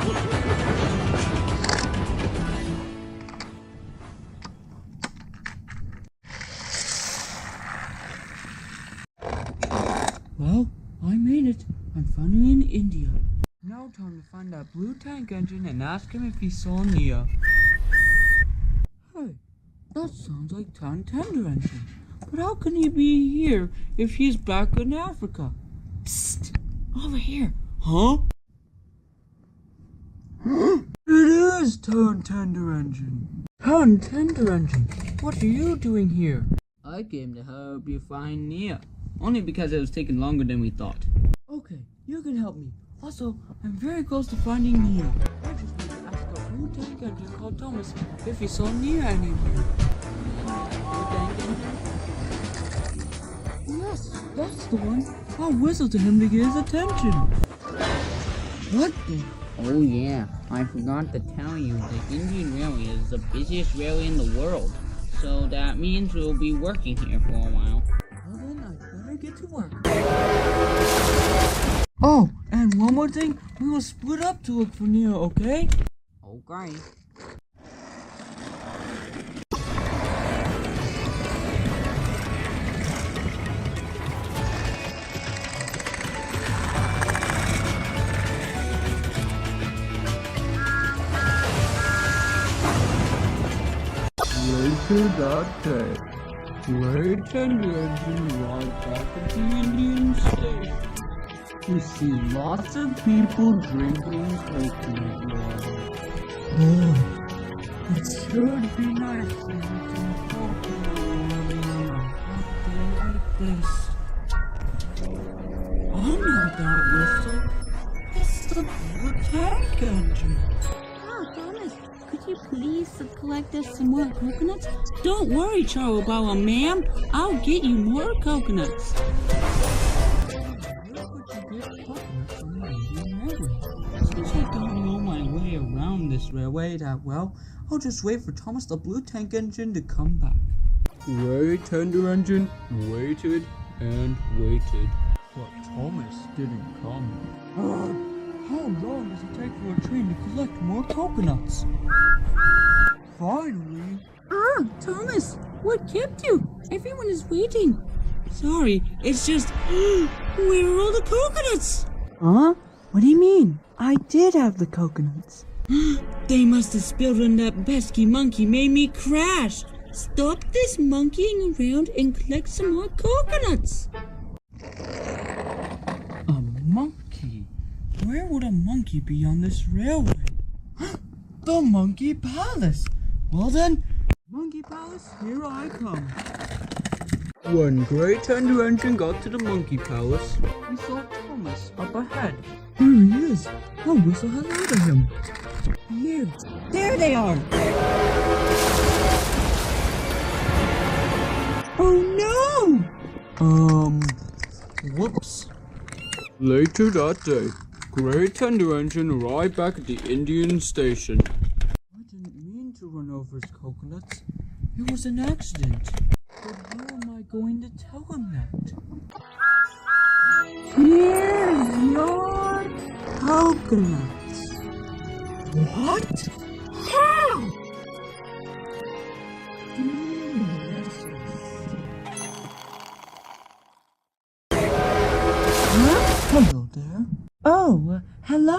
Well, I made it. I'm finally in India. Now time to find that blue tank engine and ask him if he saw Nia. Hey, that sounds like Tan Tender Engine. But how can he be here if he's back in Africa? Psst! Over here. Huh? It is Tan Tender Engine. Tan Tender Engine, what are you doing here? I came to help you find Nia. Only because it was taking longer than we thought. Okay, you can help me. Also, I'm very close to finding Nia. I just need to ask a blue tank engine called Thomas if he saw Nia anywhere. Blue tank engine? Yes, that's the one. I'll whistle to him to get his attention. What the? Oh yeah, I forgot to tell you, the Indian Railway is the busiest railway in the world. So that means we'll be working here for a while. Well then, I better get to work. Oh, and one more thing, we will split up to look for Nia, okay? Okay. Later that day, Grey Tender Engine arrived back at the Indian station to see lots of people drinking coconut water. Boy, it should be nice to have some coconut water on a hot day like this. I know that whistle. It's the blue tank engine. Oh, Thomas, could you please collect us some more coconuts? Don't worry, Chowabala, ma'am. I'll get you more coconuts. Since I don't know my way around this railway that well, I'll just wait for Thomas the Blue Tank Engine to come back. Grey Tender Engine waited and waited, but Thomas didn't come. How long does it take for a train to collect more coconuts? Finally! Ah, Thomas, what kept you? Everyone is waiting. Sorry, it's just... where are all the coconuts? Huh? What do you mean? I did have the coconuts. They must have spilled when that pesky monkey made me crash. Stop this monkeying around and collect some more coconuts. A monkey? Where would a monkey be on this railway? The Monkey Palace! Well then, Monkey Palace, here I come. When Grey Tender Engine got to the Monkey Palace, We saw Thomas up ahead. There he is. I'll whistle hello to him. Here, there they are! Oh no! Whoops. later that day, Grey Tender Engine arrived back at the Indian station. I didn't mean to run over his coconuts. It was an accident. But how am I going to tell him that? Here's your coconuts. What? How?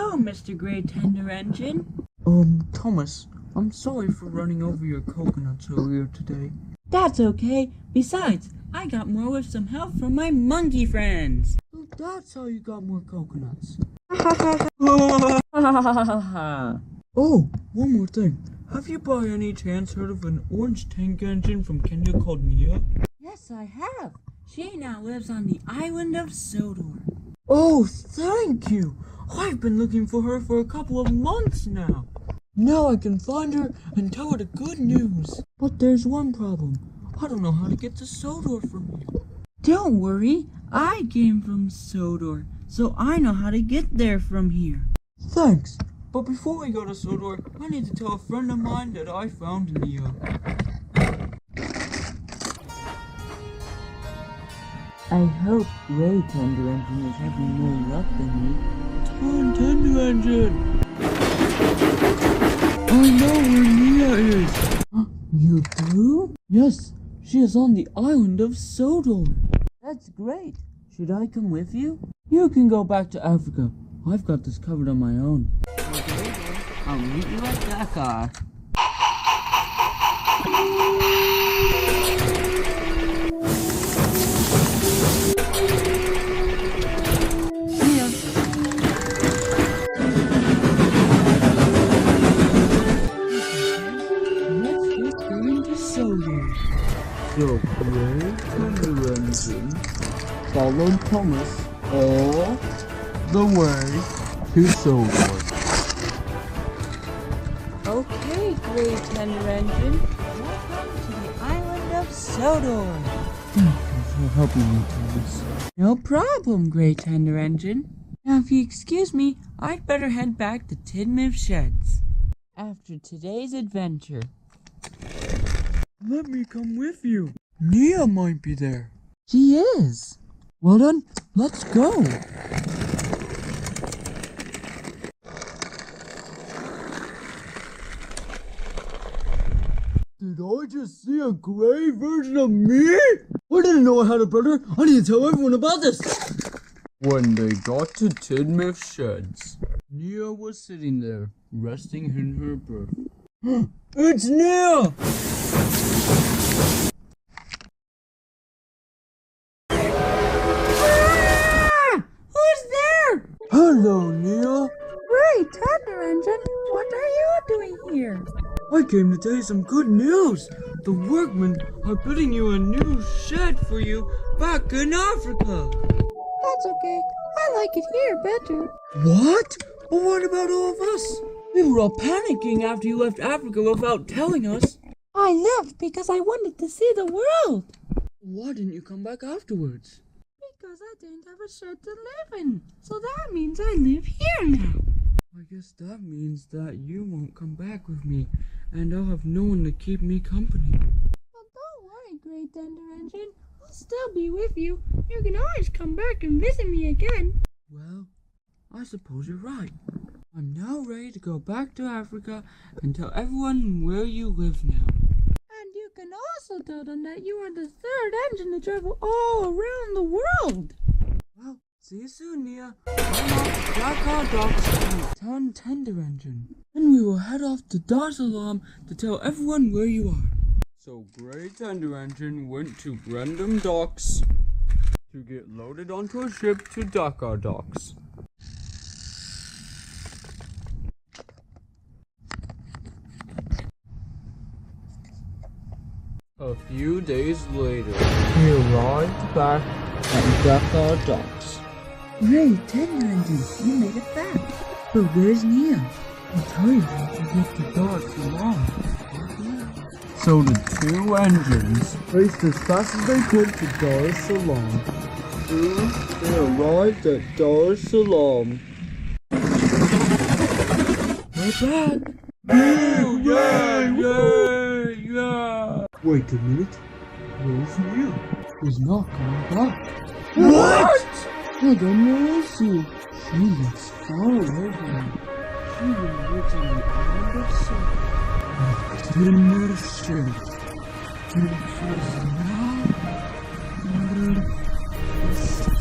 Hello, Mr. Grey Tender Engine. Thomas, I'm sorry for running over your coconuts earlier today. That's okay. Besides, I got more with some help from my monkey friends. So that's how you got more coconuts. Oh, one more thing. Have you by any chance heard of an orange tank engine from Kenya called Nia? Yes, I have. She now lives on the island of Sodor. Oh, thank you. I've been looking for her for a couple of months now. Now I can find her and tell her the good news. But there's one problem. I don't know how to get to Sodor from here. Don't worry. I came from Sodor, so I know how to get there from here. Thanks. But before we go to Sodor, I need to tell a friend of mine that I found Nia. I hope Grey Tender Engine is having more luck than me. Tender Engine! I know where Nia is! You do? Yes, she is on the island of Sodor. That's great. Should I come with you? You can go back to Africa. I've got this covered on my own. Okay, I'll meet you at Dakar. So, Grey Tender Engine followed Thomas all the way to Sodor. Okay, Grey Tender Engine, welcome to the island of Sodor. Thank you for helping me, Thomas. No problem, Grey Tender Engine. Now, if you excuse me, I'd better head back to Tidmouth Sheds. After today's adventure. Let me come with you. Nia might be there. She is. Well then, let's go. Did I just see a gray version of me? I didn't know I had a brother. I need to tell everyone about this. When they got to Tidmouth Sheds, Nia was sitting there, resting in her berth. It's Nia! Hello, Nia. Grey Tender Engine, what are you doing here? I came to tell you some good news. The workmen are building you a new shed for you back in Africa. That's okay. I like it here better. What? But what about all of us? We were all panicking after you left Africa without telling us. I left because I wanted to see the world. Why didn't you come back afterwards? Because I didn't have a shed to live in. So that means I live here now. I guess that means that you won't come back with me, and I'll have no one to keep me company. But don't worry, Grey Tender Engine. I'll still be with you. You can always come back and visit me again. Well, I suppose you're right. I'm now ready to go back to Africa and tell everyone where you live now. And you can also tell them that you are the third engine to travel all around the world. Well, see you soon, Nia. I'm off to Dakar Docks and Tender Engine. Then we will head off to Dar es Salaam to tell everyone where you are. So Grey Tender Engine went to Brendam Docks to get loaded onto a ship to Dakar Docks. A few days later, he arrived back at Dakar Docks. Grey Tender Engine, you made it back. But where's Nia? I told you to get to Dar es Salaam. So the two engines raced as fast as they could to Dar es Salaam. Soon they arrived at Dar es Salaam. We're back! Yeah! Wait a minute. Where's Nia? He's not coming back. What? I don't know see. She lives far away from me. She lives in the island of Sodor. I didn't understand. And she's now under the sea.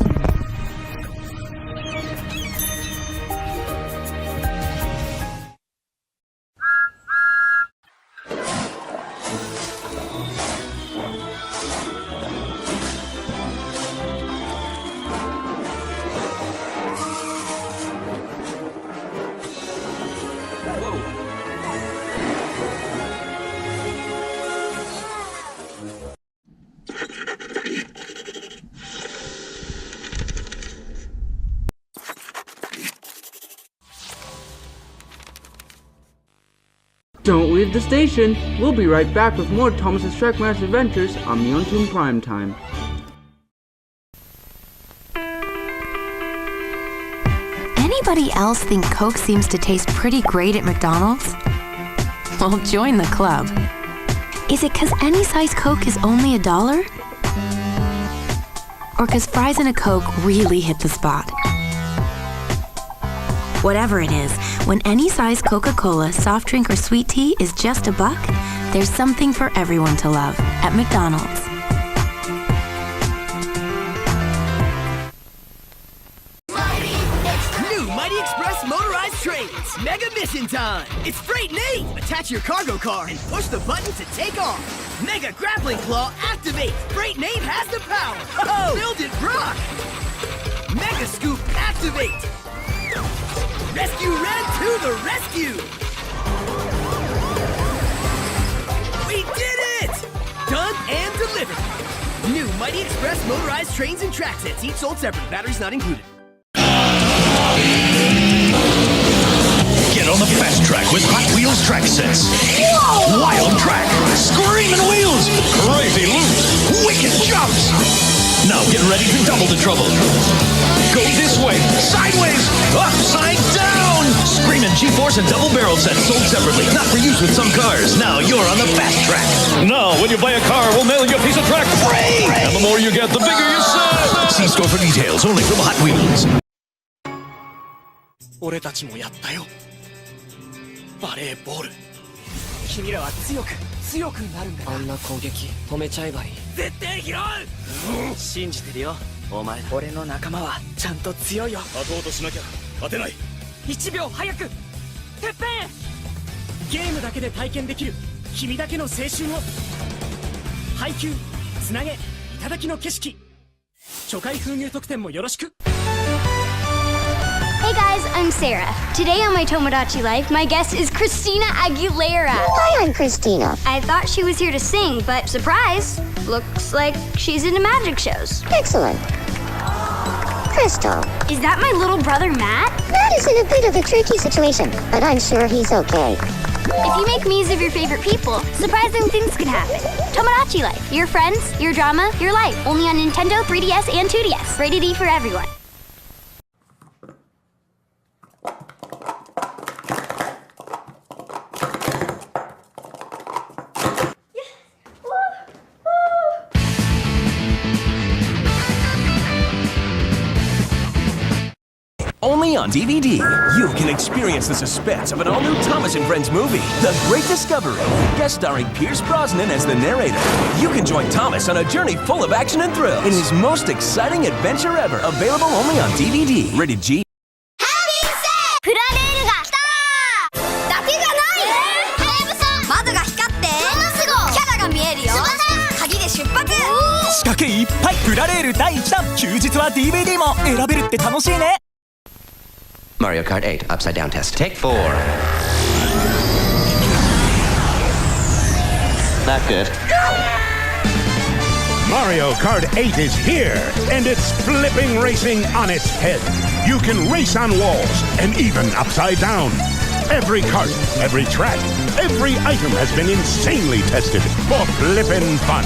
Don't leave the station. We'll be right back with more Thomas's Trackmaster adventures on Milantoon Primetime. Anybody else think Coke seems to taste pretty great at McDonald's? Well, join the club. Is it 'cause any size Coke is only $1? Or 'cause fries and a Coke really hit the spot? Whatever it is, when any size Coca-Cola, soft drink, or sweet tea is just $1, there's something for everyone to love at McDonald's. New Mighty Express motorized trains. Mega mission time. It's Freight Nate. Attach your cargo car and push the button to take off. Mega grappling claw activate. Freight Nate has the power. Oh, build it, rock. Mega scoop activate. Rescue Red to the rescue. We did it! Done and delivered. New Mighty Express motorized trains and track sets, each sold separate. Batteries not included. Get on the fast track with Hot Wheels track sets. Whoa! Wild track, screaming wheels, crazy loops, wicked jumps. Now get ready to double the trouble. Go this way, sideways, upside down. Screaming G-Force and double barrel sets sold separately, not for use with some cars. Now you're on the fast track. Now, when you buy a car, we'll mail you a piece of track free. And the more you get, the bigger you save. See store for details, only from Hot Wheels. 俺たちもやったよ。バレーボール。君らは強くなるんだ。あんな攻撃止めちゃえばいい。絶対拾う。信じてるよ。お前ら。俺の仲間はちゃんと強いよ。勝とうとしなきゃ勝てない。1秒早く。てっぺん。ゲームだけで体験できる君だけの青春を。配給つなげ頂きの景色。初回封入特典もよろしく。Hey guys, I'm Sarah. Today on my Tomodachi Life, my guest is Christina Aguilera. Hi, I'm Christina. I thought she was here to sing, but surprise, looks like she's into magic shows. Excellent. Crystal. Is that my little brother Matt? Matt is in a bit of a tricky situation, but I'm sure he's okay. If you make memes of your favorite people, surprising things can happen. Tomodachi Life, your friends, your drama, your life. Only on Nintendo, 3DS, and 2DS. Rated E for everyone. Only on DVD, you can experience the suspense of an all-new Thomas & Friends movie, The Great Discovery, guest starring Pierce Brosnan as the narrator. You can join Thomas on a journey full of action and thrills in his most exciting adventure ever. Available only on DVD. Rated G. プラレールが来たーだけじゃないはやぶさ窓が光ってものすごいキャラが見えるよ鍵で出発仕掛けいっぱいプラレール第1弾休日は DVD も選べるって楽しいね Mario Kart 8 Upside Down Test. Take 4. Not good. Mario Kart 8 is here, and it's flipping racing on its head. You can race on walls, and even upside down. Every kart, every track, every item has been insanely tested for flippin' fun.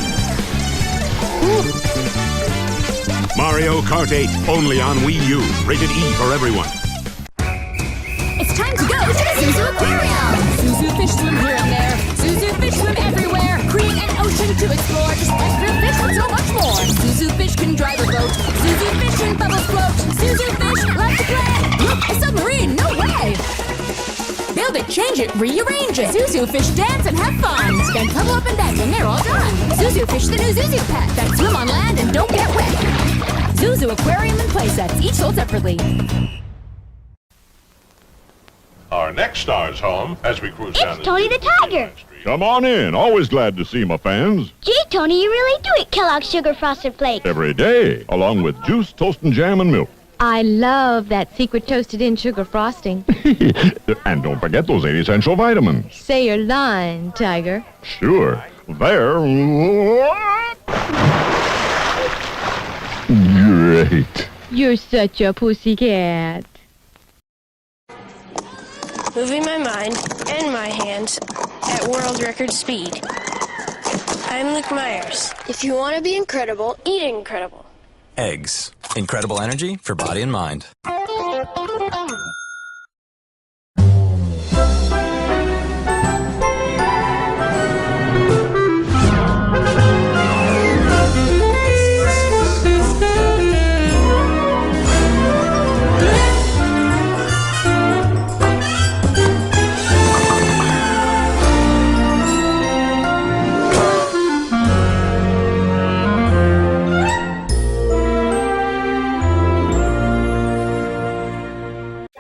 Mario Kart 8, only on Wii U. Rated E for everyone. It's time to go to the Zuzu Aquarium! Zuzu fish swim here and there. Zuzu fish swim everywhere. Create an ocean to explore. Just extra fish and so much more. Zuzu fish can drive a boat. Zuzu fish and bubbles float. Zuzu fish love to play. Look, a submarine, no way! Build it, change it, rearrange it. Zuzu fish dance and have fun. Then bubble up and dance when they're all done. Zuzu fish, the new Zuzu pet that swim on land and don't get wet. Zuzu Aquarium and playsets, each sold separately. Our next star's home as we cruise down It's Tony the Tiger. Come on in. Always glad to see my fans. Gee, Tony, you really do eat Kellogg's Sugar Frosted Flakes. Every day, along with juice, toast, and jam and milk. I love that secret toasted-in sugar frosting. And don't forget those 8 essential vitamins. Say your line, Tiger. Sure. They're great. You're such a pussycat. Moving my mind and my hands at world record speed. I'm Luke Myers. If you want to be incredible, eat incredible. Eggs. Incredible energy for body and mind.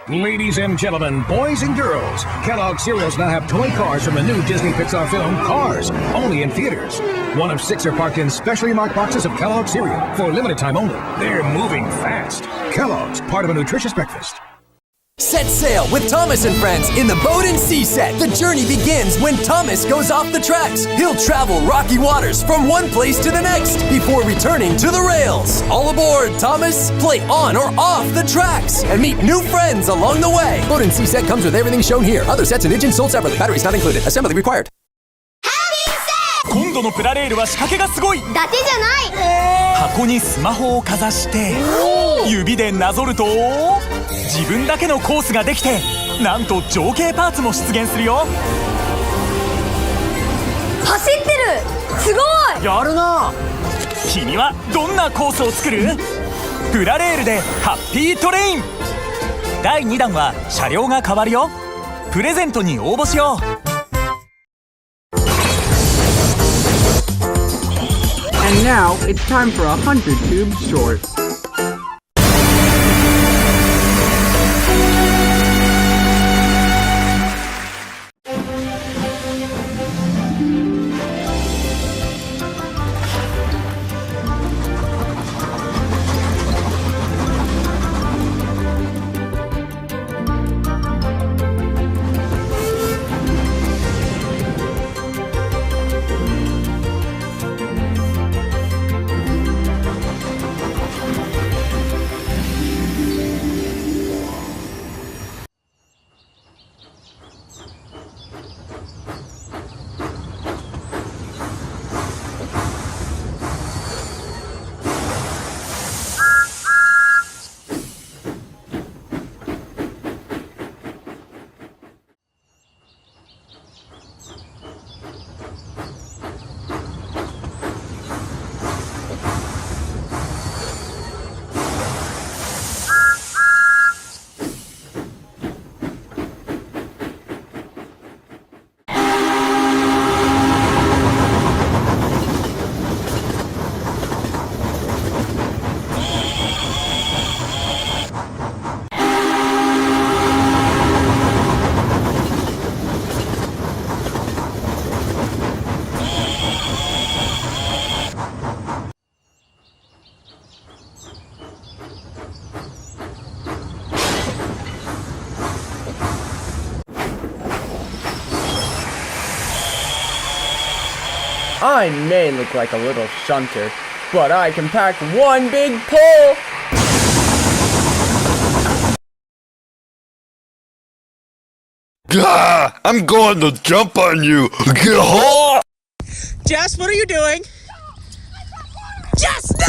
Ladies and gentlemen, boys and girls, Kellogg's cereals now have toy cars from the new Disney Pixar film Cars, only in theaters. One of 6 are packed in specially marked boxes of Kellogg's cereal for limited time only. They're moving fast. Kellogg's, part of a nutritious breakfast. Set sail with Thomas and friends in the Boat and Sea Set. The journey begins when Thomas goes off the tracks. He'll travel rocky waters from one place to the next before returning to the rails. All aboard, Thomas! Play on or off the tracks and meet new friends along the way. Boat and Sea Set comes with everything shown here. Other sets and engines sold separately. Batteries not included. Assembly required. 今度のプラレールは仕掛けがすごい。だけじゃない。箱にスマホをかざして指でなぞると自分だけのコースができて、なんと情景パーツも出現するよ。走ってる。すごい。やるな。君はどんなコースを作る？プラレールでハッピートレイン。第2弾は車両が変わるよ。プレゼントに応募しよう。And now, it's time for a HunterTube short. I may look like a little shunter, but I can pack one big pull! Gah! I'm going to jump on you! Gah! Jess, what are you doing? Jess, no!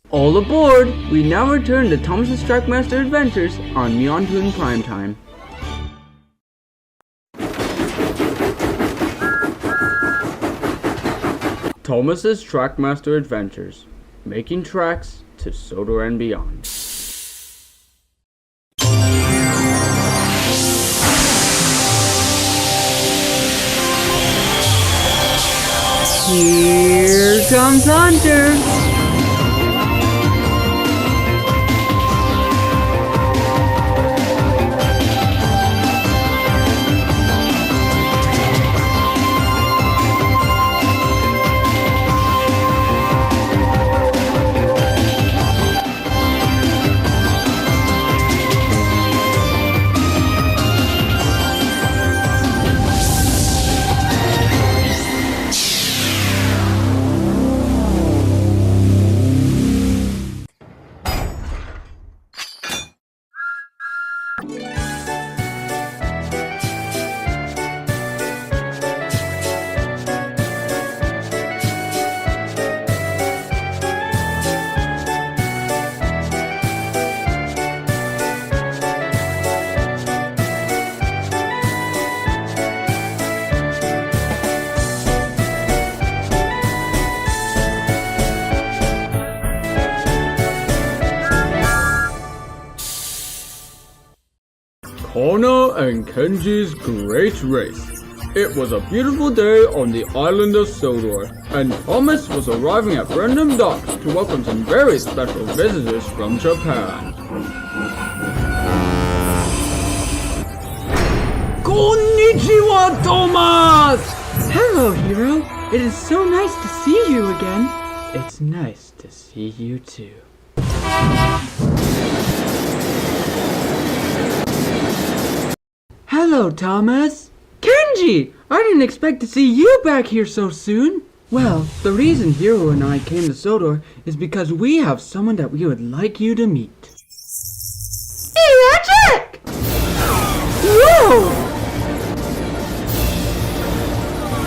All aboard! We now return to Thomas's Trackmaster Adventures on Milantoon Primetime. Thomas's Trackmaster Adventures, making tracks to Sodor and beyond. Here comes Hunter! Kana and Kenji's great race. It was a beautiful day on the island of Sodor, and Thomas was arriving at random docks to welcome some very special visitors from Japan. Konnichiwa, Thomas! Hello, hero. It is so nice to see you again. It's nice to see you too. Hello, Thomas. Kenji! I didn't expect to see you back here so soon. Well, the reason Hiro and I came to Sodor is because we have someone that we would like you to meet. Electric! Whoa!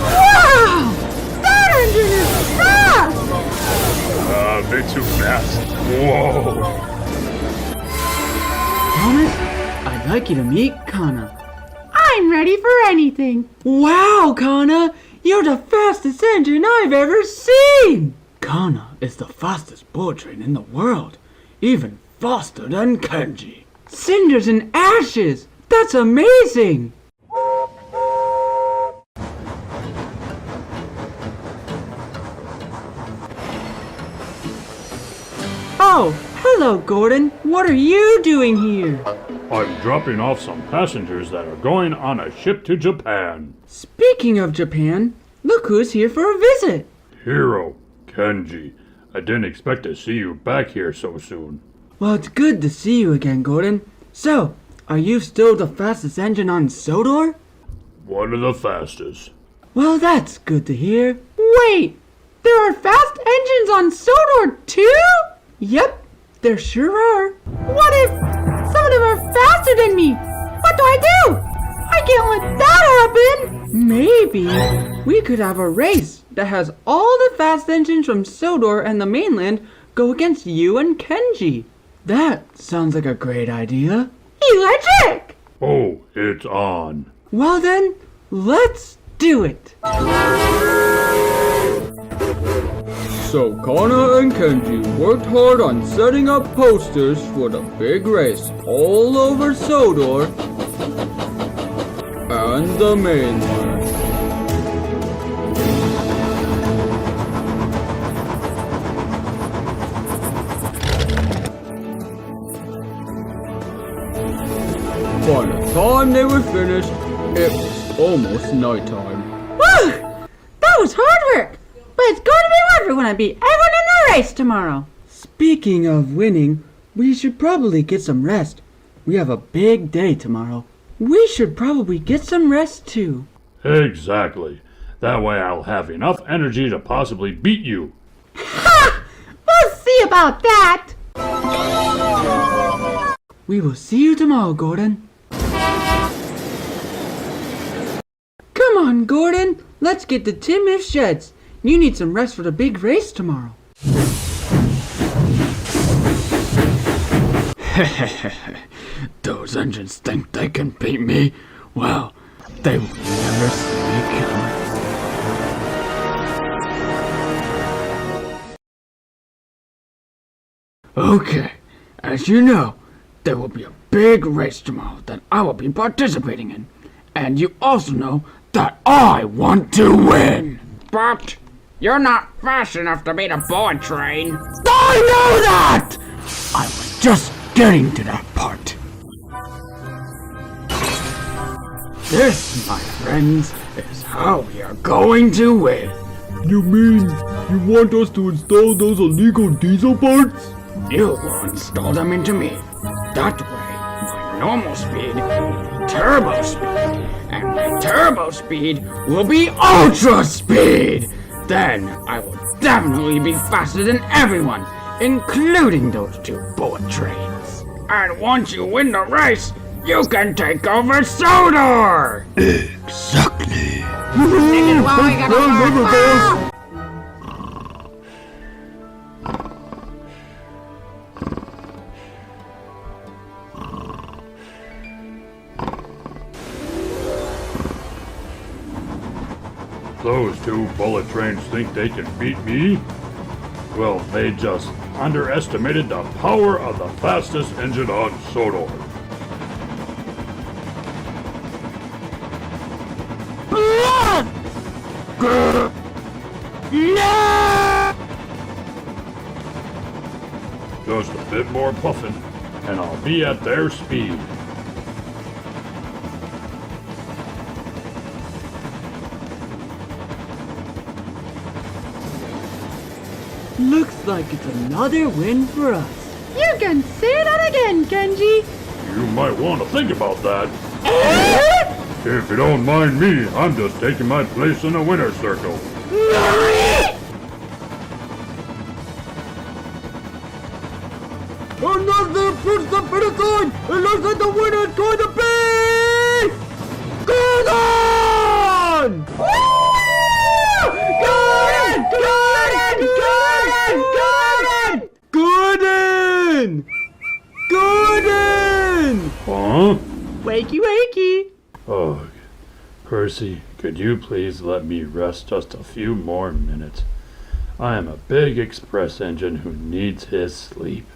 Wow! That engine is fast! A bit too fast. Whoa! Thomas, I'd like you to meet Kana. I'm ready for anything. Wow, Kana! You're the fastest engine I've ever seen! Kana is the fastest bullet train in the world, even faster than Kenji. Cinders and ashes! That's amazing! Oh, hello, Gordon. What are you doing here? I'm dropping off some passengers that are going on a ship to Japan. Speaking of Japan, look who's here for a visit. Hiro, Kenji, I didn't expect to see you back here so soon. Well, it's good to see you again, Gordon. So, are you still the fastest engine on Sodor? One of the fastest. Well, that's good to hear. Wait, there are fast engines on Sodor too? Yep, there sure are. What if some of them are faster than me? What do I do? I can't let that happen! Maybe we could have a race that has all the fast engines from Sodor and the mainland go against you and Kenji. That sounds like a great idea. Electric! Oh, it's on. Well then, let's do it. So Kana and Kenji worked hard on setting up posters for the big race all over Sodor and the mainland. By the time they were finished, it was almost nighttime. Woo! That was hard work! But it's going to be worth it when I beat everyone in the race tomorrow. Speaking of winning, we should probably get some rest. We have a big day tomorrow. We should probably get some rest too. Exactly. That way I'll have enough energy to possibly beat you. Ha! We'll see about that! We will see you tomorrow, Gordon. Come on, Gordon. Let's get to Tim If Sheds. You need some rest for the big race tomorrow. Those engines think they can beat me? Well, they will never see me coming. Okay, as you know, there will be a big race tomorrow that I will be participating in. And you also know that I want to win. But you're not fast enough to beat a bullet train. I know that! I was just getting to that part. This, my friends, is how we are going to win. You mean you want us to install those illegal diesel parts? You will install them into me. That way, my normal speed will be turbo speed, and my turbo speed will be ultra speed. Then I will definitely be faster than everyone, including those two bullet trains. And once you win the race, you can take over Sodor! Exactly. Those two bullet trains think they can beat me? Well, they just underestimated the power of the fastest engine on Sodor. No! Just a bit more puffing, and I'll be at their speed. Looks like it's another win for us. You can say that again, Kenji. You might want to think about that. If you don't mind me, I'm just taking my place in the winner's circle. Another puts the finish line! It looks like the winner is going to be... Gordon! Gordon! Gordon! Huh? Wakey, wakey. Ugh. Percy, could you please let me rest just a few more minutes? I am a big express engine who needs his sleep.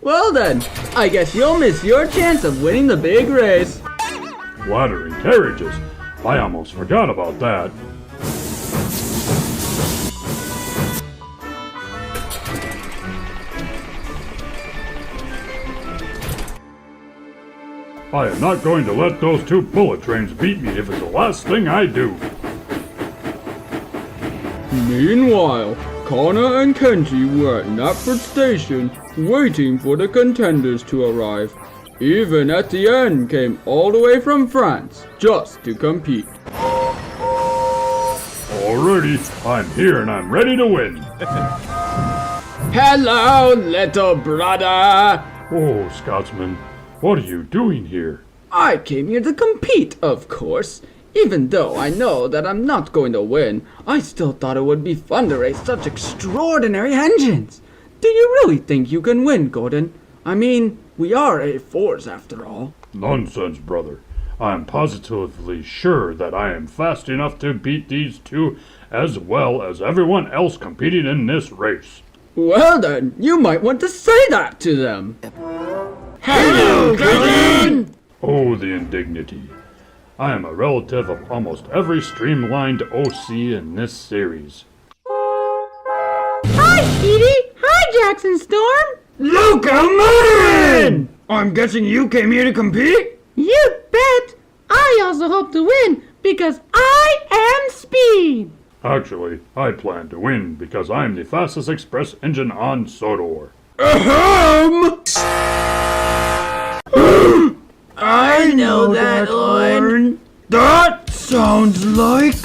Well then, I guess you'll miss your chance of winning the big race. Flattering carriages. I almost forgot about that. I am not going to let those two bullet trains beat me if it's the last thing I do. Meanwhile, Kana and Kenji were at Knapford Station waiting for the contenders to arrive. Even Etienne came all the way from France just to compete. Alrighty, I'm here and I'm ready to win. Hello, little brother. Oh, Scotsman, what are you doing here? I came here to compete, of course. Even though I know that I'm not going to win, I still thought it would be fun to race such extraordinary engines. Do you really think you can win, Gordon? I mean, we are A4s after all. Nonsense, brother. I am positively sure that I am fast enough to beat these two as well as everyone else competing in this race. Well then, you might want to say that to them. Hello, Gordon! Oh, the indignity. I am a relative of almost every streamlined OC in this series. Hi, Speedy. Hi, Jackson Storm. Locomotion! I'm guessing you came here to compete? You bet. I also hope to win because I am Speed. Actually, I plan to win because I'm the fastest express engine on Sodor. I know that line. That sounds like...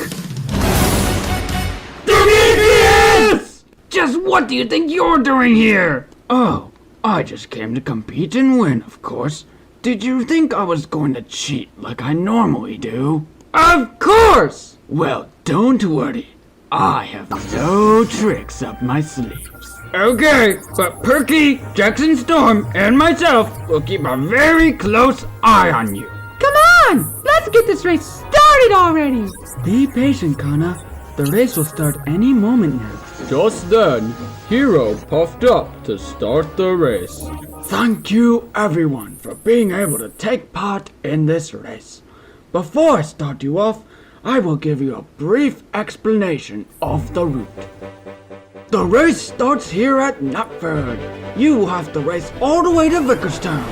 Demetrius! Just what do you think you're doing here? Oh, I just came to compete and win, of course. Did you think I was going to cheat like I normally do? Of course! Well, don't worry. I have no tricks up my sleeves. Okay, but Perky, Jackson Storm, and myself will keep a very close eye on you. Come on, let's get this race started already. Be patient, Kana. The race will start any moment now. Just then, Hero puffed up to start the race. Thank you, everyone, for being able to take part in this race. Before I start you off, I will give you a brief explanation of the route. The race starts here at Knapford. You have to race all the way to Vickerstown.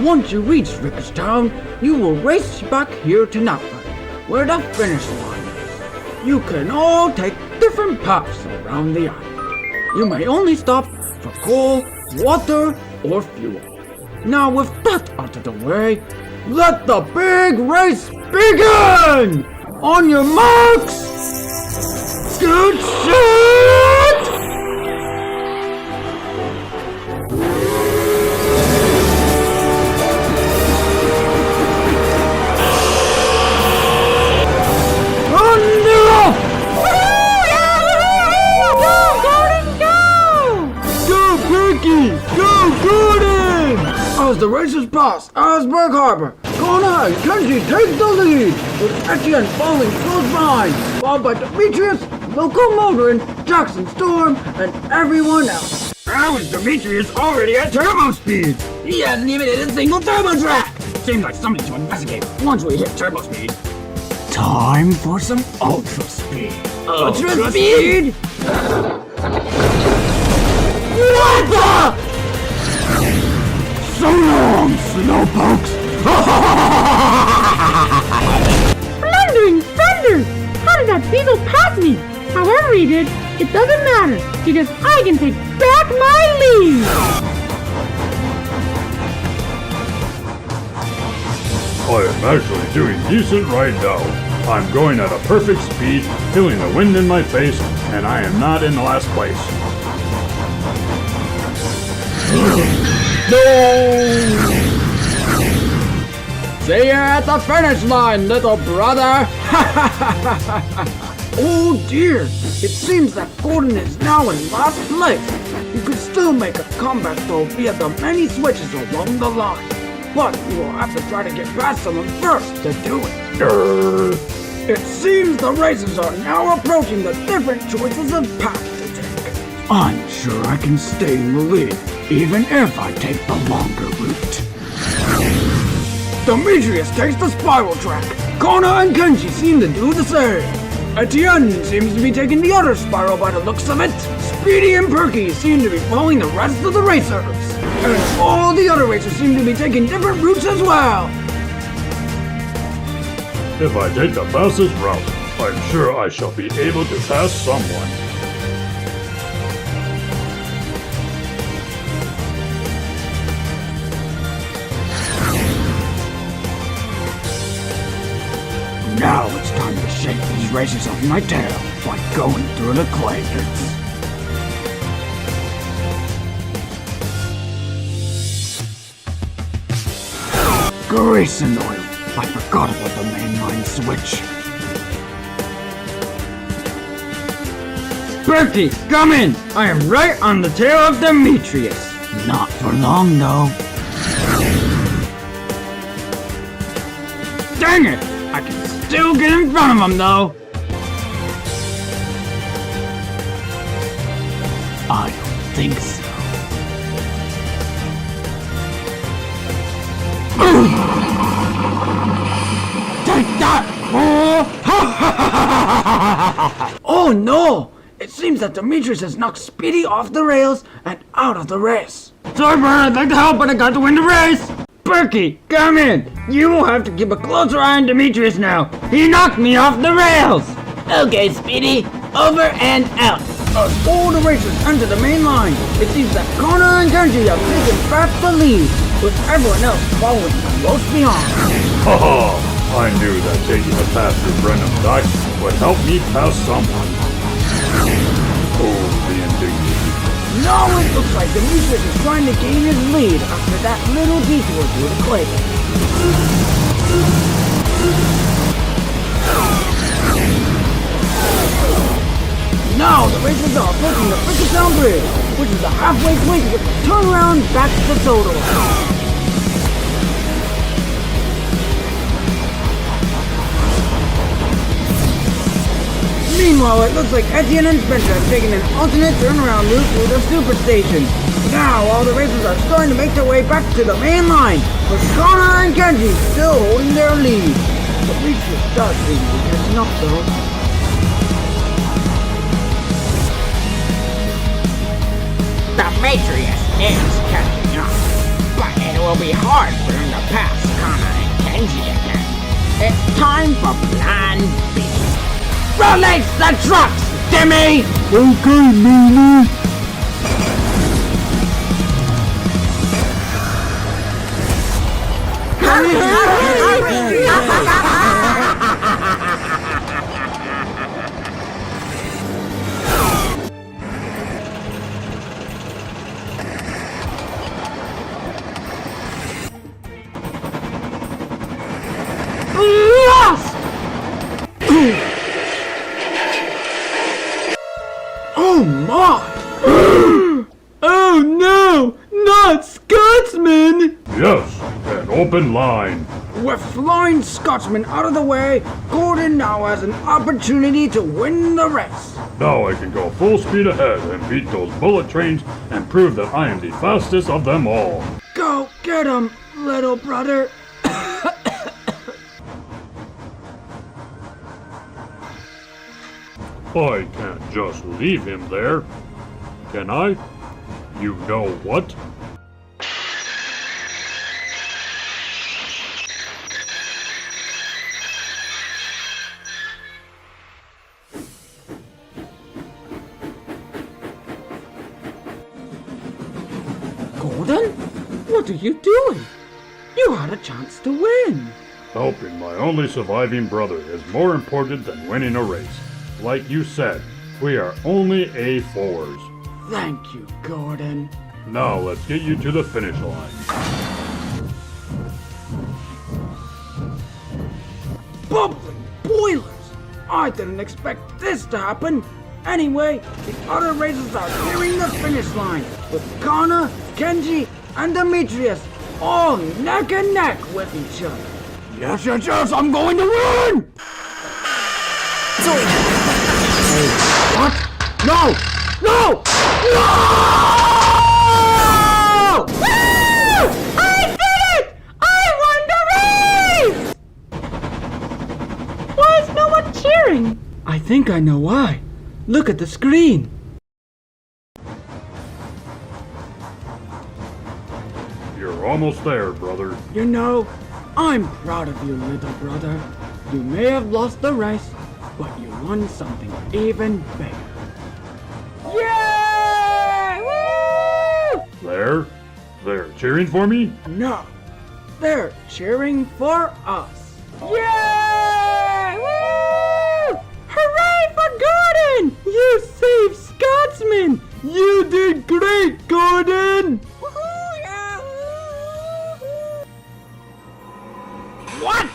Once you reach Vickerstown, you will race back here to Knapford, where the finish line is. You can all take different paths around the island. You may only stop for coal, water, or fuel. Now with that out of the way, let the big race begin! On your marks, scoot, shoot! As the races pass Asberg Harbor, Kona and Kenji take the lead, with Etienne falling close behind, followed by Demetrius, Locomotorin, Jackson Storm, and everyone else. How is Demetrius already at turbo speed? He hasn't even hit a single turbo track! Seems like something to investigate once we hit turbo speed. Time for some ultra speed. Ultra speed? What the? So long, slowpokes. Blundering thunder! How did that beetle pass me? However he did, it doesn't matter, because I can take back my lead! I am actually doing decent right now. I'm going at a perfect speed, feeling the wind in my face, and I am not in last place. No! See you at the finish line, little brother! Oh dear! It seems that Gordon is now in last place. You could still make a comeback though via the many switches along the line. But you will have to try to get past someone first to do it. It seems the racers are now approaching the different choices of paths to take. I'm sure I can stay in the lead, even if I take the longer route. Demetrius takes the spiral track. Kona and Kenji seem to do the same. Etienne seems to be taking the other spiral by the looks of it. Speedy and Perky seem to be following the rest of the racers. And all the other racers seem to be taking different routes as well. If I take the fastest route, I'm sure I shall be able to pass someone. Now it's time to shake these racers off my tail by going through the clay pits. Grease and oil. I forgot about the mainline switch. Bertie, come in! I am right on the tail of Demetrius. Not for long, though. Dang it! I can still get in front of him, though. I don't think so. Take that, fool! Oh no! It seems that Demetrius has knocked Speedy off the rails and out of the race. Sorry, Bert, I'd like to help, but I got to win the race! Berkey, come in! You will have to keep a closer eye on Demetrius now. He knocked me off the rails! Okay, Speedy, over and out. As all the racers enter the main line, it seems that Kona and Kenji have taken back the lead, with everyone else following close behind. Haha! I knew that taking the path through Brenham Dock would help me pass someone. Oh, the indignity. Now it looks like Demetrius is trying to gain his lead after that little detour through the clay. Now the racers are approaching the Frickertown Bridge, which is the halfway point with the turnaround back to Soto. Meanwhile, it looks like Etienne and Spencer have taken an alternate turnaround route through the superstation. Now, all the racers are starting to make their way back to the main line, with Kona and Kenji still holding their lead. Demetrius does seem to be catching up, though. Demetrius is catching up, but it will be hard for him to pass Kona and Kenji again. It's time for Plan B. Release the trucks, Demi! Okay, Mimi. Oh my! Oh no! Not Scotsman! Yes, an open line. With flying Scotsman out of the way, Gordon now has an opportunity to win the race. Now I can go full speed ahead and beat those bullet trains and prove that I am the fastest of them all. Go get him, little brother. I can't just leave him there. Can I? You know what? Gordon? What are you doing? You had a chance to win. Helping my only surviving brother is more important than winning a race. Like you said, we are only A4s. Thank you, Gordon. Now let's get you to the finish line. Bubbling boilers! I didn't expect this to happen. Anyway, the other racers are nearing the finish line, with Connor, Kenji, and Demetrius all neck and neck with each other. Yes, yes, yes, I'm going to win! Hey, what? No! No! No! Woo! I did it! I won the race! Why is no one cheering? I think I know why. Look at the screen. You're almost there, brother. You know, I'm proud of you, little brother. You may have lost the race, but you won something even bigger. Yay! Woo! They're cheering for me? No, they're cheering for us. Yay! Woo! Hooray for Gordon! You saved Scotsman! You did great, Gordon! What?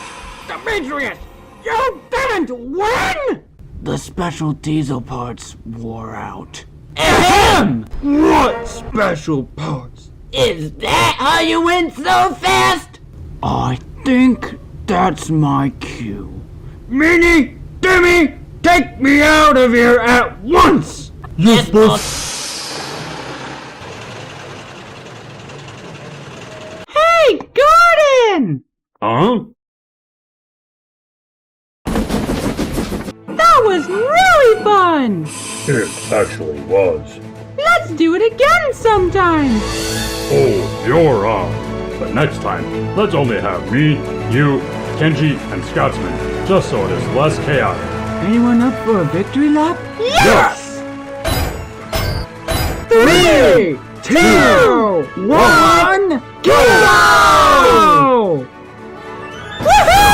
Demetrius! You didn't win! The special diesel parts wore out. Ahem! What special parts? Is that how you went so fast? I think that's my cue. Minnie! Demi! Take me out of here at once! Yes, boss. Hey, Gordon! Huh? That was really fun! It actually was. Let's do it again sometime! Oh, you're on. But next time, let's only have me, you, Kenji, and Scotsman, just so it is less chaotic. Anyone up for a victory lap? Yes! 3, 2, 1, go! Woohoo!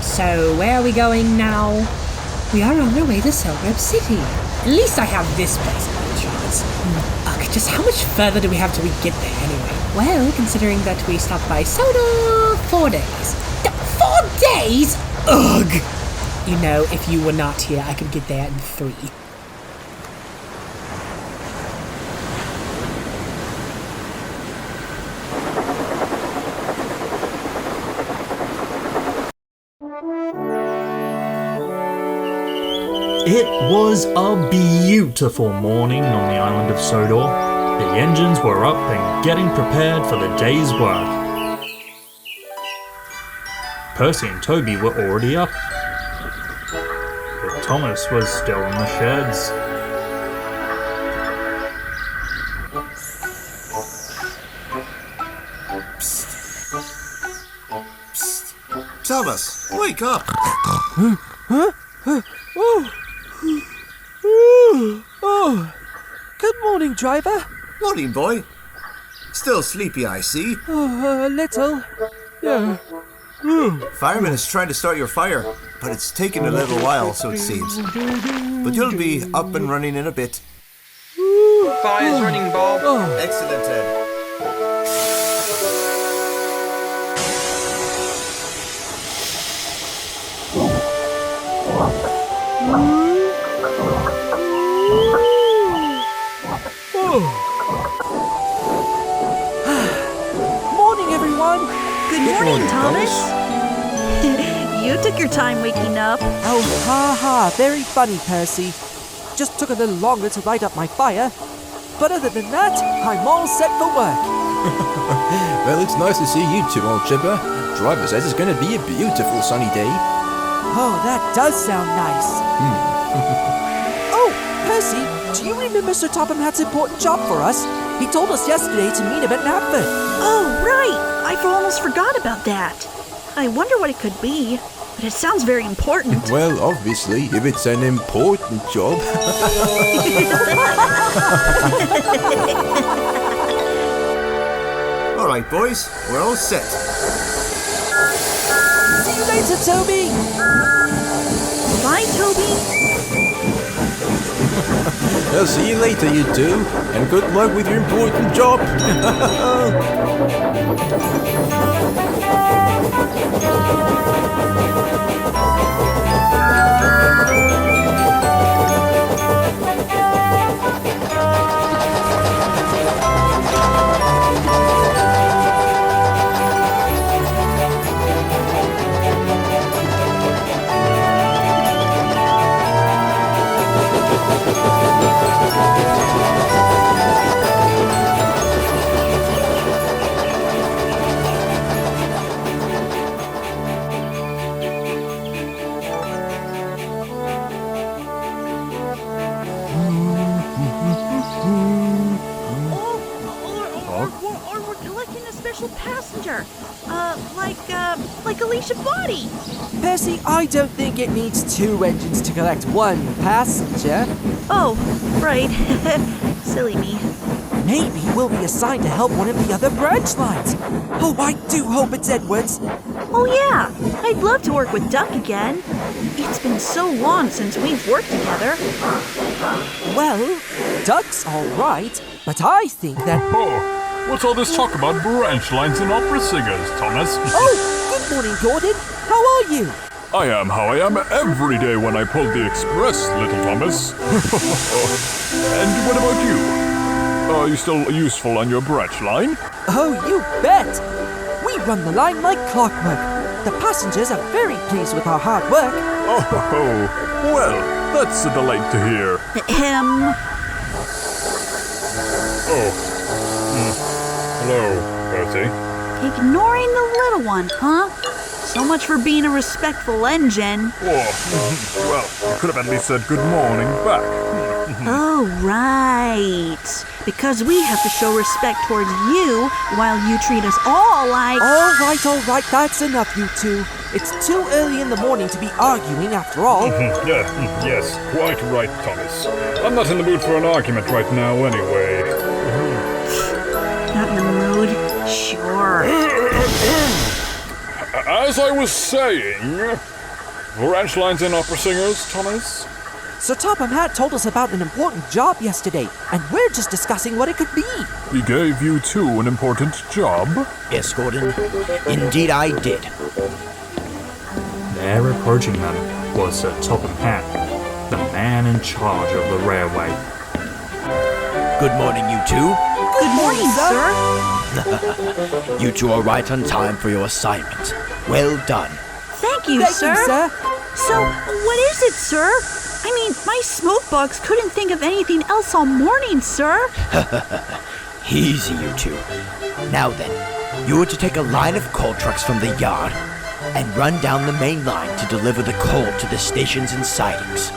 So, where are we going now? We are on our way to Suburb City. At least I have this place on my charts. Ugh, just how much further do we have till we get there anyway? Well, considering that we stopped by Soda 4 days. 4 days? Ugh! You know, if you were not here, I could get there in 3. It was a beautiful morning on the island of Sodor. The engines were up and getting prepared for the day's work. Percy and Toby were already up, but Thomas was still in the sheds. Thomas, wake up! Oh, good morning, driver. Morning, boy. Still sleepy, I see. Oh, a little. Yeah. Fireman is trying to start your fire. but it's taken a little while, so it seems. But you'll be up and running in a bit. Fire's running, Bob. Excellent, Ed. Morning, everyone. Good morning, Thomas. You took your time waking up. Oh, ha. Very funny, Percy. Just took a little longer to light up my fire. But other than that, I'm all set for work. Well, it's nice to see you two, old chipper. Driver says it's going to be a beautiful sunny day. Oh, that does sound nice. Oh, Percy, do you remember Sir Topham Hatt's important job for us? He told us yesterday to meet him at Knapford. Oh, right. I almost forgot about that. I wonder what it could be, but it sounds very important. Well, obviously, if it's an important job. All right, boys, we're all set. See you later, Toby. Bye, Toby. I'll see you later, you two, and good luck with your important job. Or we're collecting a special passenger. Like Alicia Body. Percy, I don't think it needs 2 engines to collect 1 passenger. Oh, right. Silly me. Maybe we'll be assigned to help one of the other branch lines. Oh, I do hope it's Edwards. Oh, yeah. I'd love to work with Duck again. It's been so long since we've worked together. Well, Duck's all right, but I think that... Oh, what's all this talk about branch lines and opera singers, Thomas? Oh, good morning, Gordon. How are you? I am how I am every day when I pull the express, little Thomas. And what about you? Are you still useful on your branch line? Oh, you bet! We run the line like clockwork. The passengers are very pleased with our hard work. Oh, well, that's a delight to hear. Hello, Percy. Ignoring the little one, huh? So much for being a respectful engine. Oh, well, you could have at least said good morning back. Oh, right. Because we have to show respect towards you while you treat us all like... All right, that's enough, you two. It's too early in the morning to be arguing after all. Yes, quite right, Thomas. I'm not in the mood for an argument right now anyway. Not in the mood? Sure. As I was saying, branch lines and opera singers, Thomas? Sir Topham Hatt told us about an important job yesterday, and we're just discussing what it could be. He gave you two an important job? Yes, Gordon. Indeed I did. There approaching them was Sir Topham Hatt, the man in charge of the railway. Good morning, you two. Good morning, sir. You two are right on time for your assignment. Well done. Thank you, sir. So, what is it, sir? I mean, my smoke box couldn't think of anything else all morning, sir. Easy, you two. Now then, you are to take a line of coal trucks from the yard and run down the main line to deliver the coal to the stations and sidings.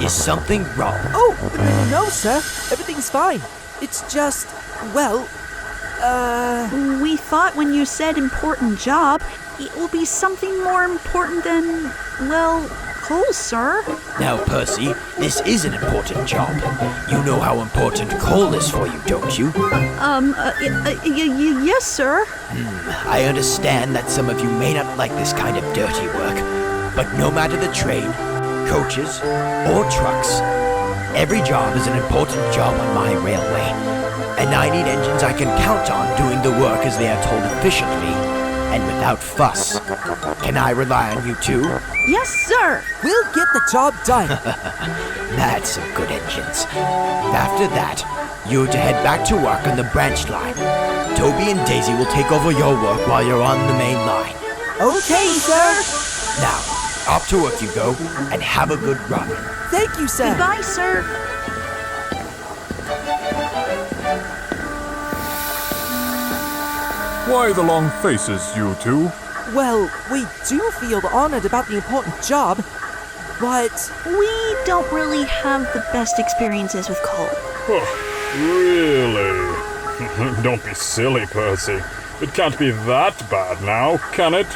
Is something wrong? Oh, no, sir. Everything's fine. It's just, well, We thought when you said important job, it will be something more important than, well, coal, sir. Now, Percy, this is an important job. You know how important coal is for you, don't you? Yes, sir. I understand that some of you may not like this kind of dirty work, but no matter the train, coaches, or trucks, every job is an important job on my railway, and I need engines I can count on doing the work as they are told efficiently and without fuss. Can I rely on you too? Yes, sir. We'll get the job done. That's some good engines. After that, you're to head back to work on the branch line. Toby and Daisy will take over your work while you're on the main line. Okay, sir. Now, off to work you go, and have a good run. Thank you, sir. Goodbye, sir. Why the long faces, you two? Well, we do feel honored about the important job, but... We don't really have the best experiences with coal. Really? Don't be silly, Percy. It can't be that bad now, can it?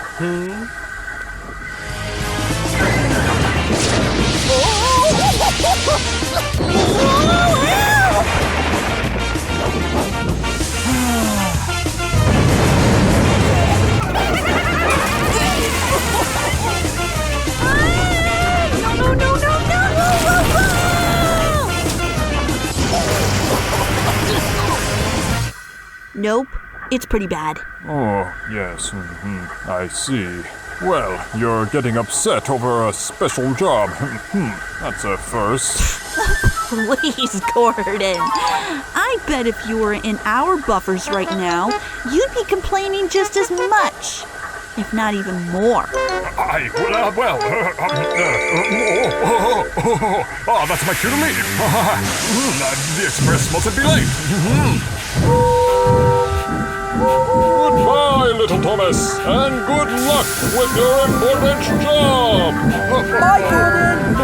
Nope, it's pretty bad. Oh, yes, I see. Well, you're getting upset over a special job. That's a first. Please, Gordon. I bet if you were in our buffers right now, you'd be complaining just as much, if not even more. That's my cue to leave. The express mustn't be late. Goodbye, little Thomas, and good luck with your important job. Bye, Gordon.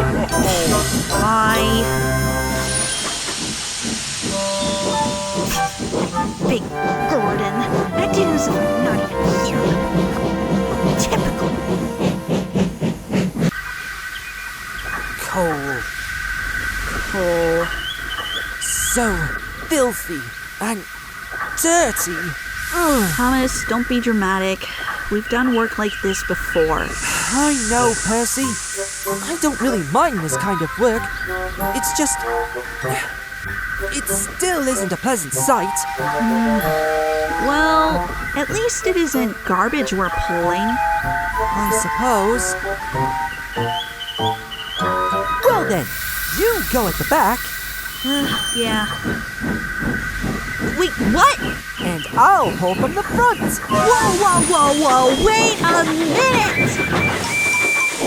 Bye. Big Gordon. That dude's not even here. Typical. Coal. So filthy and dirty. Thomas, don't be dramatic. We've done work like this before. I know, Percy. I don't really mind this kind of work. It's just... It still isn't a pleasant sight. Well, at least it isn't garbage we're pulling. I suppose. Well then, you go at the back. Yeah. Wait, what? And I'll pull from the front. Whoa, wait a minute!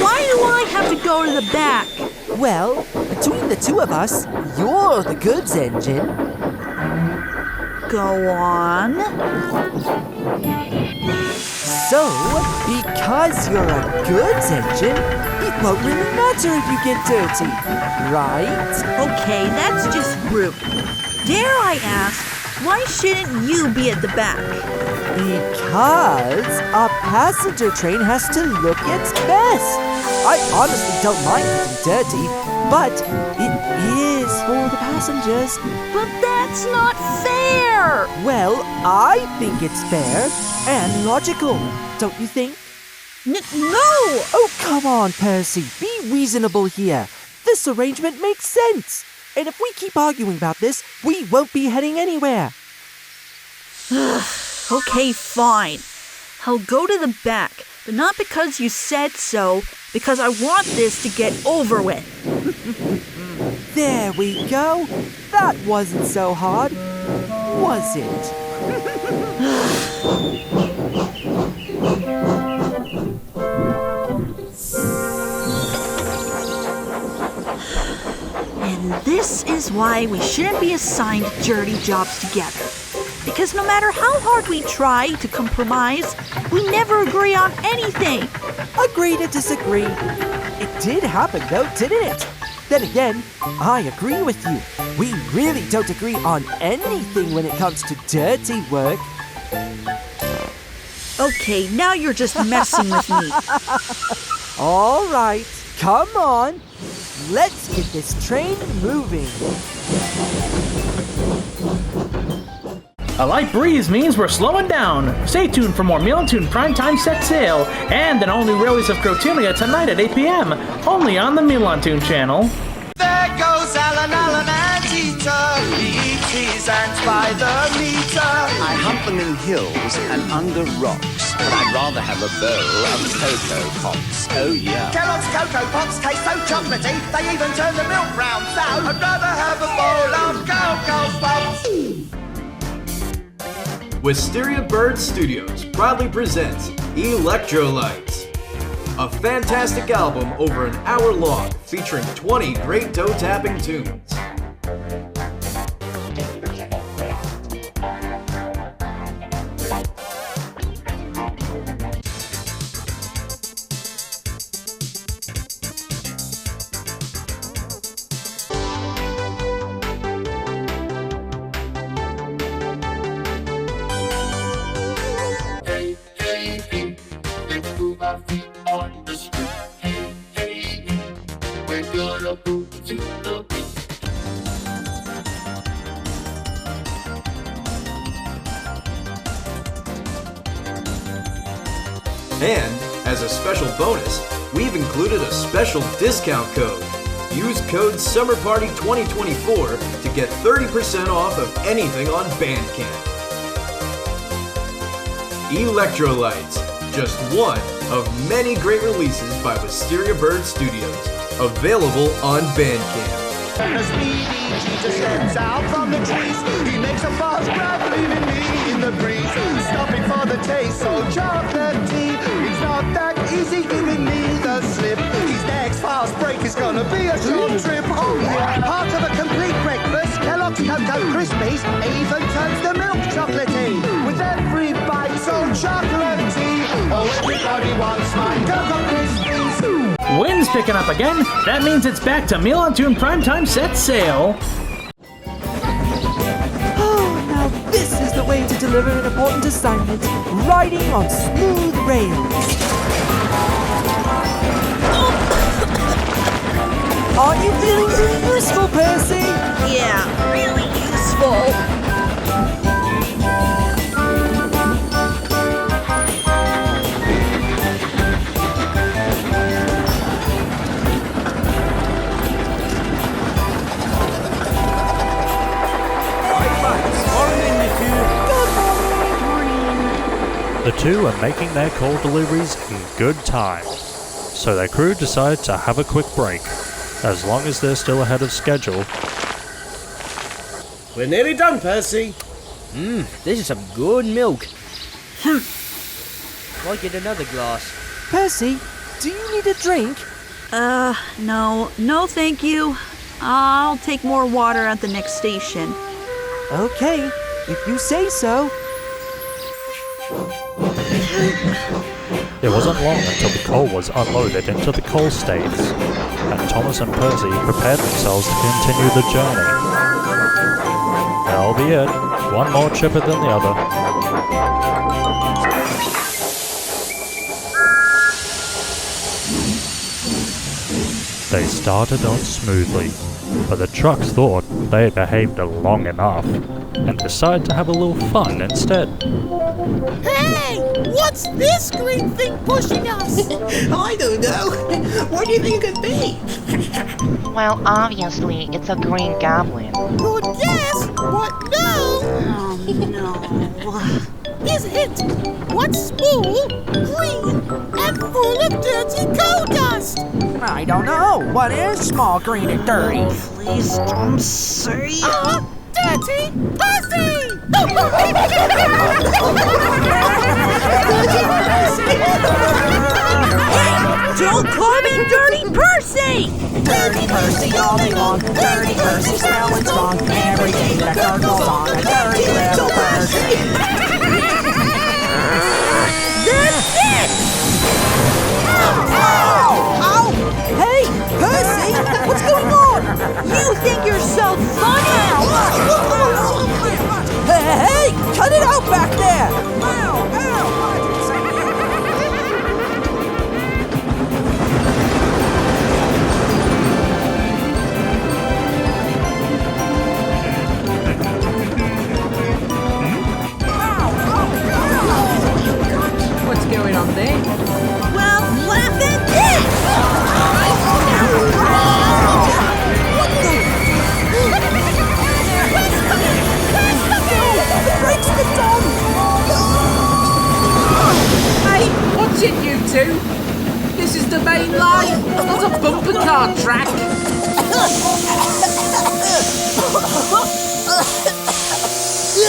Why do I have to go to the back? Well, between the two of us, you're the goods engine. Go on. So, because you're a goods engine, it won't really matter if you get dirty, right? Okay, that's just rude. Dare I ask, why shouldn't you be at the back? Because a passenger train has to look its best. I honestly don't mind getting dirty, but it is for the passengers. But that's not fair! Well, I think it's fair and logical, don't you think? No! Oh, come on, Percy. Be reasonable here. This arrangement makes sense. And if we keep arguing about this, we won't be heading anywhere. Okay, fine. I'll go to the back, but not because you said so, because I want this to get over with. There we go. That wasn't so hard, was it? And this is why we shouldn't be assigned dirty jobs together. Because no matter how hard we try to compromise, we never agree on anything. Agree to disagree. It did happen though, didn't it? Then again, I agree with you. We really don't agree on anything when it comes to dirty work. Okay, now you're just messing with me. All right. Come on, let's get this train moving. A light breeze means we're slowing down. Stay tuned for more Milantoon Primetime set sail and an all-new Railways of Crotoonia tonight at 8 p.m. only on the Milantoon channel. There goes Alan and Eater, ET's ants by the meter. I hunt them in hills and under rocks, but I'd rather have a bowl of Cocoa Pops. Oh yeah. Kellogg's Cocoa Pops taste so chocolatey, they even turn the milk brown, so I'd rather have a bowl of Cocoa Pops. Wisteria Bird Studios proudly presents Electrolytes, a fantastic album over an hour long featuring 20 great toe-tapping tunes. And, as a special bonus, we've included a special discount code. Use code SUMMERPARTY2024 to get 30% off of anything on Bandcamp. Electrolytes, just one of many great releases by Wisteria Bird Studios, available on Bandcamp. And the speedy Jesus steps out from the trees. He makes a fast grab, leaving me in the breeze. Stopping for the taste, so chocolatey. It's not that easy giving me the slip. His next fast break is gonna be a short trip. Oh yeah, part of a complete breakfast. Kellogg's Cocoa Krispies even turns the milk chocolatey. With every bite so chocolatey. Oh, everybody wants my Cocoa Krispies. Wind's picking up again. That means it's back to Milantoon Primetime set sail. Oh, now this is the way to deliver an important assignment. Riding on smooth rails. Aren't you feeling really useful, Percy? Yeah, really useful. The two are making their coal deliveries in good time, so their crew decide to have a quick break, as long as they're still ahead of schedule. We're nearly done, Percy. This is some good milk. I'll get another glass. Percy, do you need a drink? No thank you. I'll take more water at the next station. Okay, if you say so. It wasn't long until the coal was unloaded into the coal stacks, and Thomas and Percy prepared themselves to continue the journey. Albeit, one more chipper than the other. They started on smoothly, but the trucks thought they had behaved long enough, and decided to have a little fun instead. Hey! What's this green thing pushing us? I don't know. What do you think it could be? Well, obviously, it's a green goblin. Good guess, but no! Oh, no. Here's a hint. What's small, green, and full of dirty coal dust? I don't know. What is small, green, and dirty? Please don't say... Dirty Percy! Don't call me Dirty Percy! Dirty Percy all day long. Dirty Percy smelling strong. Every day that gurgles on a dirty little Percy. That's it! Ow! Hey, Percy! What's going on? You think you're so funny? Hey! Cut it out back there!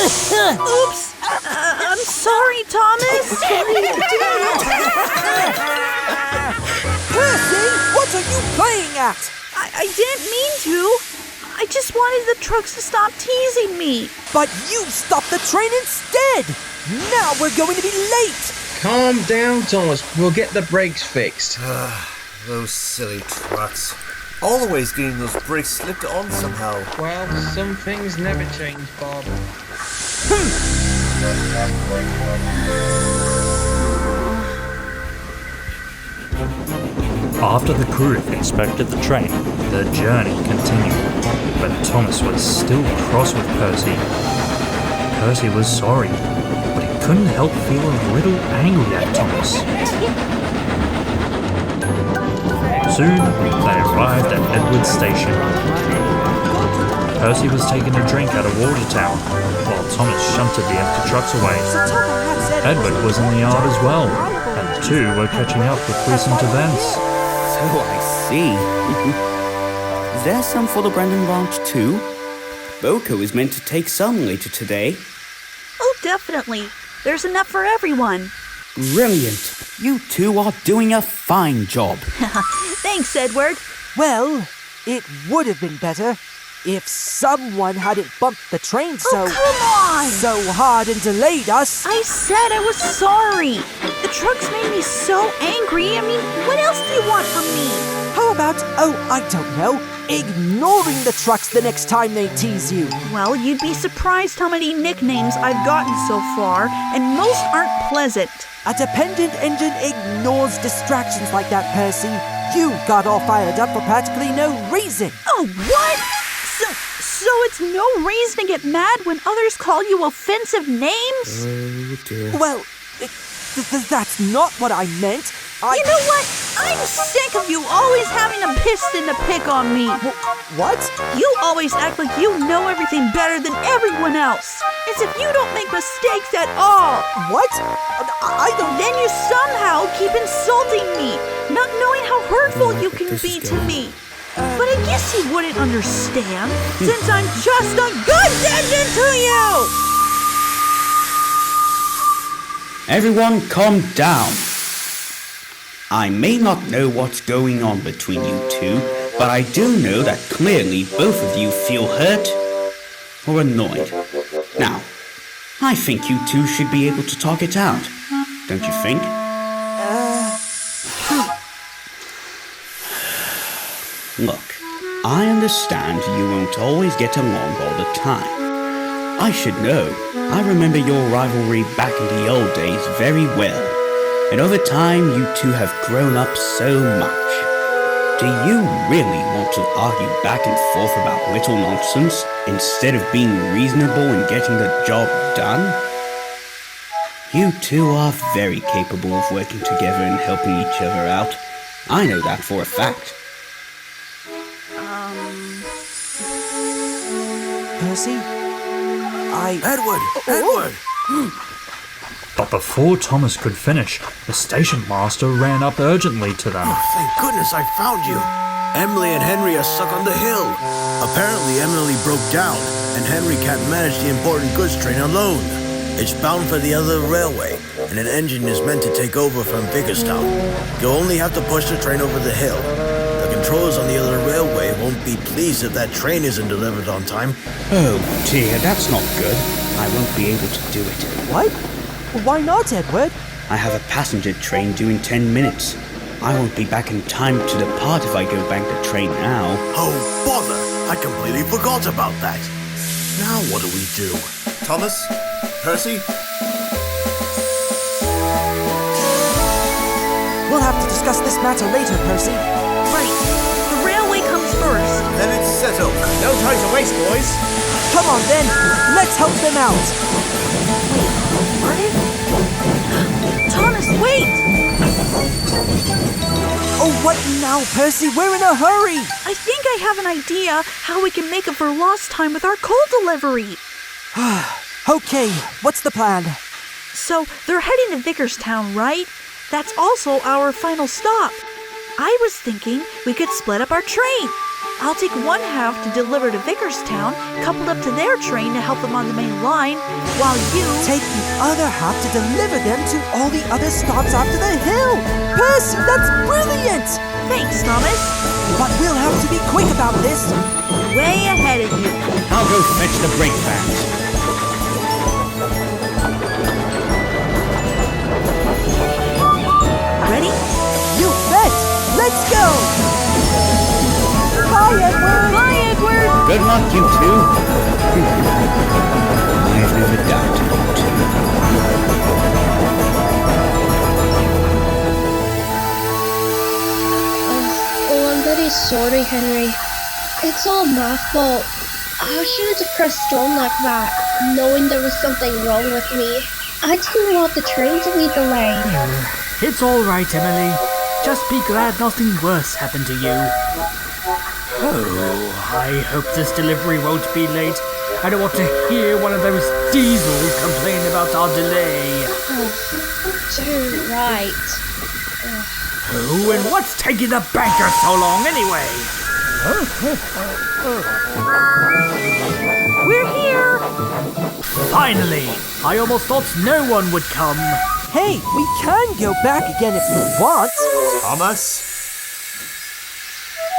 Oops! I'm sorry, Thomas! Percy, what are you playing at? I didn't mean to. I just wanted the trucks to stop teasing me. But you stopped the train instead! Now we're going to be late! Calm down, Thomas. We'll get the brakes fixed. Those silly trucks. Always getting those brakes slipped on somehow. Well, some things never change, Bob. After the crew inspected the train, their journey continued, but Thomas was still cross with Percy. Percy was sorry, but he couldn't help feeling a little angry at Thomas. Soon, they arrived at Edward's station. Percy was taking a drink at a water tower, while Thomas shunted the empty trucks away. Edward was in the yard as well, and the two were catching up with recent events. So I see. Is there some for the Brandon Ranch too? Boko is meant to take some later today. Oh, definitely. There's enough for everyone. Brilliant. You two are doing a fine job. Thanks, Edward. Well, it would have been better if someone hadn't bumped the train so hard and delayed us. I said I was sorry. The trucks made me so angry. I mean, what else do you want from me? How about, I don't know, ignoring the trucks the next time they tease you? Well, you'd be surprised how many nicknames I've gotten so far, and most aren't pleasant. A dependent engine ignores distractions like that, Percy. You got all fired up for practically no reason. Oh, what? So it's no reason to get mad when others call you offensive names? Oh dear. Well, that's not what I meant. You know what? I'm sick of you always having a piston to pick on me. What? You always act like you know everything better than everyone else. As if you don't make mistakes at all. What? I don't... Then you somehow keep insulting me, not knowing how hurtful you can be to me. But I guess you wouldn't understand, since I'm just a godsend to you! Everyone calm down. I may not know what's going on between you two, but I do know that clearly both of you feel hurt or annoyed. Now, I think you two should be able to talk it out, don't you think? Look, I understand you won't always get along all the time. I should know. I remember your rivalry back in the old days very well. And over time, you two have grown up so much. Do you really want to argue back and forth about little nonsense instead of being reasonable and getting the job done? You two are very capable of working together and helping each other out. I know that for a fact. Percy? Edward! But before Thomas could finish, the station master ran up urgently to them. Oh, thank goodness I found you. Emily and Henry are stuck on the hill. Apparently Emily broke down, and Henry can't manage the important goods train alone. It's bound for the other railway, and an engine is meant to take over from Bickerstown. You'll only have to push the train over the hill. The controllers on the other railway won't be pleased if that train isn't delivered on time. Oh dear, that's not good. I won't be able to do it. What? Why not, Edward? I have a passenger train due in 10 minutes. I won't be back in time to depart if I go back the train now. Oh, bother! I completely forgot about that. Now what do we do? Thomas? Percy? We'll have to discuss this matter later, Percy. Right. The railway comes first. Then it's settled. No time to waste, boys. Come on, then. Let's help them out. Thomas, wait! Oh, what now, Percy? We're in a hurry! I think I have an idea how we can make up for lost time with our coal delivery. Okay, what's the plan? So, they're heading to Vickerstown, right? That's also our final stop. I was thinking we could split up our train. I'll take one half to deliver to Vicarstown, coupled up to their train to help them on the main line, while you take the other half to deliver them to all the other stops after the hill. Percy, that's brilliant! Thanks, Thomas. But we'll have to be quick about this. Way ahead of you. I'll go fetch the brake pads. Ready? You bet! Let's go! Bye, Edward! Bye, Edward! Good luck, you two. I've never doubted you two. Oh, I'm very sorry, Henry. It's all my fault. I shouldn't have pressed on like that, knowing there was something wrong with me. I didn't want the train to be delayed. It's all right, Emily. Just be glad nothing worse happened to you. Oh, I hope this delivery won't be late. I don't want to hear one of those diesels complain about our delay. Oh, too right. Oh, and what's taking the banker so long anyway? We're here! Finally! I almost thought no one would come. Hey, we can go back again if you want. Thomas?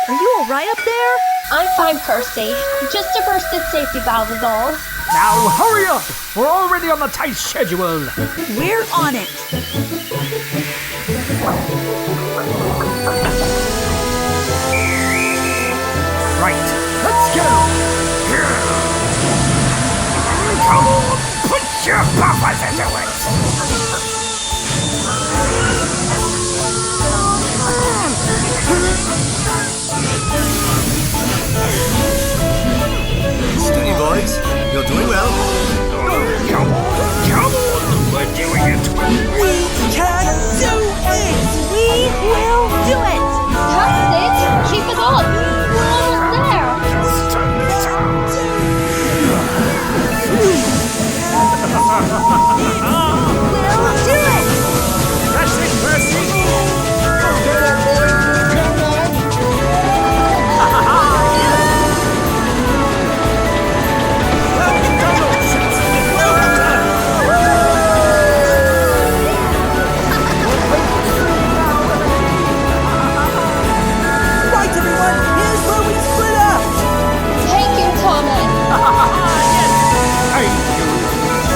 Are you alright up there? I'm fine, Percy. Just a bursted safety valve is all. Now hurry up! We're already on the tight schedule. We're on it. Right, let's go! Come on, put your buffers into it! Steady, boys. You're doing well. Come on, we're doing it! We can do it! We will do it! That's it! Keep it on! We're almost there! We'll do it! That's it, Percy! Come on, boys! Come on! Right, everyone, here's where we split up! Thank you, Thomas! Yes! Hey,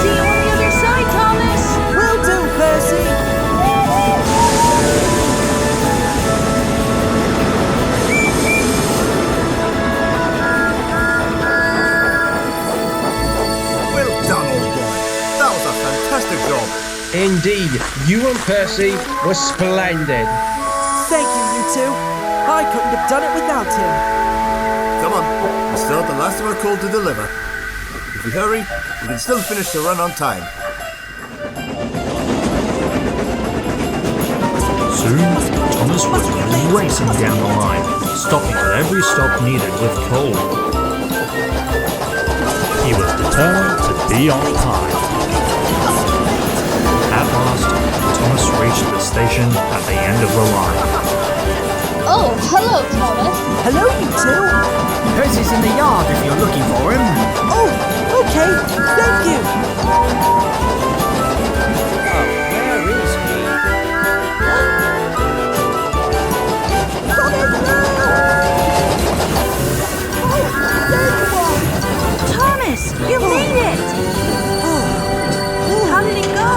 See you on the other side, Thomas! Will do, Percy! Well done, old boy. That was a fantastic job. Indeed, you and Percy were splendid. Thank you, you two. I couldn't have done it without him. Come on, we still have the last of our coal to deliver. If we hurry, we can still finish the run on time. Soon, Thomas was racing down the line, stopping at every stop needed with coal. He was determined to be on time. At last, Thomas reached the station at the end of the line. Oh, hello, Thomas. Hello, you two. Percy's in the yard if you're looking for him. Oh, okay. Thank you. Where is he? Thomas, you made it! How did it go?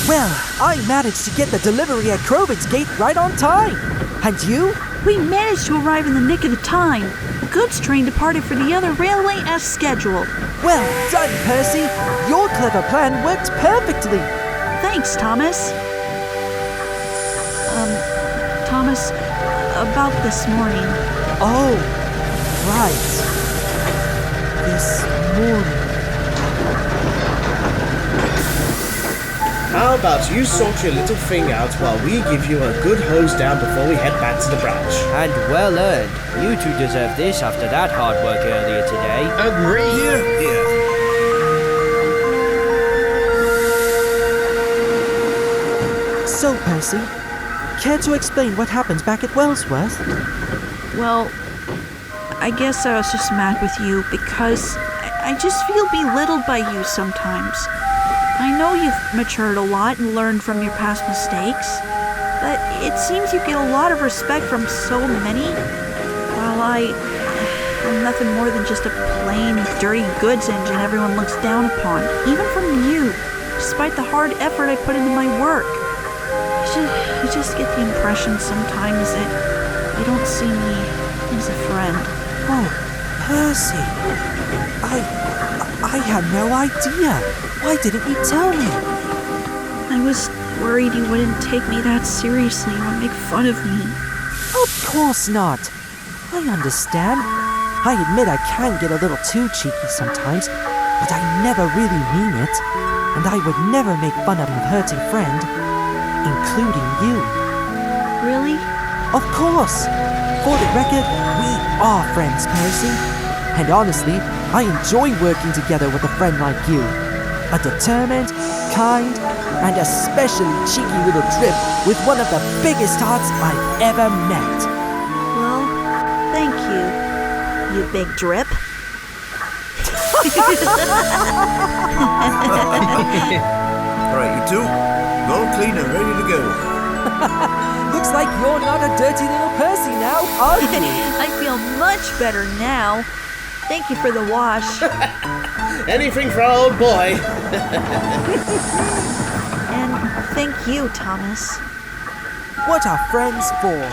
Well, I managed to get the delivery at Crovan's gate right on time. And you? We managed to arrive in the nick of the time. The goods train departed for the other railway as scheduled. Well done, Percy. Your clever plan worked perfectly. Thanks, Thomas. Thomas, about this morning. Oh, right. This morning. How about you sort your little thing out while we give you a good hose down before we head back to the branch? And well earned. You two deserve this after that hard work earlier today. Agree. Here. So, Percy, care to explain what happened back at Wellsworth? Well, I guess I was just mad with you because I just feel belittled by you sometimes. I know you've matured a lot and learned from your past mistakes, but it seems you get a lot of respect from so many, while I'm nothing more than just a plain, dirty goods engine everyone looks down upon, even from you, despite the hard effort I put into my work. I just get the impression sometimes that you don't see me as a friend. Oh, Percy. I had no idea. Why didn't you tell me? I was worried you wouldn't take me that seriously or make fun of me. Of course not. I understand. I admit I can get a little too cheeky sometimes, but I never really mean it. And I would never make fun of a hurting friend, including you. Really? Of course. For the record, we are friends, Percy. And honestly, I enjoy working together with a friend like you. A determined, kind, and especially cheeky little drip with one of the biggest hearts I've ever met. Well, thank you, you big drip. Alright, you two, all clean and ready to go. Looks like you're not a dirty little Percy now, are you? I feel much better now. Thank you for the wash. Anything for our old boy. And thank you, Thomas. What are friends for?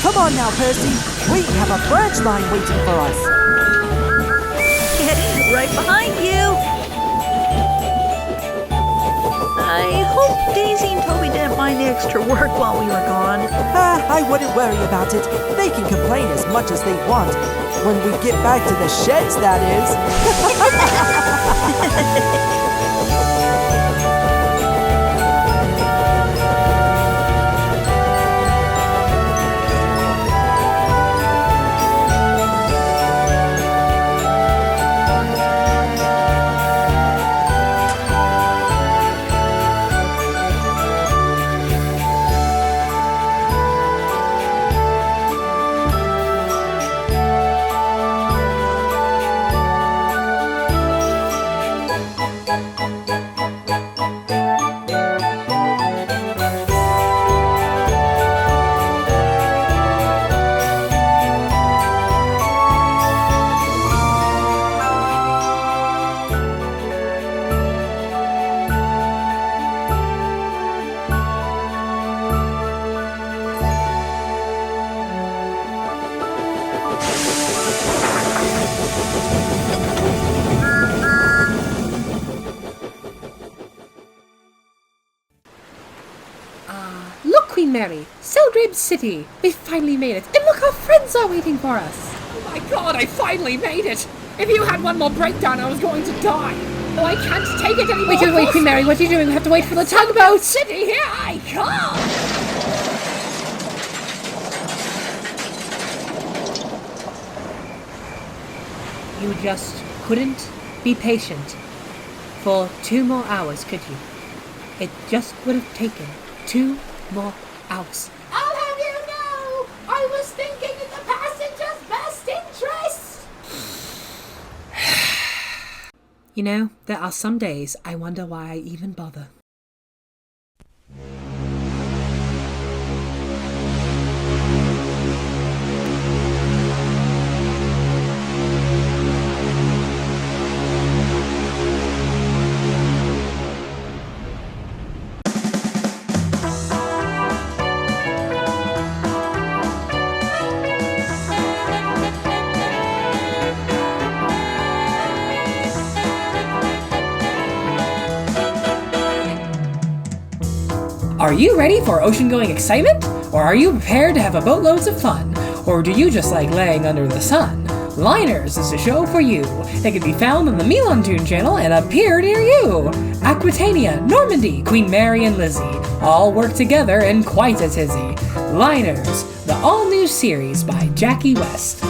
Come on now, Percy. We have a branch line waiting for us. Right behind you. I hope Daisy and Toby didn't mind the extra work while we were gone. I wouldn't worry about it. They can complain as much as they want. When we get back to the sheds, that is. Mary, Seldrabe City. We finally made it. And look, our friends are waiting for us. Oh my god, I finally made it. If you had one more breakdown, I was going to die. Oh, I can't take it anymore. Wait, Queen Mary, what are you doing? We have to wait for the tugboat. City, here I come. You just couldn't be patient for 2 more hours, could you? It just would have taken 2 more hours. I'll have you know, I was thinking in the passenger's best interest. You know, there are some days I wonder why I even bother. Are you ready for ocean-going excitement? Or are you prepared to have a boatloads of fun? Or do you just like laying under the sun? Liners is a show for you. It can be found on the Milantoon channel and appear near you. Aquitania, Normandy, Queen Mary and Lizzie all work together in quite a tizzy. Liners, the all-new series by Jackie West.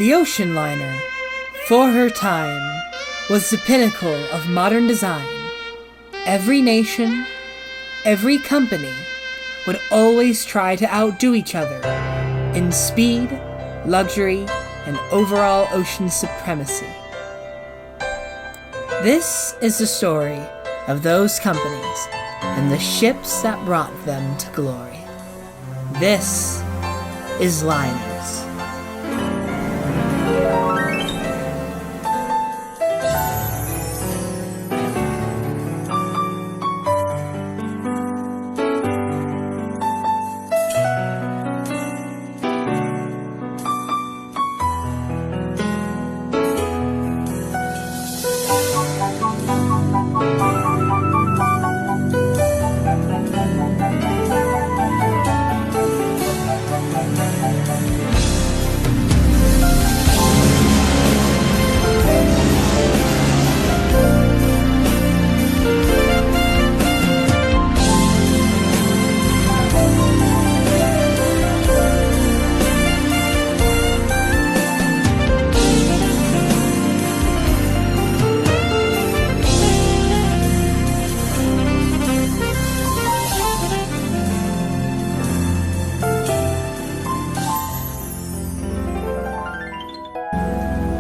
The ocean liner, for her time, was the pinnacle of modern design. Every nation, every company would always try to outdo each other in speed, luxury, and overall ocean supremacy. This is the story of those companies and the ships that brought them to glory. This is Liners.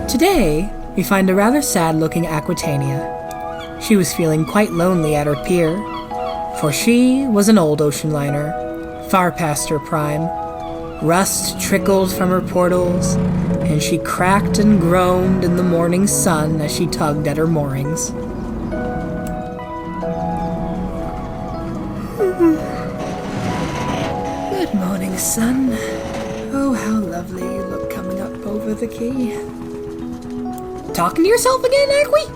Today, we find a rather sad-looking Aquitania. She was feeling quite lonely at her pier, for she was an old ocean liner, far past her prime. Rust trickled from her portals, and she cracked and groaned in the morning sun as she tugged at her moorings. Good morning, sun. Oh, how lovely you look coming up over the quay. Talking to yourself again, Aqui?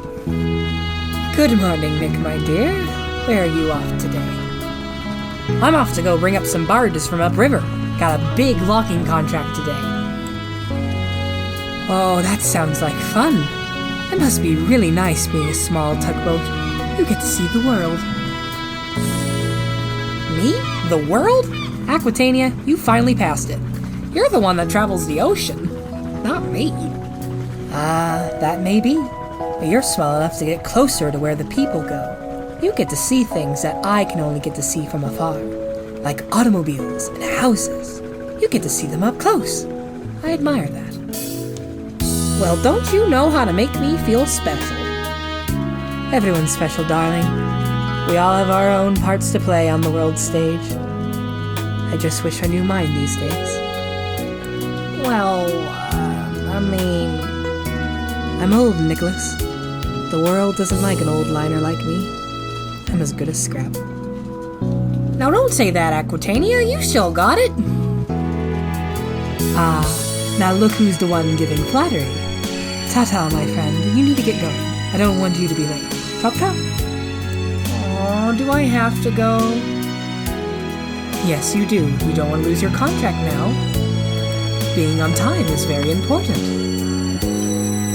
Good morning, Nick, my dear. Where are you off today? I'm off to go bring up some barges from upriver. Got a big locking contract today. Oh, that sounds like fun. It must be really nice being a small tugboat. You get to see the world. Me? The world? Aquitania, you finally passed it. You're the one that travels the ocean, not me. That may be, but you're small enough to get closer to where the people go. You get to see things that I can only get to see from afar, like automobiles and houses. You get to see them up close. I admire that. Well, don't you know how to make me feel special? Everyone's special, darling. We all have our own parts to play on the world stage. I just wish I knew mine these days. Well, I'm old, Nicholas. The world doesn't like an old liner like me. I'm as good as scrap. Now don't say that, Aquitania. You still got it. Now look who's the one giving flattery. Ta-ta, my friend. You need to get going. I don't want you to be late. Chop-chop. Oh, do I have to go? Yes, you do. You don't want to lose your contract now. Being on time is very important.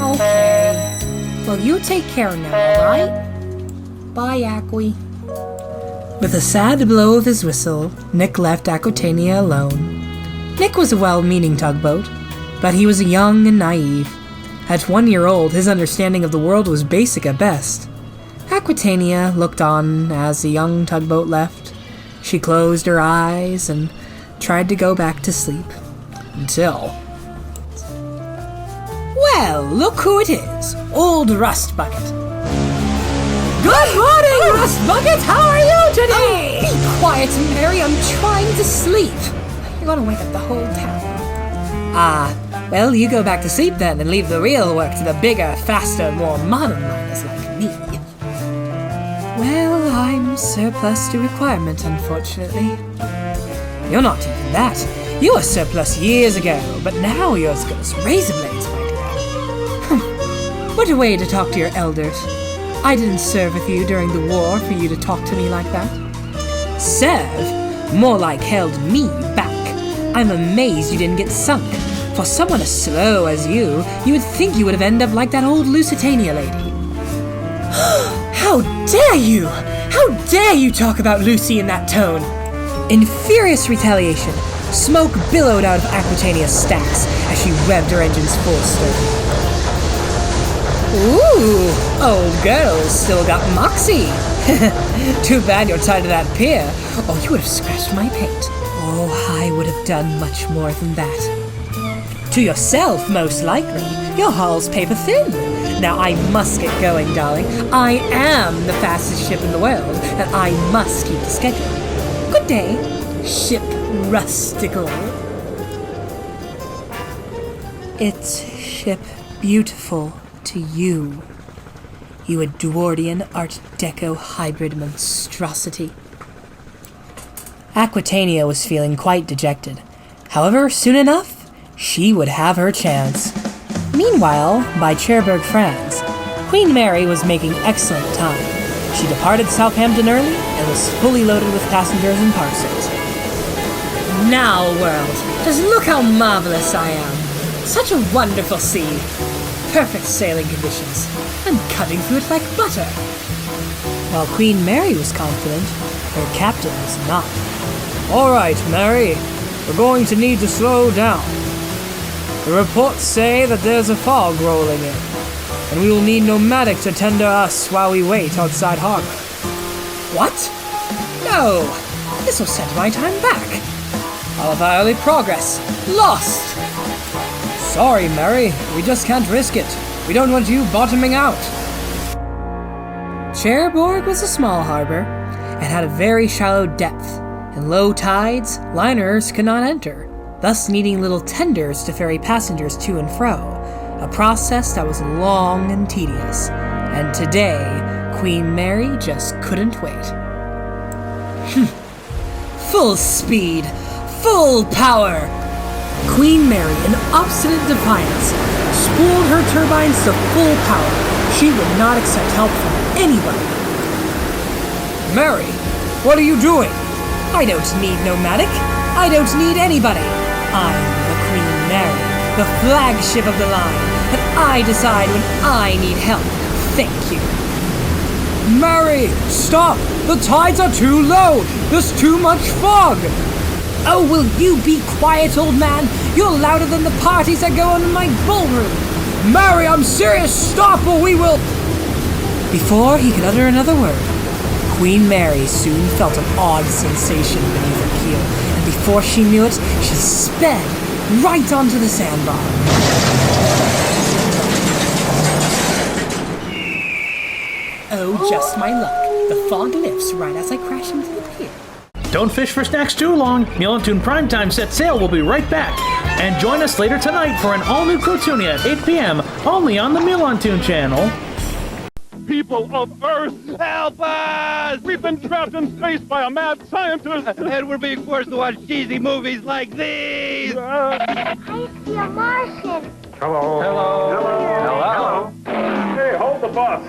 Okay. Well, you take care now, alright? Bye, Aqui. With a sad blow of his whistle, Nick left Aquitania alone. Nick was a well-meaning tugboat, but he was young and naive. At 1 year old, his understanding of the world was basic at best. Aquitania looked on as the young tugboat left. She closed her eyes and tried to go back to sleep. Until... Well, look who it is. Old Rust Bucket. Good morning, Rust Bucket! How are you today? Oh, be quiet, Mary. I'm trying to sleep. You're gonna wake up the whole town. Well, you go back to sleep then and leave the real work to the bigger, faster, more modern liners like me. Well, I'm surplus to requirement, unfortunately. You're not even that. You were surplus years ago, but now you're as good as razor blades, my dear. What a way to talk to your elders. I didn't serve with you during the war for you to talk to me like that. Serve? More like held me back. I'm amazed you didn't get sunk. For someone as slow as you would think you would have ended up like that old Lusitania lady. How dare you! How dare you talk about Lucy in that tone! In furious retaliation, Smoke billowed out of Aquitania's stacks as she revved her engines full stern. Ooh, old girl's still got moxie. Too bad you're tied to that pier, or you would have scratched my paint. Oh, I would have done much more than that. To yourself, most likely. Your hull's paper thin. Now I must get going, darling. I am the fastest ship in the world, and I must keep the schedule. Good day, Ship Rusticle. It's Ship Beautiful to you, you Edwardian Art Deco hybrid monstrosity. Aquitania was feeling quite dejected. However, soon enough, she would have her chance. Meanwhile, by Cherbourg, France, Queen Mary was making excellent time. She departed Southampton early and was fully loaded with passengers and parcels. Now, world, just look how marvelous I am. Such a wonderful sea. Perfect sailing conditions. I'm cutting through it like butter. While Queen Mary was confident, her captain was not. All right, Mary, we're going to need to slow down. The reports say that there's a fog rolling in, and we will need nomadic to tend to us while we wait outside harbor. What? No! This will set my time back. All of our early progress lost! Sorry, Mary, we just can't risk it. We don't want you bottoming out. Cherbourg was a small harbor and had a very shallow depth. In low tides, liners could not enter, thus needing little tenders to ferry passengers to and fro, a process that was long and tedious. And today, Queen Mary just couldn't wait. Full speed, full power! Queen Mary, in obstinate defiance, spooled her turbines to full power. She would not accept help from anybody. Mary, what are you doing? I don't need nomadic. I don't need anybody. I'm the Queen Mary, the flagship of the line, and I decide when I need help. Thank you. Mary, stop! The tides are too low. There's too much fog. Oh, will you be quiet, old man? You're louder than the parties that go on in my ballroom. Mary, I'm serious. Stop or we will... Before he could utter another word, Queen Mary soon felt an odd sensation beneath her keel, and before she knew it, she sped right onto the sandbar. Oh, just my luck. The fog lifts right as I crash into the pier. Don't fish for snacks too long. Milantoon Primetime set sail. We'll be right back. And join us later tonight for an all-new Crotoonia at 8 p.m. only on the Milantoon channel. People of Earth, help us! We've been trapped in space by a mad scientist, and we're being forced to watch cheesy movies like these. I see a Martian. Hello. Hello. Hello. Hey, hold the bus.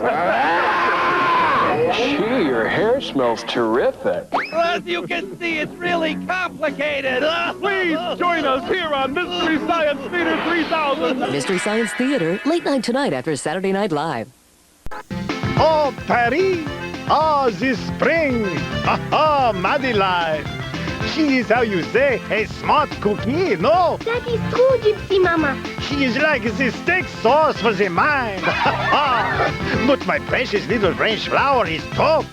Gee, your hair smells terrific. Well, as you can see, it's really complicated. Please join us here on Mystery Science Theater 3000. Mystery Science Theater, late night tonight after Saturday Night Live. Oh, Paris! Ah, this spring! Aha, Madeline! She is, how you say, a smart cookie, no? That is true, Gypsy Mama. She is like the steak sauce for the mind. But my precious little French flower is top.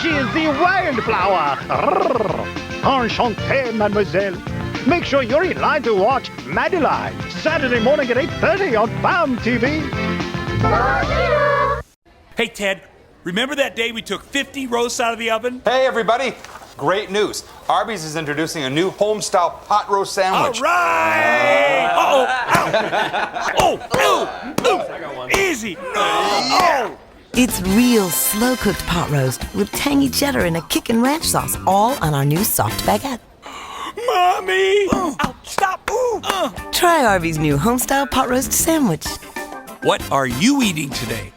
She is the wildflower. Enchanté, mademoiselle. Make sure you're in line to watch Madeline, Saturday morning at 8:30 on BAM TV. Hey, Ted, remember that day we took 50 roasts out of the oven? Hey, everybody. Great news. Arby's is introducing a new home-style pot roast sandwich. All right! Uh-oh! Ow! Oh! Ooh! Easy! No! Oh! It's real slow-cooked pot roast with tangy cheddar and a kickin' ranch sauce, all on our new soft baguette. Mommy! Ow, stop! Ooh! Try Arby's new home-style pot roast sandwich. What are you eating today?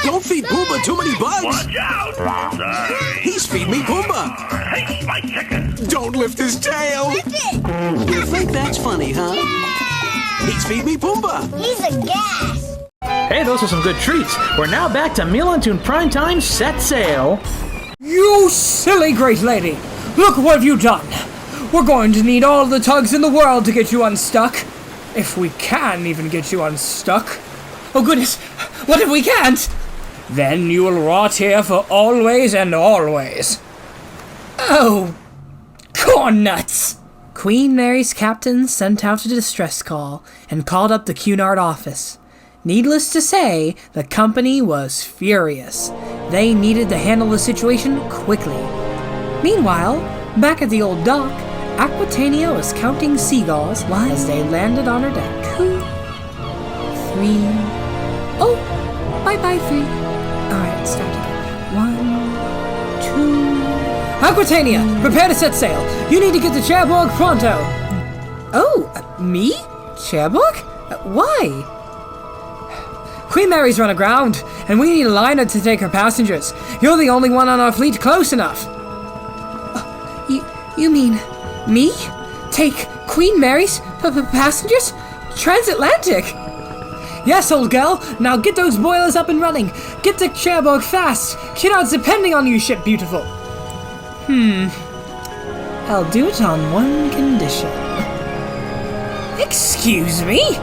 Don't feed Pumbaa too many bugs! Watch out! Sorry. He's feeding me Pumbaa! Hey, my chicken! Don't lift his tail! Lift it! You think that's funny, huh? Yeah! He's feeding me Pumbaa! He's a gas! Hey, those are some good treats. We're now back to Milantoon Primetime set sail. You silly great lady! Look what you've done! We're going to need all the tugs in the world to get you unstuck. If we can even get you unstuck. Oh goodness, what if we can't? Then you will rot here for always and always. Oh, corn nuts! Queen Mary's captain sent out a distress call and called up the Cunard office. Needless to say, the company was furious. They needed to handle the situation quickly. Meanwhile, back at the old dock, Aquitania was counting seagulls as they landed on her deck. 2, 3. Oh, bye-bye, 3. Alright, start again. 1, 2. Aquitania, prepare to set sail. You need to get to Cherbourg pronto. Oh, me? Cherbourg? Why? Queen Mary's run aground, and we need a liner to take her passengers. You're the only one on our fleet close enough. You mean me? Take Queen Mary's passengers? Transatlantic? Yes, old girl. Now get those boilers up and running. Get to Cherbourg fast. Cunard's depending on you, ship beautiful. I'll do it on one condition. Excuse me?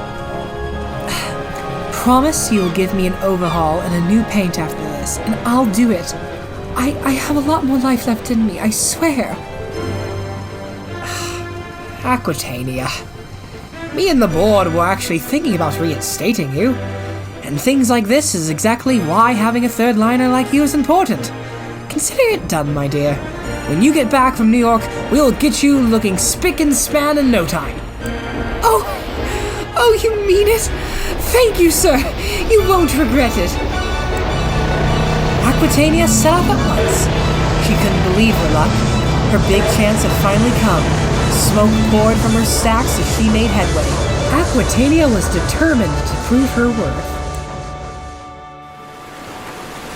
Promise you'll give me an overhaul and a new paint after this, and I'll do it. I have a lot more life left in me, I swear. Aquitania. Me and the board were actually thinking about reinstating you. And things like this is exactly why having a third liner like you is important. Consider it done, my dear. When you get back from New York, we'll get you looking spick and span in no time. Oh, you mean it? Thank you, sir. You won't regret it. Aquitania set off at once. She couldn't believe her luck. Her big chance had finally come. Smoke poured from her stacks as she made headway. Aquitania was determined to prove her worth.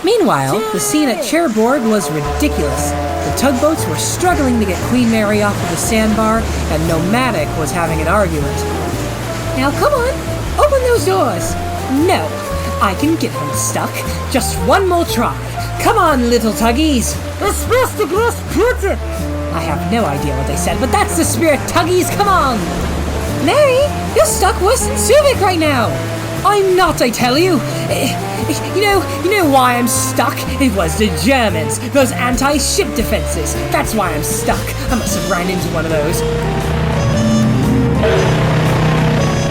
Meanwhile, the scene at Cherbourg was ridiculous. The tugboats were struggling to get Queen Mary off of the sandbar, and Nomadic was having an argument. Now come on, open those doors. No, I can get them stuck. Just one more try. Come on, little tuggies. I have no idea what they said, but that's the spirit, tuggies, come on! Mary, you're stuck worse than Suvik right now! I'm not, I tell you! You know why I'm stuck? It was the Germans, those anti-ship defenses. That's why I'm stuck. I must have ran into one of those.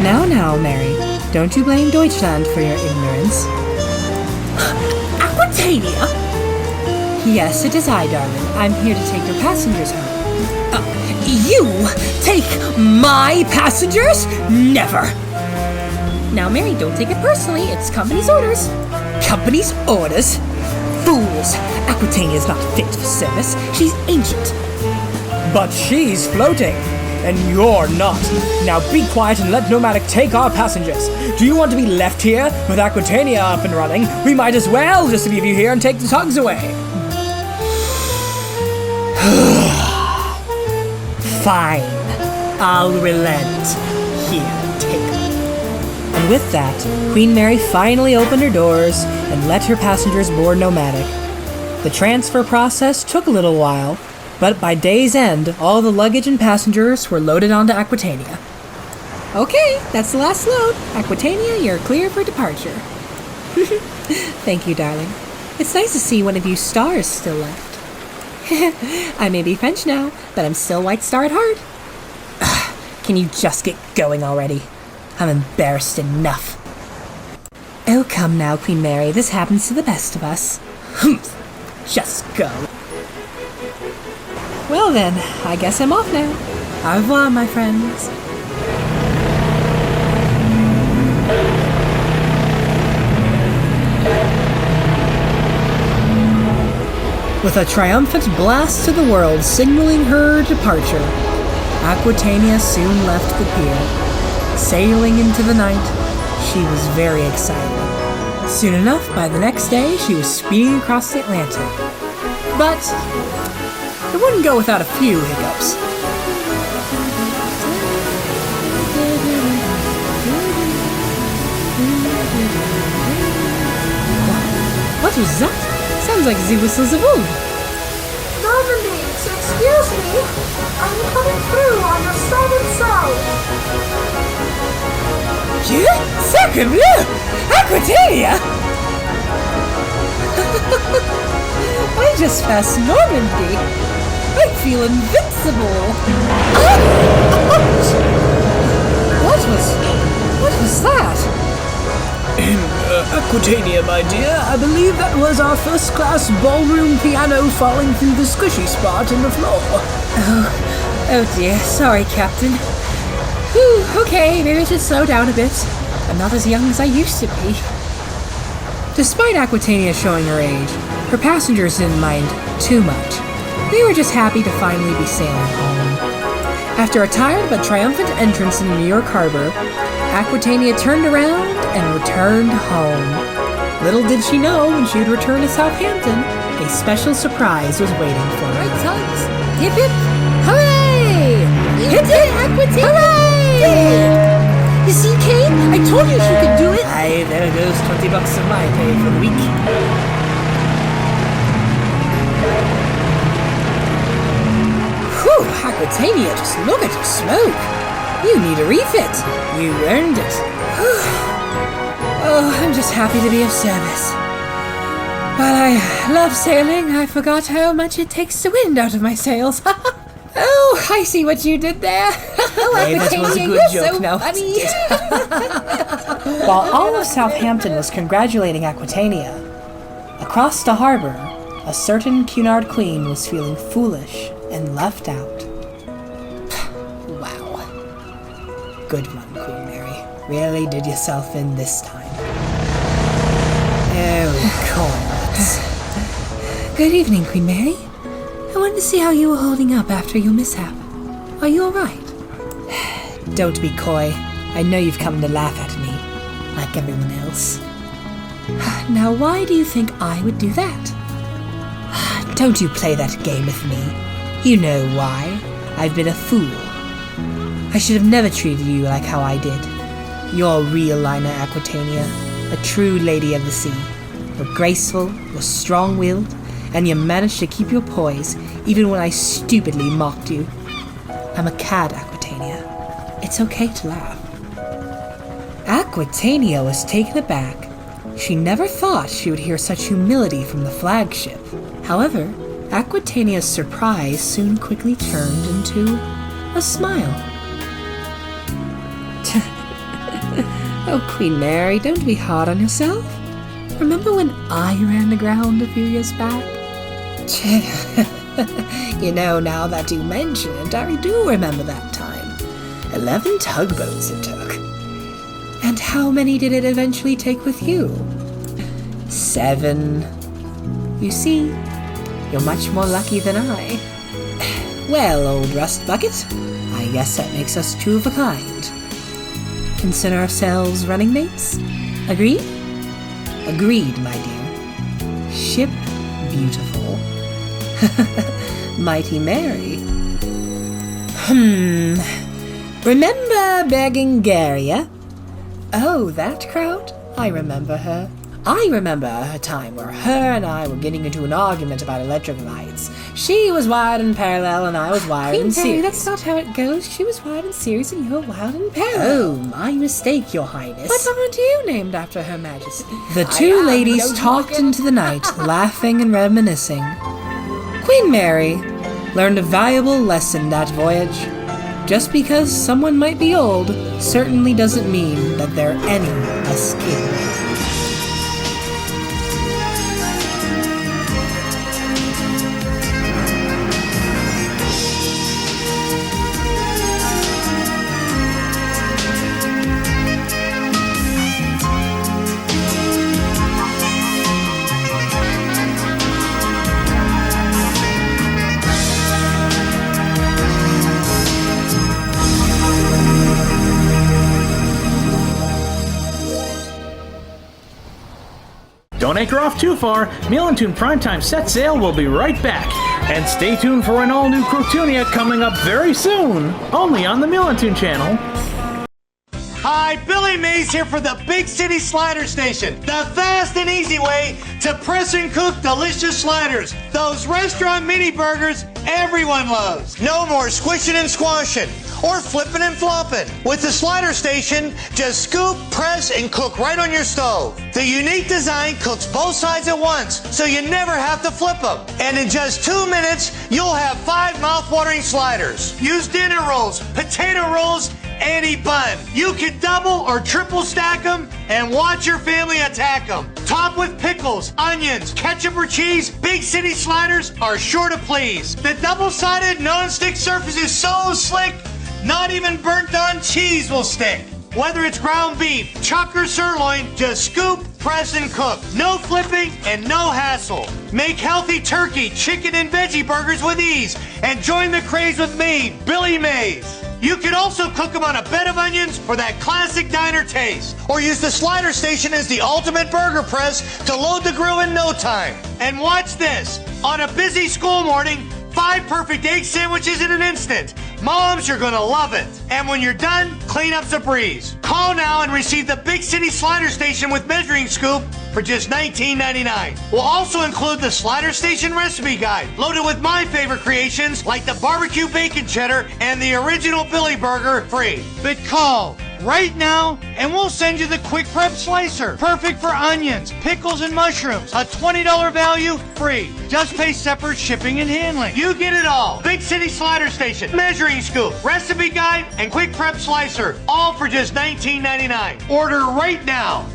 Now, Mary, don't you blame Deutschland for your ignorance. Aquitania? Yes, it is I, darling. I'm here to take your passengers home. You take my passengers? Never! Now, Mary, don't take it personally. It's company's orders. Company's orders? Fools! Aquitania's not fit for service. She's ancient. But she's floating, and you're not. Now be quiet and let Nomadic take our passengers. Do you want to be left here with Aquitania up and running? We might as well just leave you here and take the tugs away. Fine. I'll relent. Here, take them. And with that, Queen Mary finally opened her doors and let her passengers board Nomadic. The transfer process took a little while, but by day's end, all the luggage and passengers were loaded onto Aquitania. Okay, that's the last load. Aquitania, you're clear for departure. Thank you, darling. It's nice to see one of you stars still left. I may be French now, but I'm still White Star at heart. Can you just get going already? I'm embarrassed enough. Oh, come now, Queen Mary. This happens to the best of us. Just go. Well then, I guess I'm off now. Au revoir, my friends. With a triumphant blast to the world signaling her departure, Aquitania soon left the pier. Sailing into the night, she was very excited. Soon enough, by the next day, she was speeding across the Atlantic. But it wouldn't go without a few hiccups. What was that? Sounds like the whistles of old. Dominique, excuse me. I'm coming through on your starboard side. Sacre bleu! Aquitania! I just passed Normandy. I feel invincible. What was that? Aquitania, my dear, I believe that was our first-class ballroom piano falling through the squishy spot in the floor. Oh dear, sorry, Captain. Whew, okay, maybe I should slow down a bit. I'm not as young as I used to be. Despite Aquitania showing her age, her passengers didn't mind too much. They were just happy to finally be sailing home. After a tired but triumphant entrance in the New York harbor, Aquitania turned around and returned home. Little did she know when she would return to Southampton, a special surprise was waiting for her. Right, tugs! Hip hip! Hooray! Hip hip! Aquitania! Hooray! You see, Kate? I told you she could do it! Aye, there goes $20 of my pay for the week. Whew, Aquitania, just look at your smoke. You need a refit. You earned it. Oh, I'm just happy to be of service. While I love sailing, I forgot how much it takes the wind out of my sails. Oh, I see what you did there. Hey, that was a good joke so now. Funny. While all of Southampton was congratulating Aquitania, across the harbor, a certain Cunard queen was feeling foolish and left out. Wow. Good one, Queen Mary. Really did yourself in this time. Oh, Cornets. Good evening, Queen Mary. I wanted to see how you were holding up after your mishap. Are you alright? Don't be coy. I know you've come to laugh at me, like everyone else. Now, why do you think I would do that? Don't you play that game with me. You know why. I've been a fool. I should have never treated you like how I did. You're a real liner, Aquitania, a true lady of the sea. You're graceful, you're strong-willed, and you managed to keep your poise even when I stupidly mocked you. I'm a cad, Aquitania. It's okay to laugh. Aquitania was taken aback. She never thought she would hear such humility from the flagship. However, Aquitania's surprise soon quickly turned into a smile. Oh, Queen Mary, don't be hard on yourself. Remember when I ran aground a few years back? You know, now that you mention it, I do remember that time. 11 tugboats it took. And how many did it eventually take with you? 7. You see, you're much more lucky than I. Well, old rust bucket, I guess that makes us two of a kind. Consider ourselves running mates? Agreed? Agreed, my dear. Ship beautiful. Mighty Mary. Remember Bergengaria? Oh, that crowd? I remember her. I remember a time where her and I were getting into an argument about electric lights. She was wired and parallel and I was wired and series. That's not how it goes. She was wired and series and you were wired and parallel. Oh, my mistake, Your Highness. But aren't you named after Her Majesty? The two ladies talked into the night, laughing and reminiscing. Queen Mary learned a valuable lesson that voyage. Just because someone might be old certainly doesn't mean that they're any less capable. Don't anchor off too far. Milantoon Primetime Set Sail will be right back. And stay tuned for an all-new Crotoonia coming up very soon, only on the Milantoon channel. Hi, Billy Mays here for the Big City Slider Station, the fast and easy way to press and cook delicious sliders. Those restaurant mini burgers everyone loves. No more squishing and squashing or flipping and flopping. With the Slider Station, just scoop, press, and cook right on your stove. The unique design cooks both sides at once, so you never have to flip them. And in just 2 minutes, you'll have 5 mouth-watering sliders. Use dinner rolls, potato rolls, any bun. You can double or triple stack them and watch your family attack them. Top with pickles, onions, ketchup or cheese, Big City Sliders are sure to please. The double-sided non-stick surface is so slick, not even burnt-on cheese will stick. Whether it's ground beef, chuck, or sirloin, just scoop, press, and cook. No flipping and no hassle. Make healthy turkey, chicken, and veggie burgers with ease and join the craze with me, Billy Mays. You can also cook them on a bed of onions for that classic diner taste. Or use the Slider Station as the ultimate burger press to load the grill in no time. And watch this. On a busy school morning, 5 perfect egg sandwiches in an instant. Moms, you're gonna love it. And when you're done, cleanup's a breeze. Call now and receive the Big City Slider Station with measuring scoop for just $19.99. We'll also include the Slider Station recipe guide, loaded with my favorite creations like the barbecue bacon cheddar and the original Billy Burger free. But call right now and we'll send you the quick prep slicer, perfect for onions, pickles, and mushrooms. A $20 value free. Just pay separate shipping and handling. You get it all. Big City Slider Station, measuring scoop, recipe guide, and quick prep slicer, all for just $19.99. Order right now.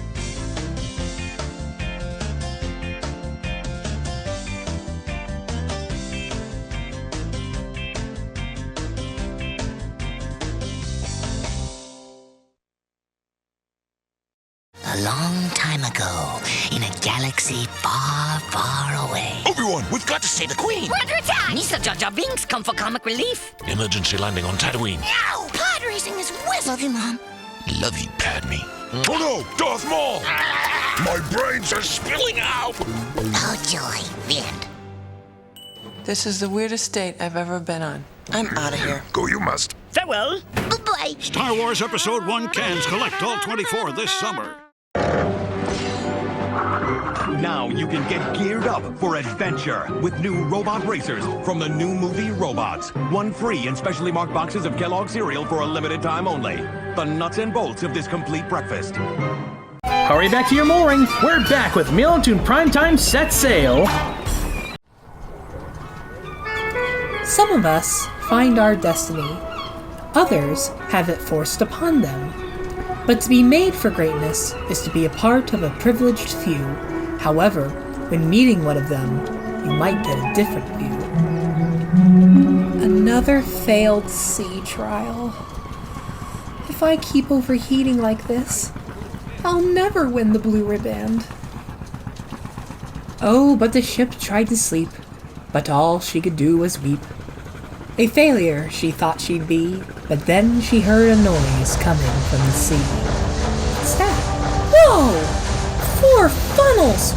A long time ago, in a galaxy far, far away. Everyone, we've got to save the Queen! We're under attack! Mr. Jar Jar Binks come for comic relief. Emergency landing on Tatooine. No! Pod racing is whiz. Love you, Mom. Love you, Padme. Oh no! Darth Maul! My brains are spilling out! Oh, joy. The end. This is the weirdest date I've ever been on. I'm out of here. Go you must. Farewell. Bye-bye. Star Wars Episode 1 cans collect all 24 this summer. Now you can get geared up for adventure with new robot racers from the new movie Robots. 1 free in specially marked boxes of Kellogg's cereal for a limited time only. The nuts and bolts of this complete breakfast. Hurry back to your mooring. We're back with Milantoon Primetime Set Sail. Some of us find our destiny. Others have it forced upon them. But to be made for greatness is to be a part of a privileged few. However, when meeting one of them, you might get a different view. Another failed sea trial. If I keep overheating like this, I'll never win the blue ribband. Oh, but the ship tried to sleep, but all she could do was weep. A failure she thought she'd be, but then she heard a noise coming from the sea. What's that? Whoa! 4 funnels!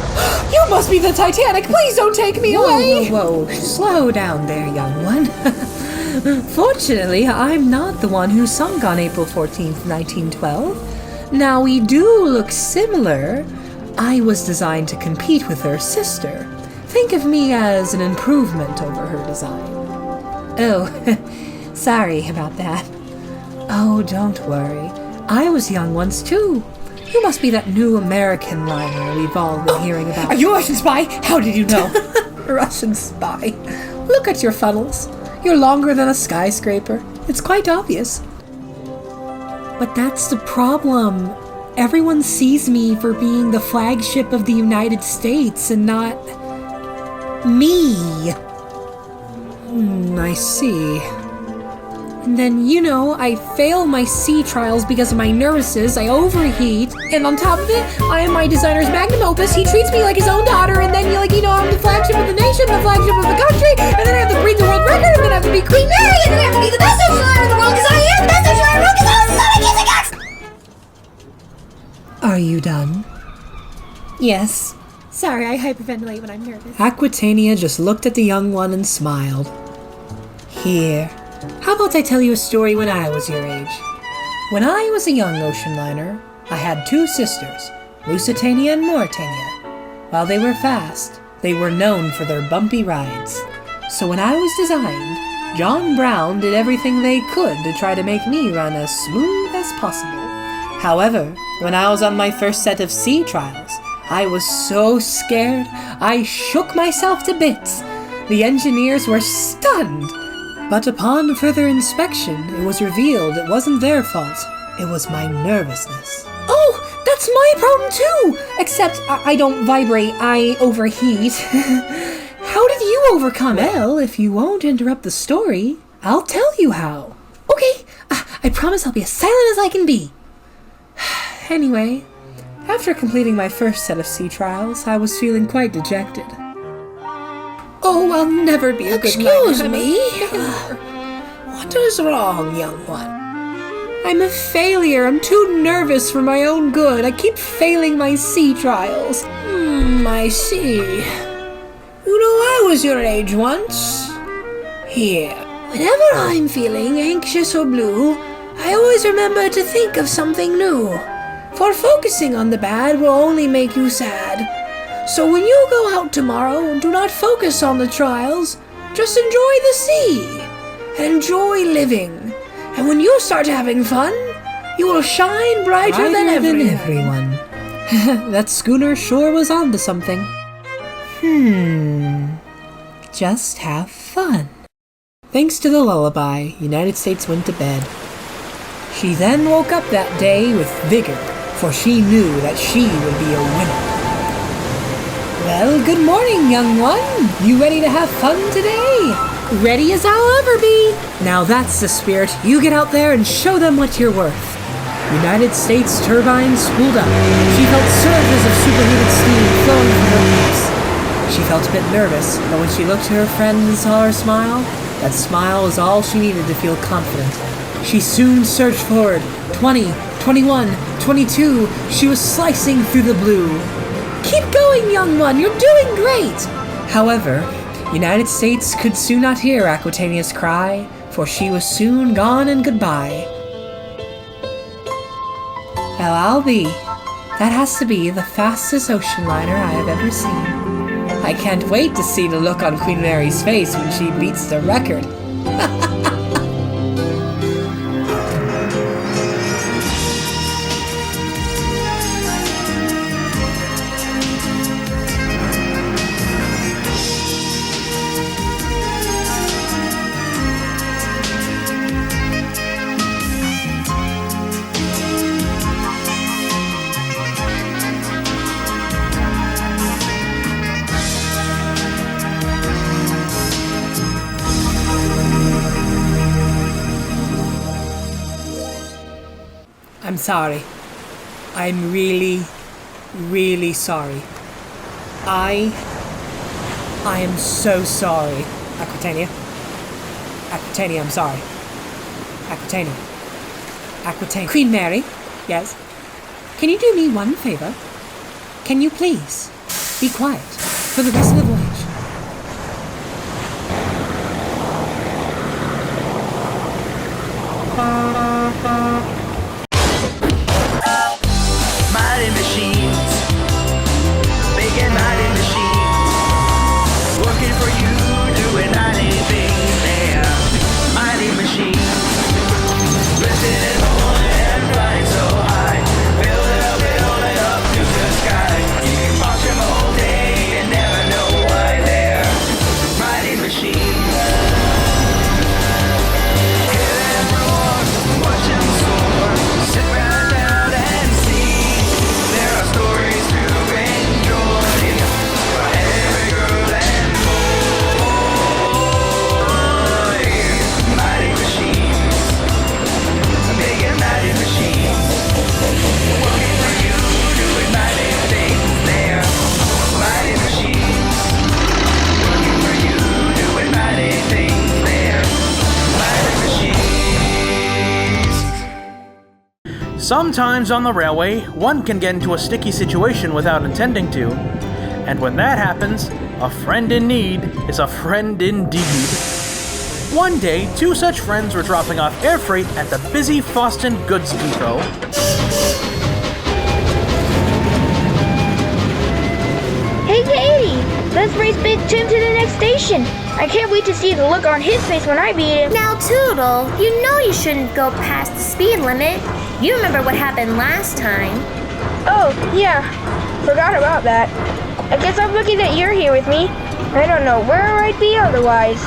You must be the Titanic! Please don't take me away! Whoa, slow down there, young one. Fortunately, I'm not the one who sunk on April 14th, 1912. Now, we do look similar. I was designed to compete with her sister. Think of me as an improvement over her design. Oh, sorry about that. Oh, don't worry. I was young once, too. You must be that new American liner we've all been hearing about. Are you a Russian spy? How did you know? Russian spy. Look at your funnels. You're longer than a skyscraper. It's quite obvious. But that's the problem. Everyone sees me for being the flagship of the United States and not me. I see. And then, I fail my sea trials because of my nervousness, I overheat, and on top of it, I am my designer's magnum opus. He treats me like his own daughter, and then, I'm the flagship of the nation, the flagship of the country, and then I have to break the world record, and then I have to be Queen Mary, and then I have to be the best engineer in the world because I am the best engineer in the world because I am the son of Are you done? Yes. Sorry, I hyperventilate when I'm nervous. Aquitania just looked at the young one and smiled. Here. How about I tell you a story when I was your age? When I was a young ocean liner, I had two sisters, Lusitania and Mauritania. While they were fast, they were known for their bumpy rides. So when I was designed, John Brown did everything they could to try to make me run as smooth as possible. However, when I was on my first set of sea trials, I was so scared, I shook myself to bits. The engineers were stunned. But upon further inspection, it was revealed it wasn't their fault. It was my nervousness. Oh, that's my problem too! Except I don't vibrate, I overheat. How did you overcome it? Well, if you won't interrupt the story, I'll tell you how. Okay, I promise I'll be as silent as I can be. Anyway, after completing my first set of sea trials, I was feeling quite dejected. Oh, I'll never be a good liner. Excuse me? What is wrong, young one? I'm a failure. I'm too nervous for my own good. I keep failing my sea trials. I see. You know, I was your age once. Here, whenever I'm feeling anxious or blue, I always remember to think of something new. For focusing on the bad will only make you sad. So when you go out tomorrow, do not focus on the trials. Just enjoy the sea. And enjoy living. And when you start having fun, you will shine brighter than everyone. That schooner sure was onto something. Just have fun. Thanks to the lullaby, United States went to bed. She then woke up that day with vigor, for she knew that she would be a winner. Well, good morning, young one. You ready to have fun today? Ready as I'll ever be. Now that's the spirit. You get out there and show them what you're worth. United States turbine spooled up. She felt surges of superheated steam flowing from her pipes. She felt a bit nervous, but when she looked at her friend and saw her smile, that smile was all she needed to feel confident. She soon surged forward. 20, 21, 22. She was slicing through the blue. Keep going, young one. You're doing great. However, United States could soon not hear Aquitania's cry, for she was soon gone and goodbye. Well, I'll be. That has to be the fastest ocean liner I have ever seen. I can't wait to see the look on Queen Mary's face when she beats the record. I'm sorry. I'm really, really sorry. I am so sorry. Aquitania, I'm sorry. Aquitania. Queen Mary? Yes? Can you do me one favor? Can you please be quiet for the rest of the voyage? Mighty machines, big and mighty machines, working for you, doing mighty things. They're mighty machines, lifting it on and flying so high, build it up to the sky. You can watch them all day and never know why. They're mighty machines. Hear them roar, watch them soar, sit right down and see. There are stories to enjoy for every girl and boy. Mighty machines, big and mighty machines, working for you, doing mighty things. They're mighty machines, working for you, doing mighty things. They're mighty machines. Sometimes on the railway, one can get into a sticky situation without intending to. And when that happens, a friend in need is a friend indeed. One day, two such friends were dropping off air freight at the busy Foston Goods Depot. Hey, Katie! Let's race Big Tim to the next station. I can't wait to see the look on his face when I beat him. Now, Toodle, you know you shouldn't go past the speed limit. You remember what happened last time. Oh, yeah. Forgot about that. I guess I'm lucky that you're here with me. I don't know where I'd be otherwise.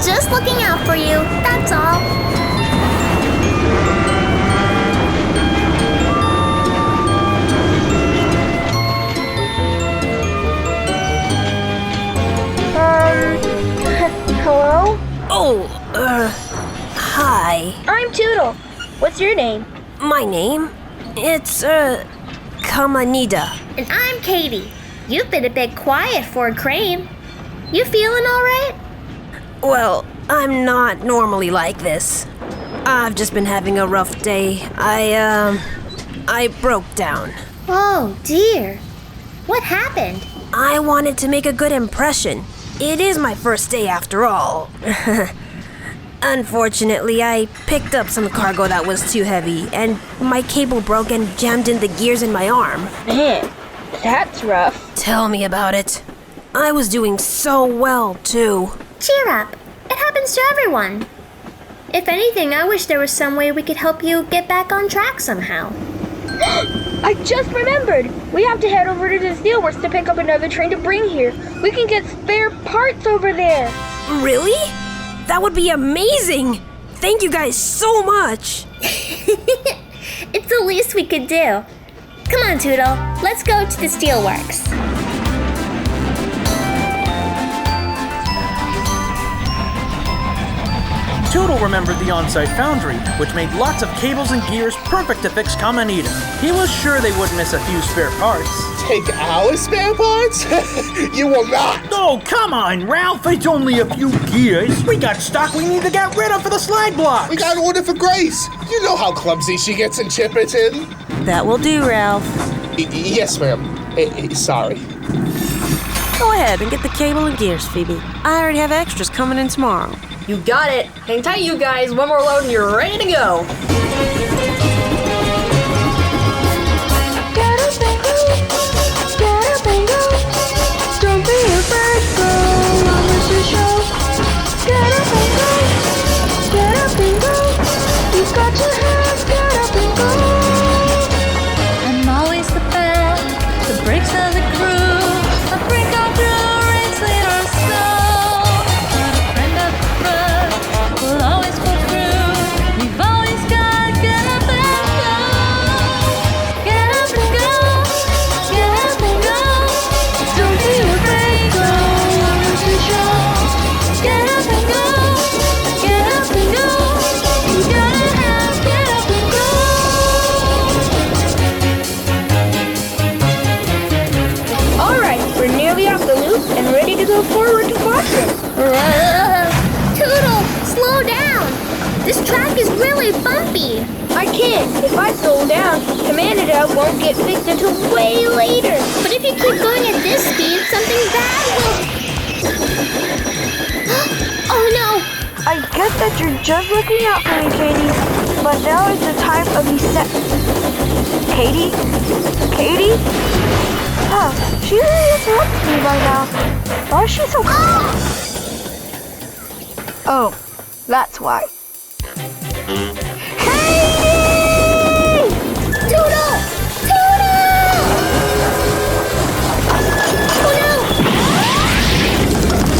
Just looking out for you, that's all. Hello? Oh, hi. I'm Toodle. What's your name? My name? It's, Kamanida. And I'm Katie. You've been a bit quiet for a crane. You feeling all right? Well, I'm not normally like this. I've just been having a rough day. I broke down. Oh, dear. What happened? I wanted to make a good impression. It is my first day after all. Unfortunately, I picked up some cargo that was too heavy, and my cable broke and jammed in the gears in my arm. Man, that's rough. Tell me about it. I was doing so well, too. Cheer up. It happens to everyone. If anything, I wish there was some way we could help you get back on track somehow. I just remembered! We have to head over to the steelworks to pick up another train to bring here. We can get spare parts over there. Really? That would be amazing! Thank you guys so much! It's the least we could do. Come on, Toodle. Let's go to the steelworks. Toodle remembered the on-site foundry, which made lots of cables and gears perfect to fix Kamanida. He was sure they wouldn't miss a few spare parts. Take our spare parts? You will not! Oh, come on, Ralph! It's only a few gears. We got stock we need to get rid of for the slag blocks. We got an order for Grace. You know how clumsy she gets in Chipperton. That will do, Ralph. Yes, ma'am. Sorry. Go ahead and get the cable and gears, Phoebe. I already have extras coming in tomorrow. You got it. Hang tight, you guys. One more load and you're ready to go. Get up and go. Get up and go. Don't be afraid, go on with the show. Get up and go. Get up and go. You've got your hands, get up and go. I'm always the best, the brakes of the crew. A break on through, rain, sleet, or snow. Not a friend of the front, will always pull through. We've always got to get up and go. Get up and go. Get up and go. Don't be afraid, go on with the show. Get up and go. Get up and go. You gotta have get up and go. Alright, we're nearly off the loop and ready to go forward to Boston. Toodle, slow down. This track is really bumpy. I can't. If I slow down, Kamanida won't get fixed until way later. But if you keep going at this speed, something bad will... Oh no! I guess that you're just looking out for me, Katie. But now is the time of the set. Katie? Katie? Huh, she really is helping me by now. Why is she so... Oh, that's why. Katie! Toodle! Toodle! Oh no!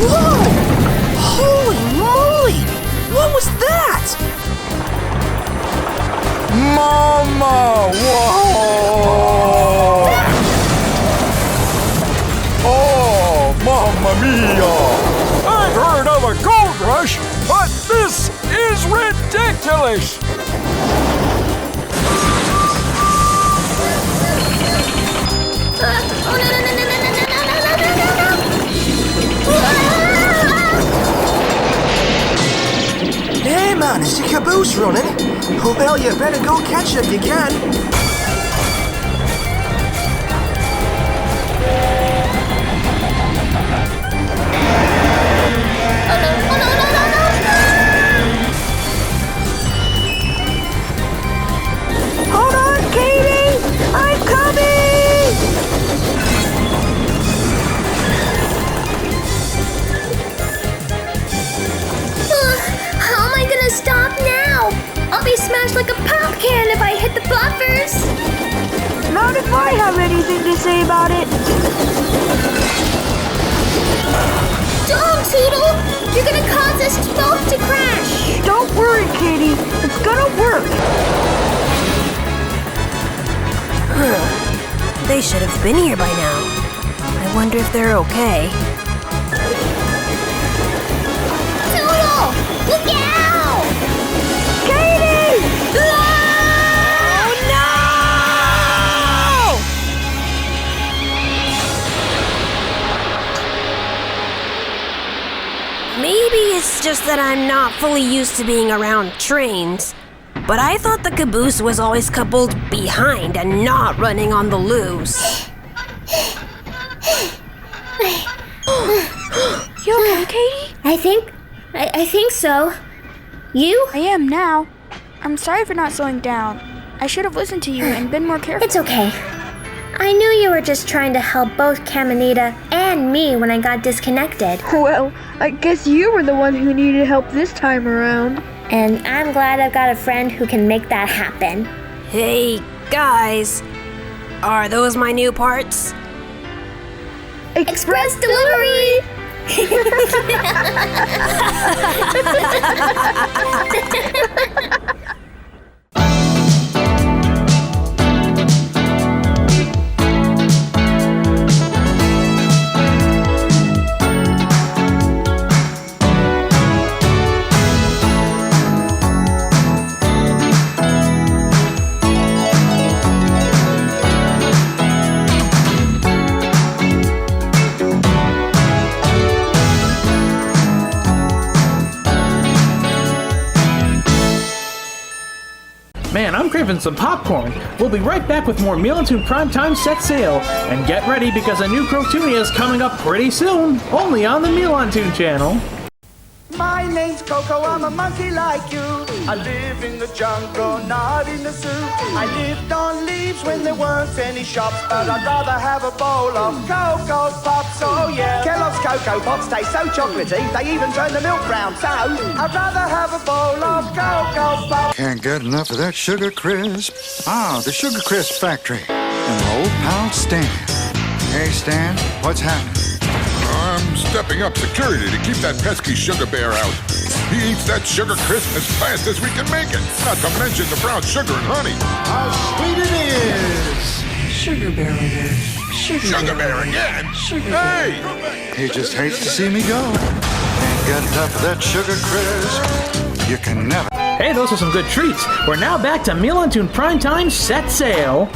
Whoa! Holy moly! What was that? Mama! Whoa! Oh, mamma mia! I've heard of a gold rush, but this is ridiculous! Oh no, no, no, no, no, no, no, no, no, no, no! Hey man, is your caboose running? Well, you better go catch it if you can. Oh no, anything to say about it? Don't, Toodle! You're gonna cause us both to crash! Don't worry, Katie. It's gonna work. They should have been here by now. I wonder if they're okay. Toodle! Look out! Katie! Oh no! Maybe it's just that I'm not fully used to being around trains. But I thought the caboose was always coupled behind and not running on the loose. You okay, Katie? I think so. You? I am now. I'm sorry for not slowing down. I should have listened to you and been more careful. It's okay. I knew you were just trying to help both Caminita and me when I got disconnected. Well, I guess you were the one who needed help this time around. And I'm glad I've got a friend who can make that happen. Hey, guys. Are those my new parts? Express delivery! Man, I'm craving some popcorn. We'll be right back with more Milantoon Primetime Set Sail. And get ready because a new Crotoonia is coming up pretty soon, only on the Milantoon channel. My name's Coco, I'm a monkey like you. I live in the jungle, not in the zoo. I lived on leaves when there weren't any shops, but I'd rather have a bowl of Cocoa Pops, oh yeah. Kellogg's Cocoa Pops taste so chocolatey, they even turn the milk brown, so I'd rather have a bowl of Cocoa Pops. Can't get enough of that Sugar Crisp. Ah, the Sugar Crisp factory. And my old pal Stan. Hey Stan, what's happening? I'm stepping up security to keep that pesky sugar bear out. He eats that Sugar Crisp as fast as we can make it, not to mention the brown sugar and honey. How sweet it is! Sugar bear again. Sugar bear again? Hey! He just hates to see me go. Can't get enough of that Sugar Crisp. You can never. Hey, those are some good treats. We're now back to Milantoon Primetime Set Sail.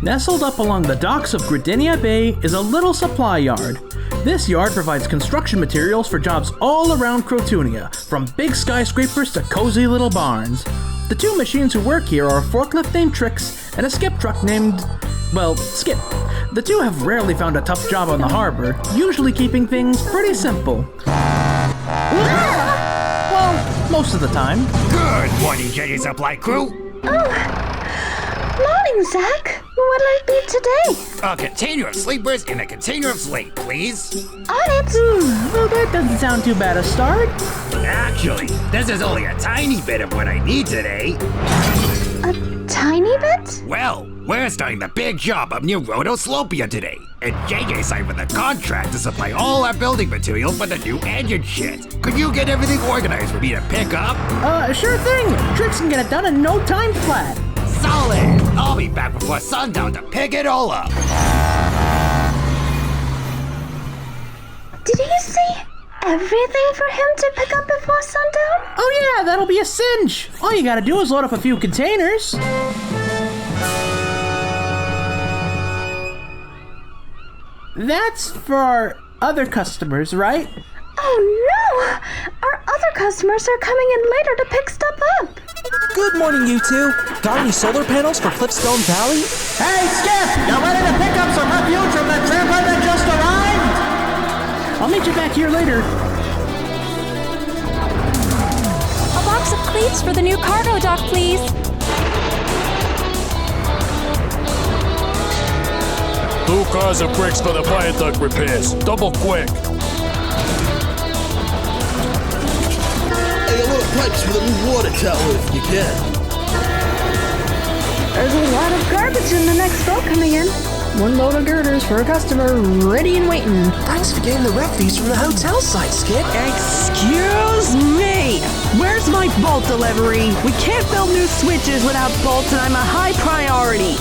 Nestled up along the docks of Crotoonia Bay is a little supply yard. This yard provides construction materials for jobs all around Crotoonia, from big skyscrapers to cozy little barns. The two machines who work here are a forklift named Trix and a skip truck named, well, Skip. The two have rarely found a tough job on the harbor, usually keeping things pretty simple. Well, most of the time. Good morning, Jenny Supply Crew. Morning, Zach. What'll it be today? A container of sleepers and a container of sleep, please. On it. Well, that doesn't sound too bad a start. Actually, this is only a tiny bit of what I need today. A tiny bit? Well, we're starting the big job of New Rotoslopia today, and JJ signed with a contract to supply all our building material for the new engine shit. Could you get everything organized for me to pick up? Sure thing. Trix can get it done in no time flat. Solid! I'll be back before sundown to pick it all up. Did you see everything for him to pick up before sundown? Oh yeah, that'll be a cinch. All you gotta do is load up a few containers. That's for our other customers, right? Oh no! Our other customers are coming in later to pick stuff up. Good morning, you two. Got any solar panels for Cliffstone Valley? Hey, Skip! You ready to pick up some refuge from the tripper that just arrived? I'll meet you back here later. A box of cleats for the new cargo dock, please. 2 cars of bricks for the viaduct repairs. Double quick. Hey, a little pipes for the new water tower if you can. There's a lot of garbage in the next boat coming in. 1 load of girders for a customer, ready and waiting. Thanks for getting the refuse from the hotel site, Skip. Excuse me! Where's my bolt delivery? We can't build new switches without bolts, and I'm a high priority.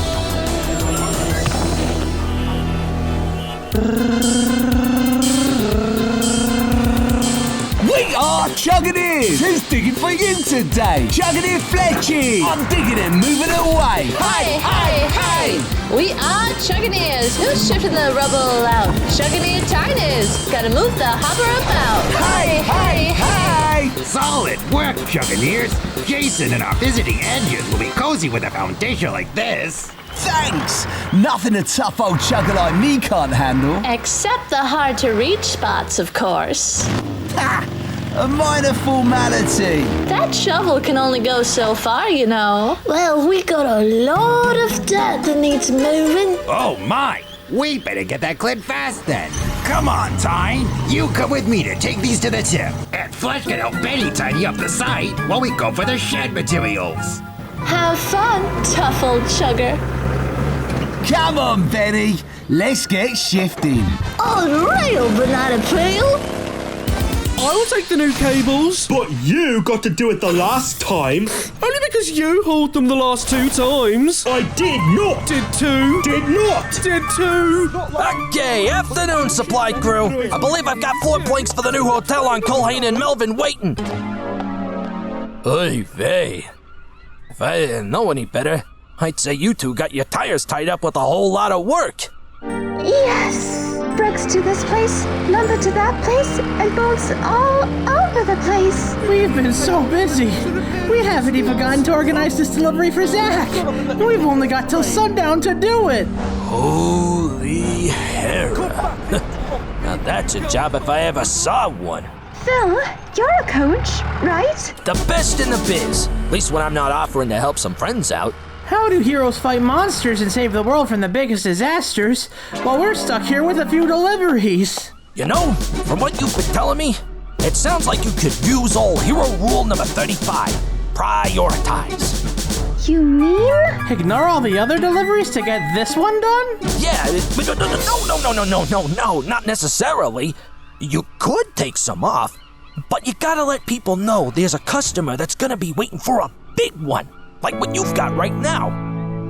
We are Chuggineers! Who's digging for you today? Chuggineer Fletchy! I'm digging and moving away! Hey, hey, hey! We are Chuggineers. Who's shifting the rubble out? Chuggineer Tiners. Gotta move the hopper about. Hey, hey, hey! Solid work, Chuggineers. Jason and our visiting engines will be cozy with a foundation like this. Thanks! Nothing a tough old chugger like me can't handle. Except the hard-to-reach spots, of course. Ha! A minor formality. That shovel can only go so far, you know. Well, we got a lot of dirt that needs moving. Oh my! We better get that cleared fast then. Come on, Tyne. You come with me to take these to the tip. And Fletch can help Benny tidy up the site while we go for the shed materials. Have fun, tough old chugger. Come on, Benny. Let's get shifting. On rail, banana peel. I'll take the new cables. But you got to do it the last time. Only because you hauled them the last 2 times. I did not. Did 2. Did not. Did 2. Okay, afternoon, supply crew. I believe I've got floor planks for the new hotel on Culhane and Melvin waiting. Oy vey. If I didn't know any better, I'd say you two got your tires tied up with a whole lot of work. Yes. Bricks to this place, lumber to that place, and boats all over the place. We've been so busy. We haven't even gotten to organize this delivery for Zach. We've only got till sundown to do it. Holy hera. Now that's a job if I ever saw one. Phil, you're a coach, right? The best in the biz. At least when I'm not offering to help some friends out. How do heroes fight monsters and save the world from the biggest disasters while we're stuck here with a few deliveries? You know, from what you've been telling me, it sounds like you could use old hero rule number 35. Prioritize. You mean? Ignore all the other deliveries to get this one done? Yeah, but no, not necessarily. You could take some off, but you gotta let people know there's a customer that's gonna be waiting for a big one. Like what you've got right now.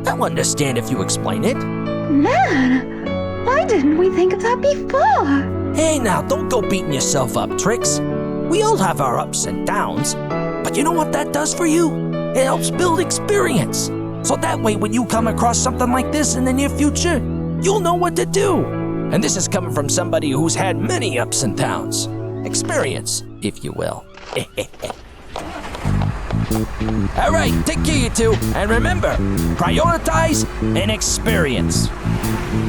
They'll understand if you explain it. Man, why didn't we think of that before? Hey now, don't go beating yourself up, Trix. We all have our ups and downs. But you know what that does for you? It helps build experience. So that way when you come across something like this in the near future, you'll know what to do. And this is coming from somebody who's had many ups and downs. Experience, if you will. All right, take care, you two. And remember, prioritize and experience.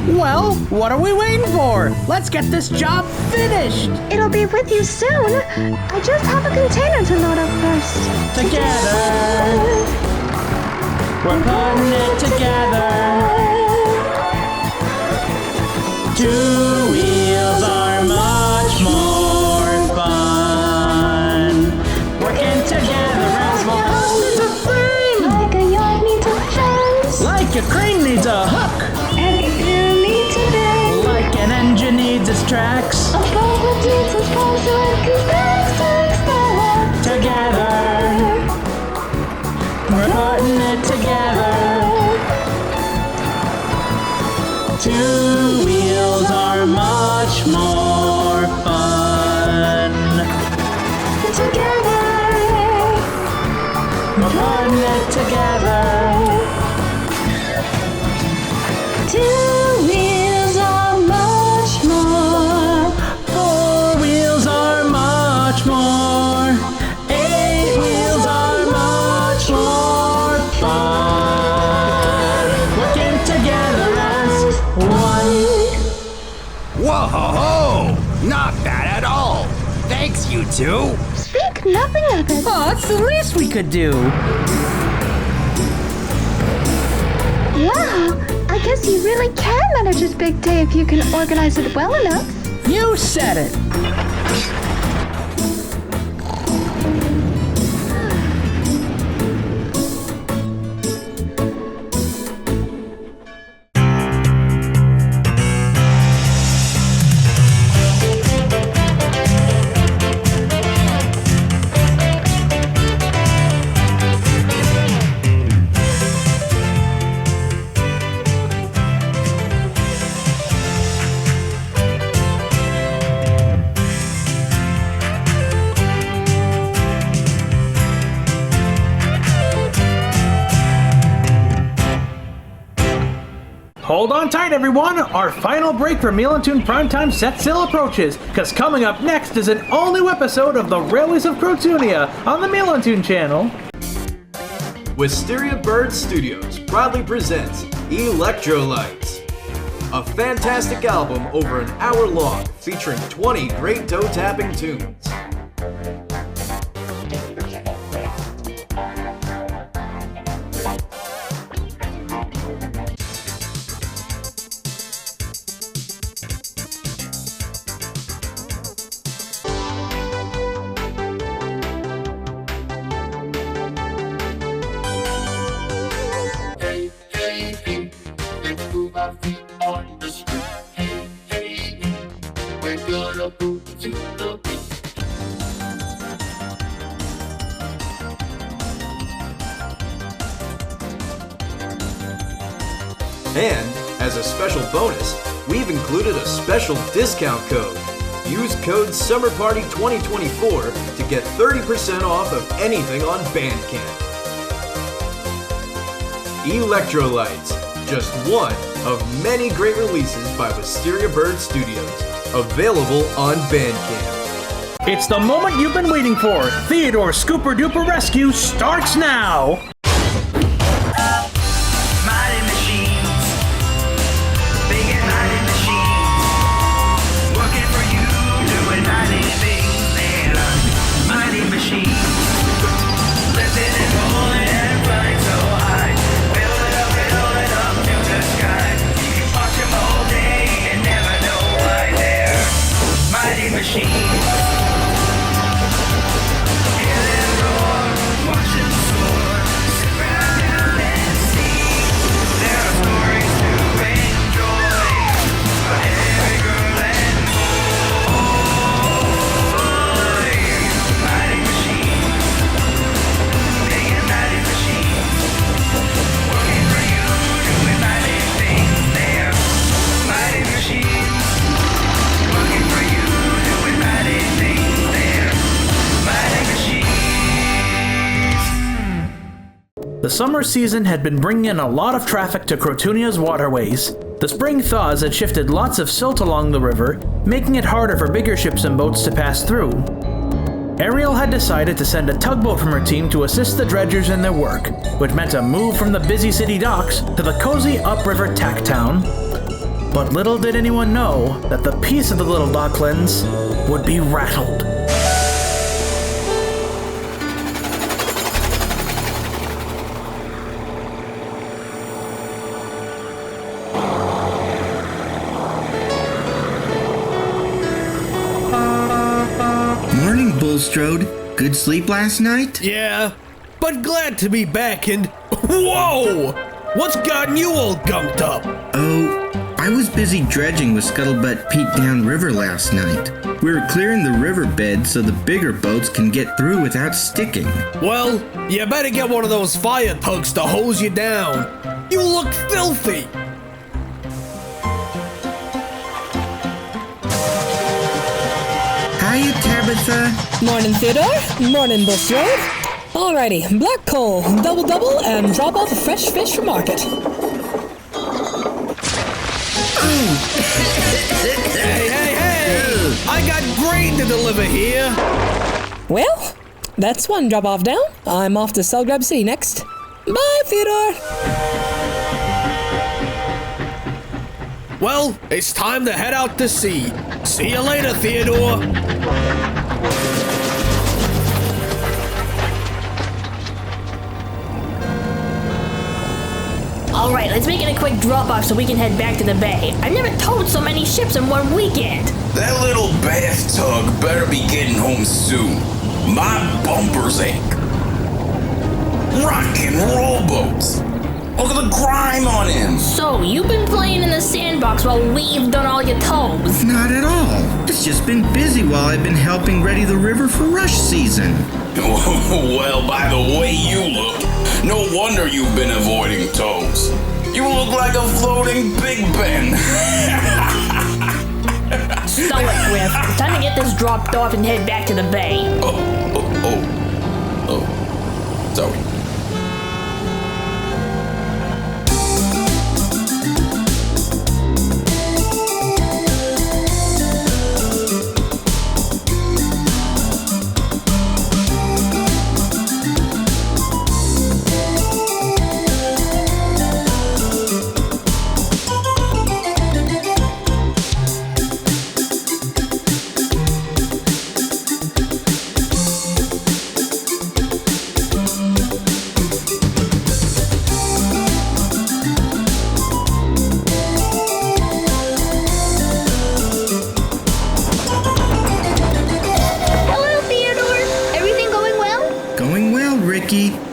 Well, what are we waiting for? Let's get this job finished. It'll be with you soon. I just have a container to load up first. Together, we're putting it together. 2 wheels are much more fun. Working together as one needs a frame. Like a yard needs a fence. Like a crane needs a hook. And a gear needs a bend. Like an engine needs its tracks. A boat needs its pole so it can stand. Together, we're putting it together. Two wheels are much more fun. Together, We're putting it together. two wheels are much more. Four wheels are much more. Eight wheels are much more fun. Working together as one. Whoa! Not bad at all. Thanks, you two. Think nothing of it. Oh, it's the least we could do. Wow, I guess you really can manage this big day if you can organize it well enough. You said it. Hold on tight, everyone! Our final break for Milantoon Primetime set sail approaches, because coming up next is an all-new episode of the Railways of Crotoonia on the Milantoon channel. Wisteria Bird Studios proudly presents Electrolytes, a fantastic album over an hour long featuring 20 great toe-tapping tunes. And, as a special bonus, we've included a special discount code. Use code SUMMERPARTY2024 to get 30% off of anything on Bandcamp. Electrolytes, just one of many great releases by Wisteria Bird Studios, available on Bandcamp. It's the moment you've been waiting for! Theodore's Scooper Duper Rescue starts now! Mighty machines, big and mighty machines, working for you, doing mighty things. They're mighty machines, lifting and rolling and flying so high. Build it up to the sky. You can watch them all day and never know why. They're mighty machines. Hear them roar, watch them soar. Sit right down and see. There are stories to enjoy for every girl and boy. Mighty machines, big and mighty machines, working for you, doing mighty things. They're mighty machines, working for you, doing mighty things. They're mighty machines. The summer season had been bringing in a lot of traffic to Crotoonia's waterways. The spring thaws had shifted lots of silt along the river, making it harder for bigger ships and boats to pass through. Ariel had decided to send a tugboat from her team to assist the dredgers in their work, which meant a move from the busy city docks to the cozy upriver tack town. But little did anyone know that the peace of the little docklands would be rattled. Morning, Bulstrode. Good sleep last night? Yeah, but glad to be back and... Whoa! What's gotten you all gunked up? Oh, I was busy dredging with Scuttlebutt Pete downriver last night. We were clearing the riverbed so the bigger boats can get through without sticking. Well, you better get one of those fire tugs to hose you down. You look filthy. Hiya, Tabitha. Morning, Theodore. Morning, Bulstrode. Alrighty, black coal, double, and drop off a fresh fish for market. Hey! I got grain to deliver here. Well, that's one drop off down. I'm off to Selgrab City next. Bye, Theodore. Well, it's time to head out to sea. See you later, Theodore. Alright, let's make it a quick drop-off so we can head back to the bay. I've never towed so many ships in one weekend. That little bath tug better be getting home soon. My bumpers ache. Rock and roll boats. Look at the grime on him. So, you've been playing in the sandbox while we've done all your tows? Not at all. It's just been busy while I've been helping ready the river for rush season. Well, by the way you look, no wonder you've been avoiding tows. You look like a floating Big Ben. Stow it, Griff. It's time to get this dropped off and head back to the bay. Sorry.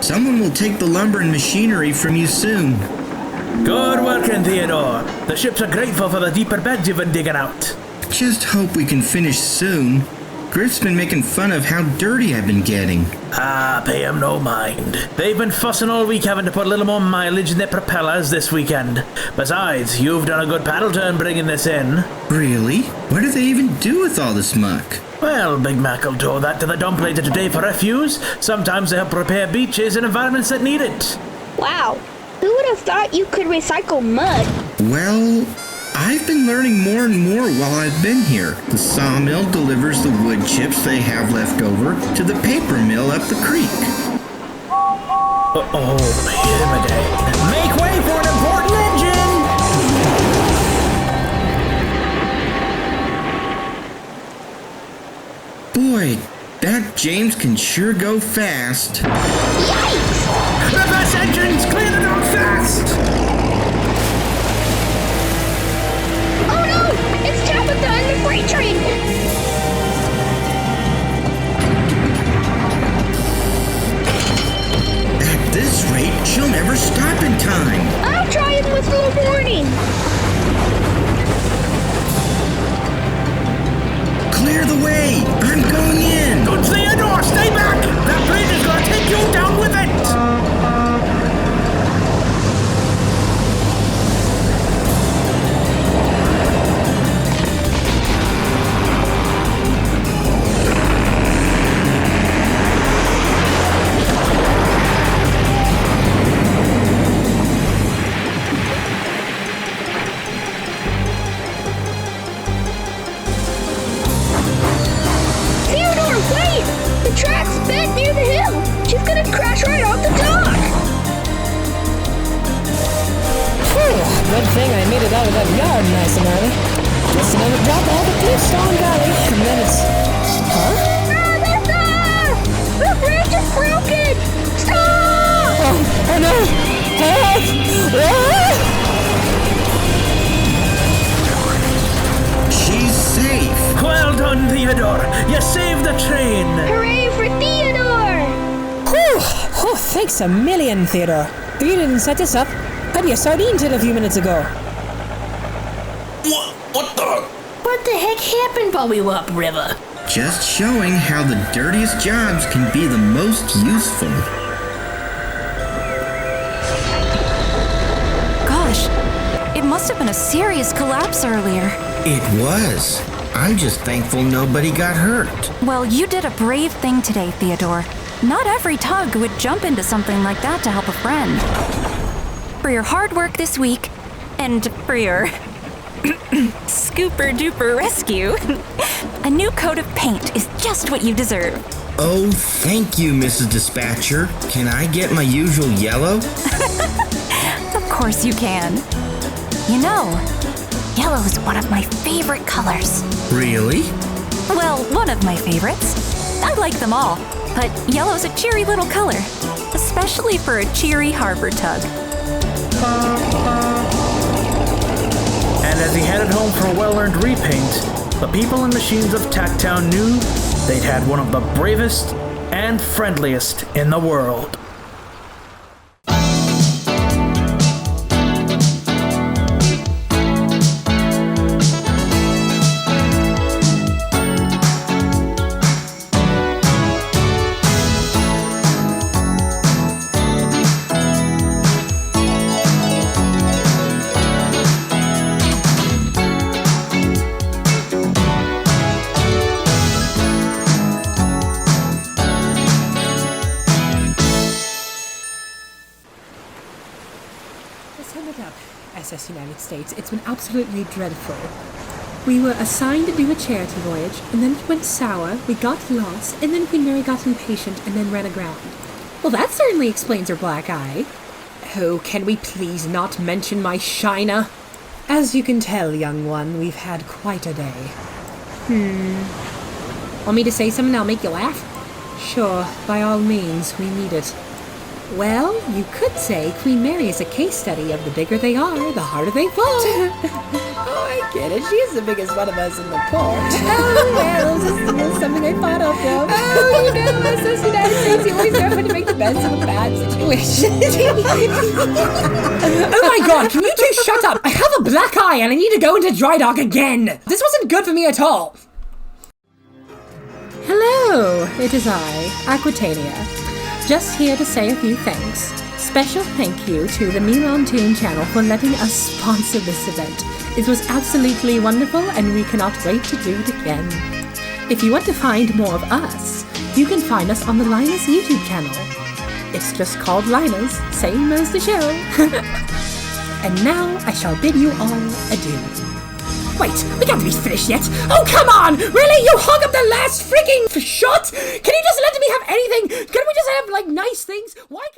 Someone will take the lumber and machinery from you soon. Good working, Theodore. The ships are grateful for the deeper beds you've been digging out. Just hope we can finish soon. Griff's been making fun of how dirty I've been getting. Pay him no mind. They've been fussing all week having to put a little more mileage in their propellers this weekend. Besides, you've done a good paddle turn bringing this in. Really? What do they even do with all this muck? Well, Big Mac will tow that to the dump later today for refuse. Sometimes they help repair beaches and environments that need it. Wow, who would have thought you could recycle mud? Well, I've been learning more and more while I've been here. The sawmill delivers the wood chips they have left over to the paper mill up the creek. Uh-oh, him again. Make way for an important engine! Boy, that James can sure go fast. Yikes! Reverse engines, clear the dock fast! Oh no! It's Tabitha and the freight train! At this rate, she'll never stop in time. I'll try and whistle a warning. Clear the way! I'm going in! Good Theodore, stay back! That bridge is gonna take you down with it! Good thing I made it out of that yard nice and early. Just another drop all the Cliffstone Valley, and then it's... Huh? Tabitha! The bridge is broken! Stop! Oh no! Help! Ah! She's safe! Well done, Theodore! You saved the train! Hooray for Theodore! Whew! Oh, thanks a million, Theodore. If you didn't set this up, I'd be a sardine tin a few minutes ago. What the? What the heck happened while we were upriver? Just showing how the dirtiest jobs can be the most useful. Gosh, it must have been a serious collapse earlier. It was. I'm just thankful nobody got hurt. Well, you did a brave thing today, Theodore. Not every tug would jump into something like that to help a friend. For your hard work this week, and for your scooper-duper rescue, a new coat of paint is just what you deserve. Oh, thank you, Mrs. Dispatcher. Can I get my usual yellow? Of course you can. You know, yellow is one of my favorite colors. Really? Well, one of my favorites. I like them all, but yellow's a cheery little color, especially for a cheery harbor tug. And as he headed home for a well-earned repaint, the people and machines of Tacktown knew they'd had one of the bravest and friendliest in the world. SS United States. It's been absolutely dreadful. We were assigned to do a charity voyage, and then it went sour, we got lost, and then Queen Mary got impatient and then ran aground. Well, that certainly explains her black eye. Oh, can we please not mention my Shina? As you can tell, young one, we've had quite a day. Want me to say something that'll make you laugh? Sure, by all means, we need it. Well, you could say Queen Mary is a case study of the bigger they are, the harder they fall. Oh, I get it. She is the biggest one of us in the port. Oh, well, this is something I thought of, though. Oh, you know, SS United States, you always know how to make the best of a bad situation. Oh my god, can you two shut up? I have a black eye and I need to go into dry dock again. This wasn't good for me at all. Hello, it is I, Aquitania. Just here to say a few thanks. Special thank you to the Milantoon channel for letting us sponsor this event. It was absolutely wonderful and we cannot wait to do it again. If you want to find more of us, you can find us on the Linus YouTube channel. It's just called Linus, same as the show. And now I shall bid you all adieu. Wait, we can't be finished yet. Oh, come on! Really? You hung up the last freaking shot? Can you just let me have anything? Can we just have, like, nice things? Why can't